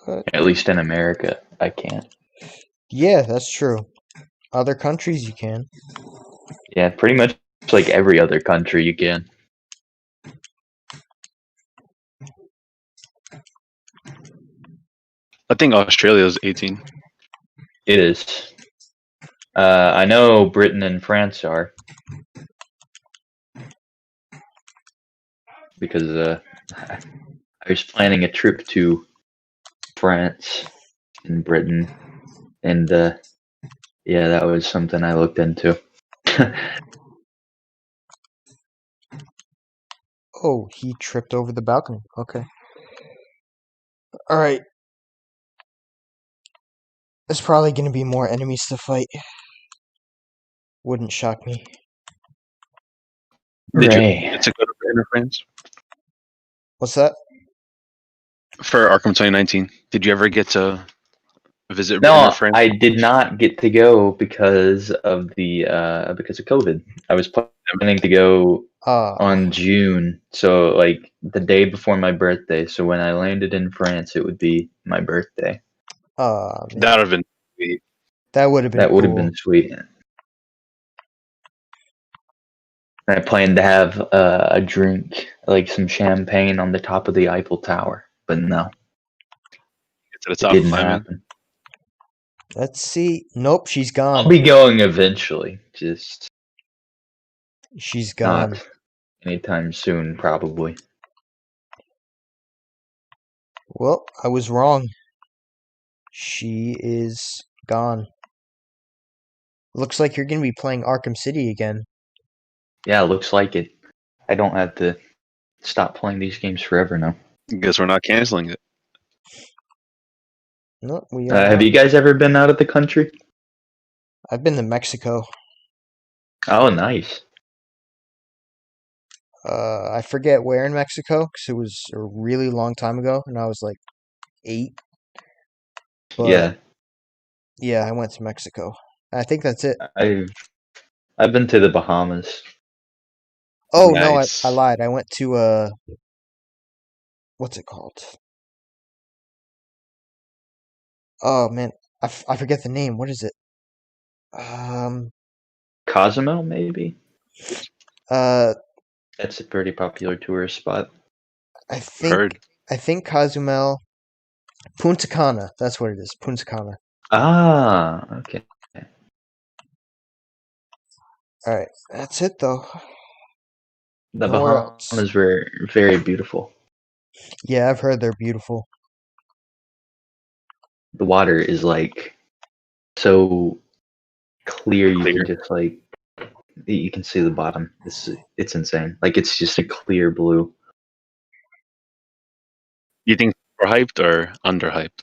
S1: But,
S2: At least in America, I can't.
S1: yeah, that's true. Other countries you can.
S2: Yeah, pretty much like every other country you can.
S3: I think Australia is 18.
S2: It is. I know Britain and France are. Because I was planning a trip to France and Britain, and yeah, that was something I looked into.
S1: Oh, he tripped over the balcony. Okay. Alright. There's probably gonna be more enemies to fight. Wouldn't shock me.
S3: Did you
S2: Hooray.
S3: get to go to Britain or France
S1: What's that?
S3: for Arkham 2019? Did you ever get to visit Britain
S2: No,
S3: or France?
S2: I did not get to go because of because of COVID. I was planning to go on June. So like the day before my birthday. So when I landed in France, it would be my birthday.
S1: Man.
S3: That would have been sweet.
S1: That would have been
S2: That would have
S1: cool.
S2: been sweet. I planned to have a drink, like some champagne, on the top of the Eiffel Tower, but no,
S3: Get to the
S2: it
S3: top
S2: didn't
S3: five, man.
S2: happen.
S1: Let's see. Nope, she's gone.
S2: I'll be going eventually, just
S1: She's gone.
S2: not anytime soon, probably.
S1: Well, I was wrong. She is gone. Looks like you're going to be playing Arkham City again.
S2: Yeah, looks like it. I don't have to stop playing these games forever now.
S3: Guess we're not canceling it.
S1: No, we are
S2: Have
S1: not.
S2: you guys ever been out of the country?
S1: I've been to Mexico.
S2: Oh, nice.
S1: I forget where in Mexico because it was a really long time ago, and I was like 8. But yeah, I went to Mexico. I think that's it.
S2: I've been to the Bahamas.
S1: Oh
S3: Nice.
S1: no, I lied. I went to what's it called? Oh man, I forget the name. What is it?
S2: Cozumel, maybe.
S1: Uh,
S2: That's a pretty popular tourist spot.
S1: I think
S3: Heard.
S1: Cozumel, Punta Cana. That's what it is. Punta Cana.
S2: Ah, okay.
S1: All right, that's it though.
S2: The
S1: Nowhere else.
S2: Bahamas were very beautiful.
S1: Yeah, I've heard they're beautiful.
S2: The water is like so clear, you
S3: Clear.
S2: can just like you can see the bottom. It's insane. Like it's just a clear blue.
S3: You think we're hyped or underhyped?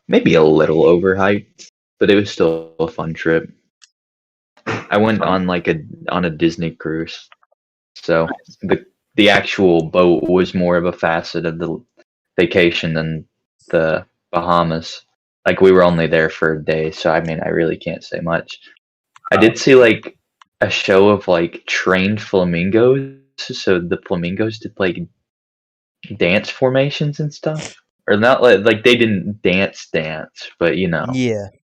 S2: Maybe a little overhyped, but it was still a fun trip. I went on a Disney cruise, so the actual boat was more of a facet of the vacation than the Bahamas. Like we were only there for a day, so I mean I really can't say much. I did see like a show of like trained flamingos, so the flamingos did like dance formations and stuff. Or not like they didn't dance, but you know,
S1: Yeah,
S2: they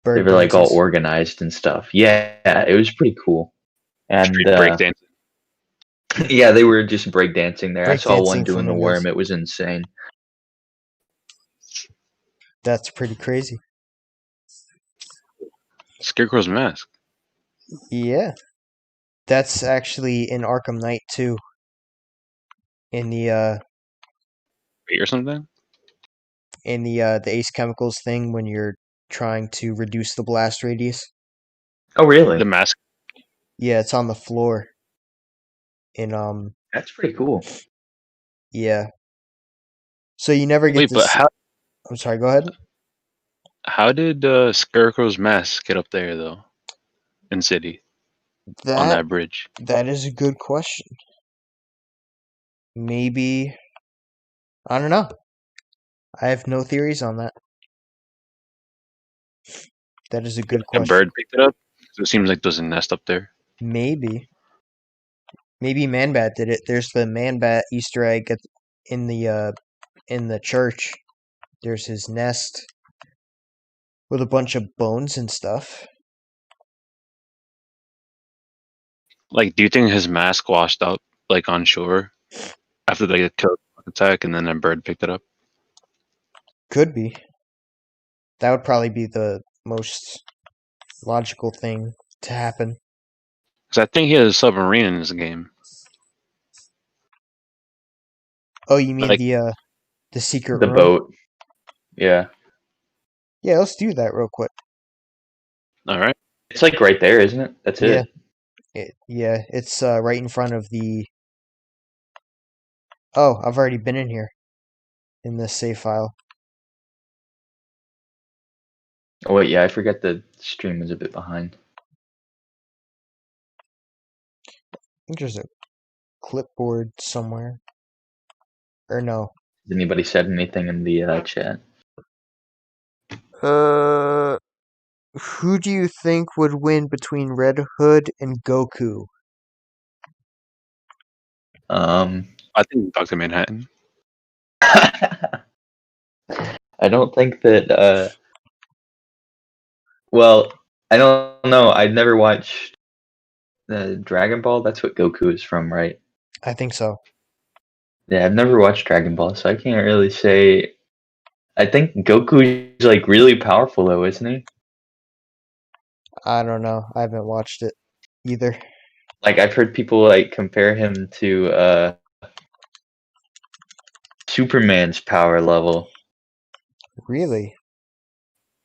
S1: bird
S2: were like all
S1: dances.
S2: organized and stuff. Yeah, it was pretty cool. And
S3: Street breakdancing.
S2: yeah, they were just breakdancing there. I saw one
S1: Breakdancing
S2: doing the
S1: flamingos.
S2: worm. It was insane.
S1: That's pretty crazy.
S3: Scarecrow's mask.
S1: Yeah, that's actually in Arkham Knight too. In the
S3: Wait, or something?
S1: the Ace Chemicals thing when you're trying to reduce the blast radius.
S2: Oh, really?
S3: The mask.
S1: Yeah, it's on the floor. In
S2: That's pretty cool.
S1: yeah. So you never get
S3: Wait,
S1: to
S3: but
S1: see. I'm sorry. Go ahead.
S3: how did Scarecrow's mask get up there though? In city on that bridge.
S1: That is a good question. Maybe I don't know. I have no theories on that. That is a good
S3: A
S1: question.
S3: bird picked it up. So it seems like there's a nest up there.
S1: Maybe Man-Bat did it. There's the Man-Bat Easter egg in the church. There's his nest with a bunch of bones and stuff.
S3: Like, do you think his mask washed up like on shore after they get killed by the attack, and then a bird picked it up?
S1: Could be. That would probably be the most logical thing to happen.
S3: Because I think he has a submarine in this game.
S1: Oh, you mean
S3: Like
S1: the secret
S2: The
S1: room?
S2: boat. Yeah.
S1: Yeah, let's do that real quick.
S3: all right.
S2: It's like right there, isn't it? That's
S1: Yeah.
S2: it.
S1: Yeah, it's right in front of the. Oh, I've already been in here. In this save file.
S2: Oh wait, yeah, I forgot the stream was a bit behind.
S1: I think there's a clipboard somewhere. Or no.
S2: Has anybody said anything in the chat?
S1: Who do you think would win between Red Hood and Goku?
S3: I think Dr. Manhattan.
S2: I don't think that. Well, I don't know. I'd never watched Dragon Ball. That's what Goku is from, right?
S1: I think so.
S2: Yeah, I've never watched Dragon Ball, so I can't really say. I think Goku's like really powerful, though, isn't he?
S1: I don't know. I haven't watched it either.
S2: Like I've heard people like compare him to Superman's power level.
S1: Really?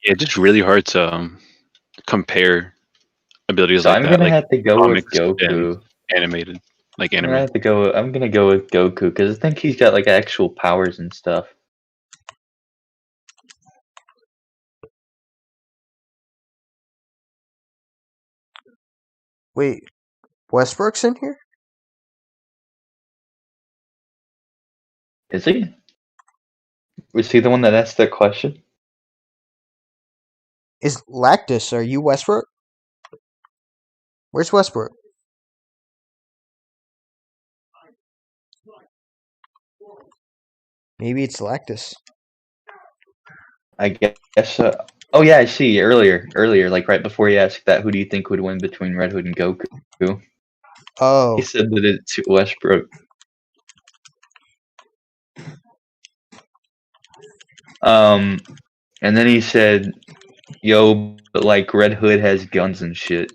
S3: Yeah, it's just really hard to compare abilities
S2: So
S3: like
S2: I'm
S3: that,
S2: gonna
S3: like
S2: have to go with
S3: comics and
S2: Goku.
S3: animated, like
S2: I'm gonna
S3: anime.
S2: have to go. I'm gonna go with Goku because I think he's got like actual powers and stuff.
S1: Wait, Westbrook's in here?
S2: Is he? Was he the one that asked that question?
S1: Is Lactus? Are you Westbrook? Where's Westbrook? Maybe it's Lactus.
S2: I guess. Oh yeah, I see. Earlier, like right before you asked that, who do you think would win between Red Hood and Goku? He
S1: Oh,
S2: said that it's Westbrook. And then he said, "Yo, but like Red Hood has guns and shit."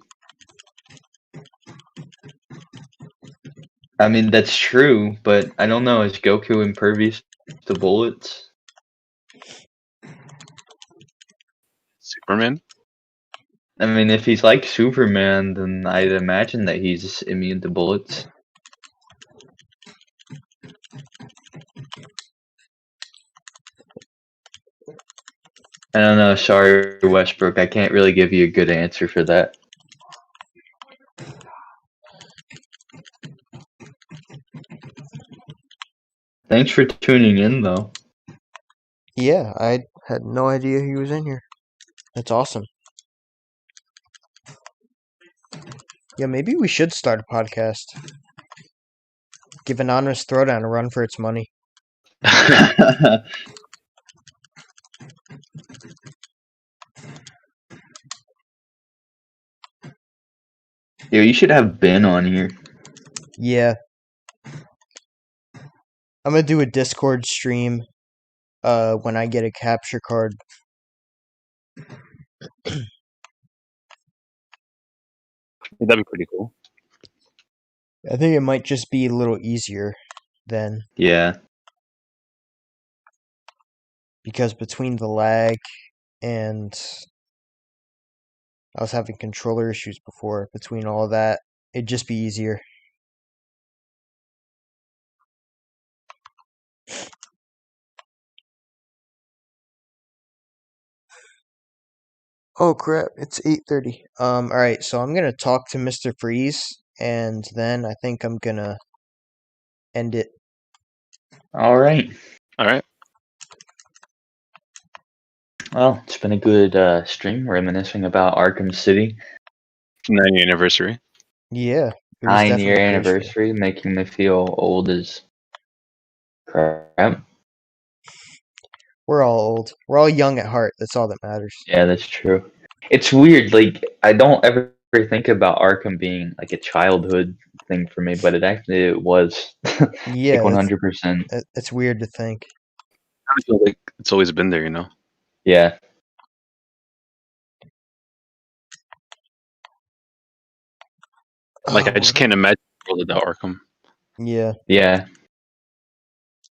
S2: I mean, that's true, but I don't know. Is Goku impervious to bullets?
S3: Superman.
S2: I mean, if he's like Superman, then I'd imagine that he's immune to bullets. I don't know. Sorry, Westbrook. I can't really give you a good answer for that. Thanks for tuning in, though.
S1: yeah. I had no idea he was in here. That's awesome. Yeah, maybe we should start a podcast. Give Anonymous Throwdown a run for its money.
S2: Yo, you should have Ben on here.
S1: Yeah. I'm gonna do a Discord stream when I get a capture card.
S3: That'd be pretty cool.
S1: I think it might just be a little easier then,
S2: Yeah.
S1: because between the lag and I was having controller issues before, between all that, it'd just be easier. Oh crap, it's 8:30. Alright, so I'm gonna talk to Mr. Freeze, and then I think I'm gonna end it.
S2: All right.
S3: All right.
S2: Well, it's been a good stream reminiscing about Arkham City.
S3: 9-year anniversary.
S1: Yeah, it was
S2: 9-year
S1: definitely a great stream.
S2: anniversary, making me feel old as crap.
S1: We're all old. We're all young at heart. That's all that matters.
S2: Yeah, that's true. It's weird. Like, I don't ever think about Arkham being like a childhood thing for me, but it was.
S1: Yeah,
S2: like 100%.
S1: it's weird to think.
S3: I feel like it's always been there, you know.
S2: Yeah.
S3: Like I just can't imagine the world without Arkham.
S1: Yeah,
S2: Yeah.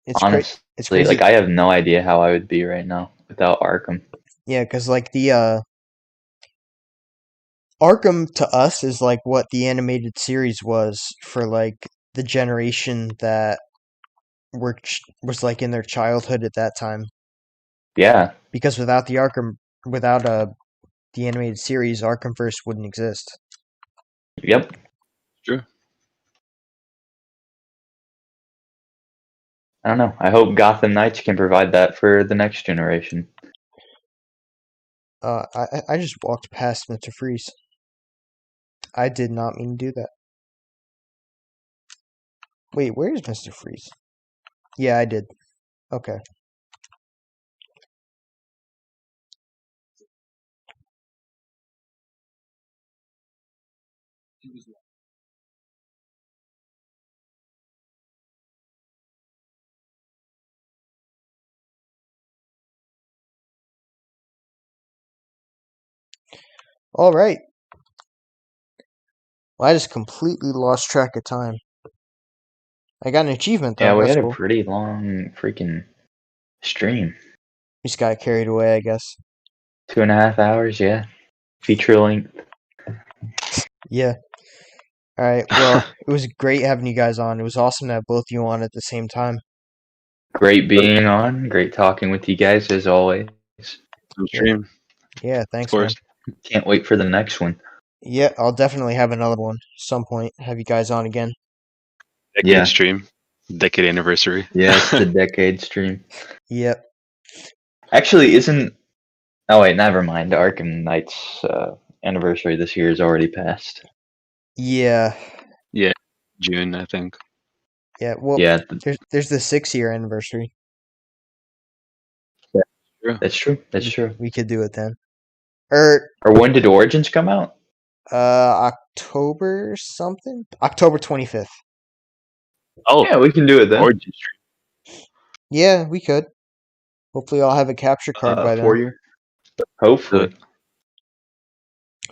S1: it's
S2: Honestly,
S1: it's crazy.
S2: like I have no idea how I would be right now without Arkham.
S1: Yeah, because like the Arkham to us is like what the animated series was for like the generation that was like in their childhood at that time.
S2: Yeah.
S1: Because without the the animated series, Arkhamverse wouldn't exist.
S2: Yep.
S3: True.
S2: I don't know. I hope Gotham Knights can provide that for the next generation.
S1: I just walked past Mr. Freeze. I did not mean to do that. Wait, where is Mr. Freeze? Yeah, I did. Okay. All right. Well, I just completely lost track of time. I got an achievement though.
S2: Yeah, we
S1: That's
S2: had a
S1: cool.
S2: pretty long freaking stream.
S1: Just got carried away, I guess.
S2: 2.5 hours, yeah. Feature length.
S1: Yeah. All right. Well, it was great having you guys on. It was awesome to have both you on at the same time.
S2: Great being on. Great talking with you guys as always.
S3: Stream,
S1: Yeah.
S3: of
S1: Thanks, man.
S3: course.
S2: Can't wait for the next one.
S1: Yeah, I'll definitely have another one some point. Have you guys on again?
S3: Decade
S2: Yeah.
S3: stream, decade anniversary.
S2: Yeah, it's the decade stream.
S1: Yep.
S2: Actually, isn't. Oh, wait, never mind. Arkham Knight's anniversary this year is already passed.
S1: Yeah.
S3: Yeah, June, I think.
S1: Yeah. Well,
S2: Yeah,
S1: there's the 6-year anniversary.
S2: that's true. That's true.
S1: We could do it then. Or
S2: Or when did Origins come out?
S1: October something? October 25th.
S3: Oh,
S2: Yeah, we can do it then.
S3: Origin stream.
S1: Yeah, we could. Hopefully I'll have a capture card by then.
S2: For you. Hopefully.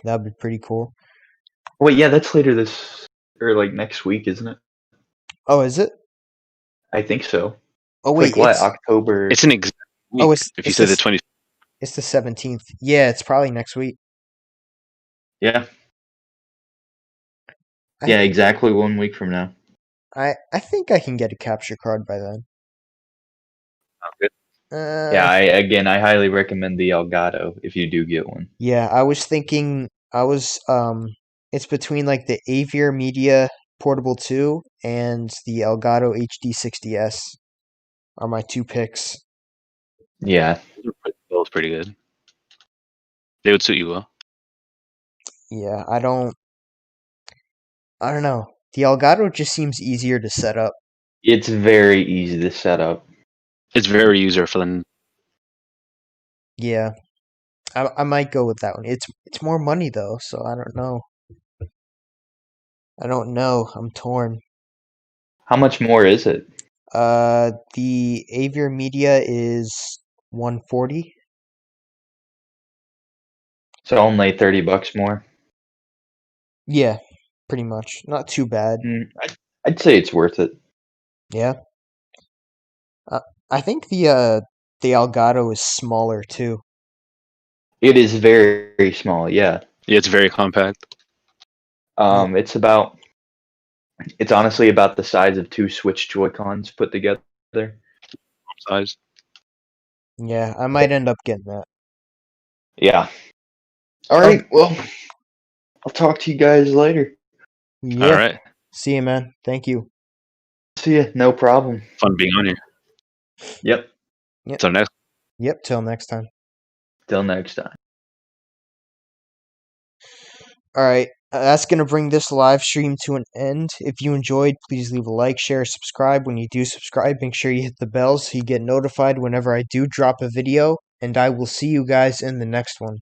S1: That'd be pretty cool.
S2: Wait, yeah, that's later this or like next week, isn't it?
S1: Oh, is it?
S2: I think so.
S1: Oh
S2: It's
S1: wait,
S2: like what?
S1: it's
S2: October.
S3: It's an exact week.
S1: Oh,
S3: if you
S1: it's
S3: said the
S1: this-
S3: 20th.
S1: it's the 17th. Yeah, it's probably next week.
S2: Yeah.
S1: I
S2: Yeah,
S1: think-
S2: exactly 1 week from now.
S1: I think I can get a capture card by then.
S3: Sounds good.
S2: Yeah, I highly recommend the Elgato if you do get one.
S1: Yeah, I was thinking it's between like the Aviar Media Portable 2 and the Elgato HD60S are my two picks.
S2: Yeah.
S3: Both pretty good. They would suit you well.
S1: Yeah, I don't know. The Elgato just seems easier to set up.
S2: It's very easy to set up.
S3: It's very user friendly.
S1: Yeah. I might go with that one. It's more money though, so I don't know. I'm torn.
S2: How much more is it?
S1: The Aviar Media is 140.
S2: So only $30 more.
S1: Yeah, pretty much. Not too bad.
S2: I'd say it's worth it.
S1: Yeah. I think the Elgato is smaller too.
S2: It is very, very small. Yeah.
S3: Yeah, it's very compact.
S2: It's honestly about the size of 2 Switch Joy-Cons put together.
S3: Size.
S1: Yeah, I might end up getting that.
S2: Yeah. All right. Well, I'll talk to you guys later.
S1: Yeah.
S3: All right.
S1: See you, man. Thank you.
S2: See ya. No problem.
S3: Fun being on here.
S2: Yep.
S3: Till next.
S1: Yep, till next time.
S2: Till next time.
S1: All right, that's going to bring this live stream to an end. If you enjoyed, please leave a like, share, subscribe. When you do subscribe, make sure you hit the bell so you get notified whenever I do drop a video. And I will see you guys in the next one.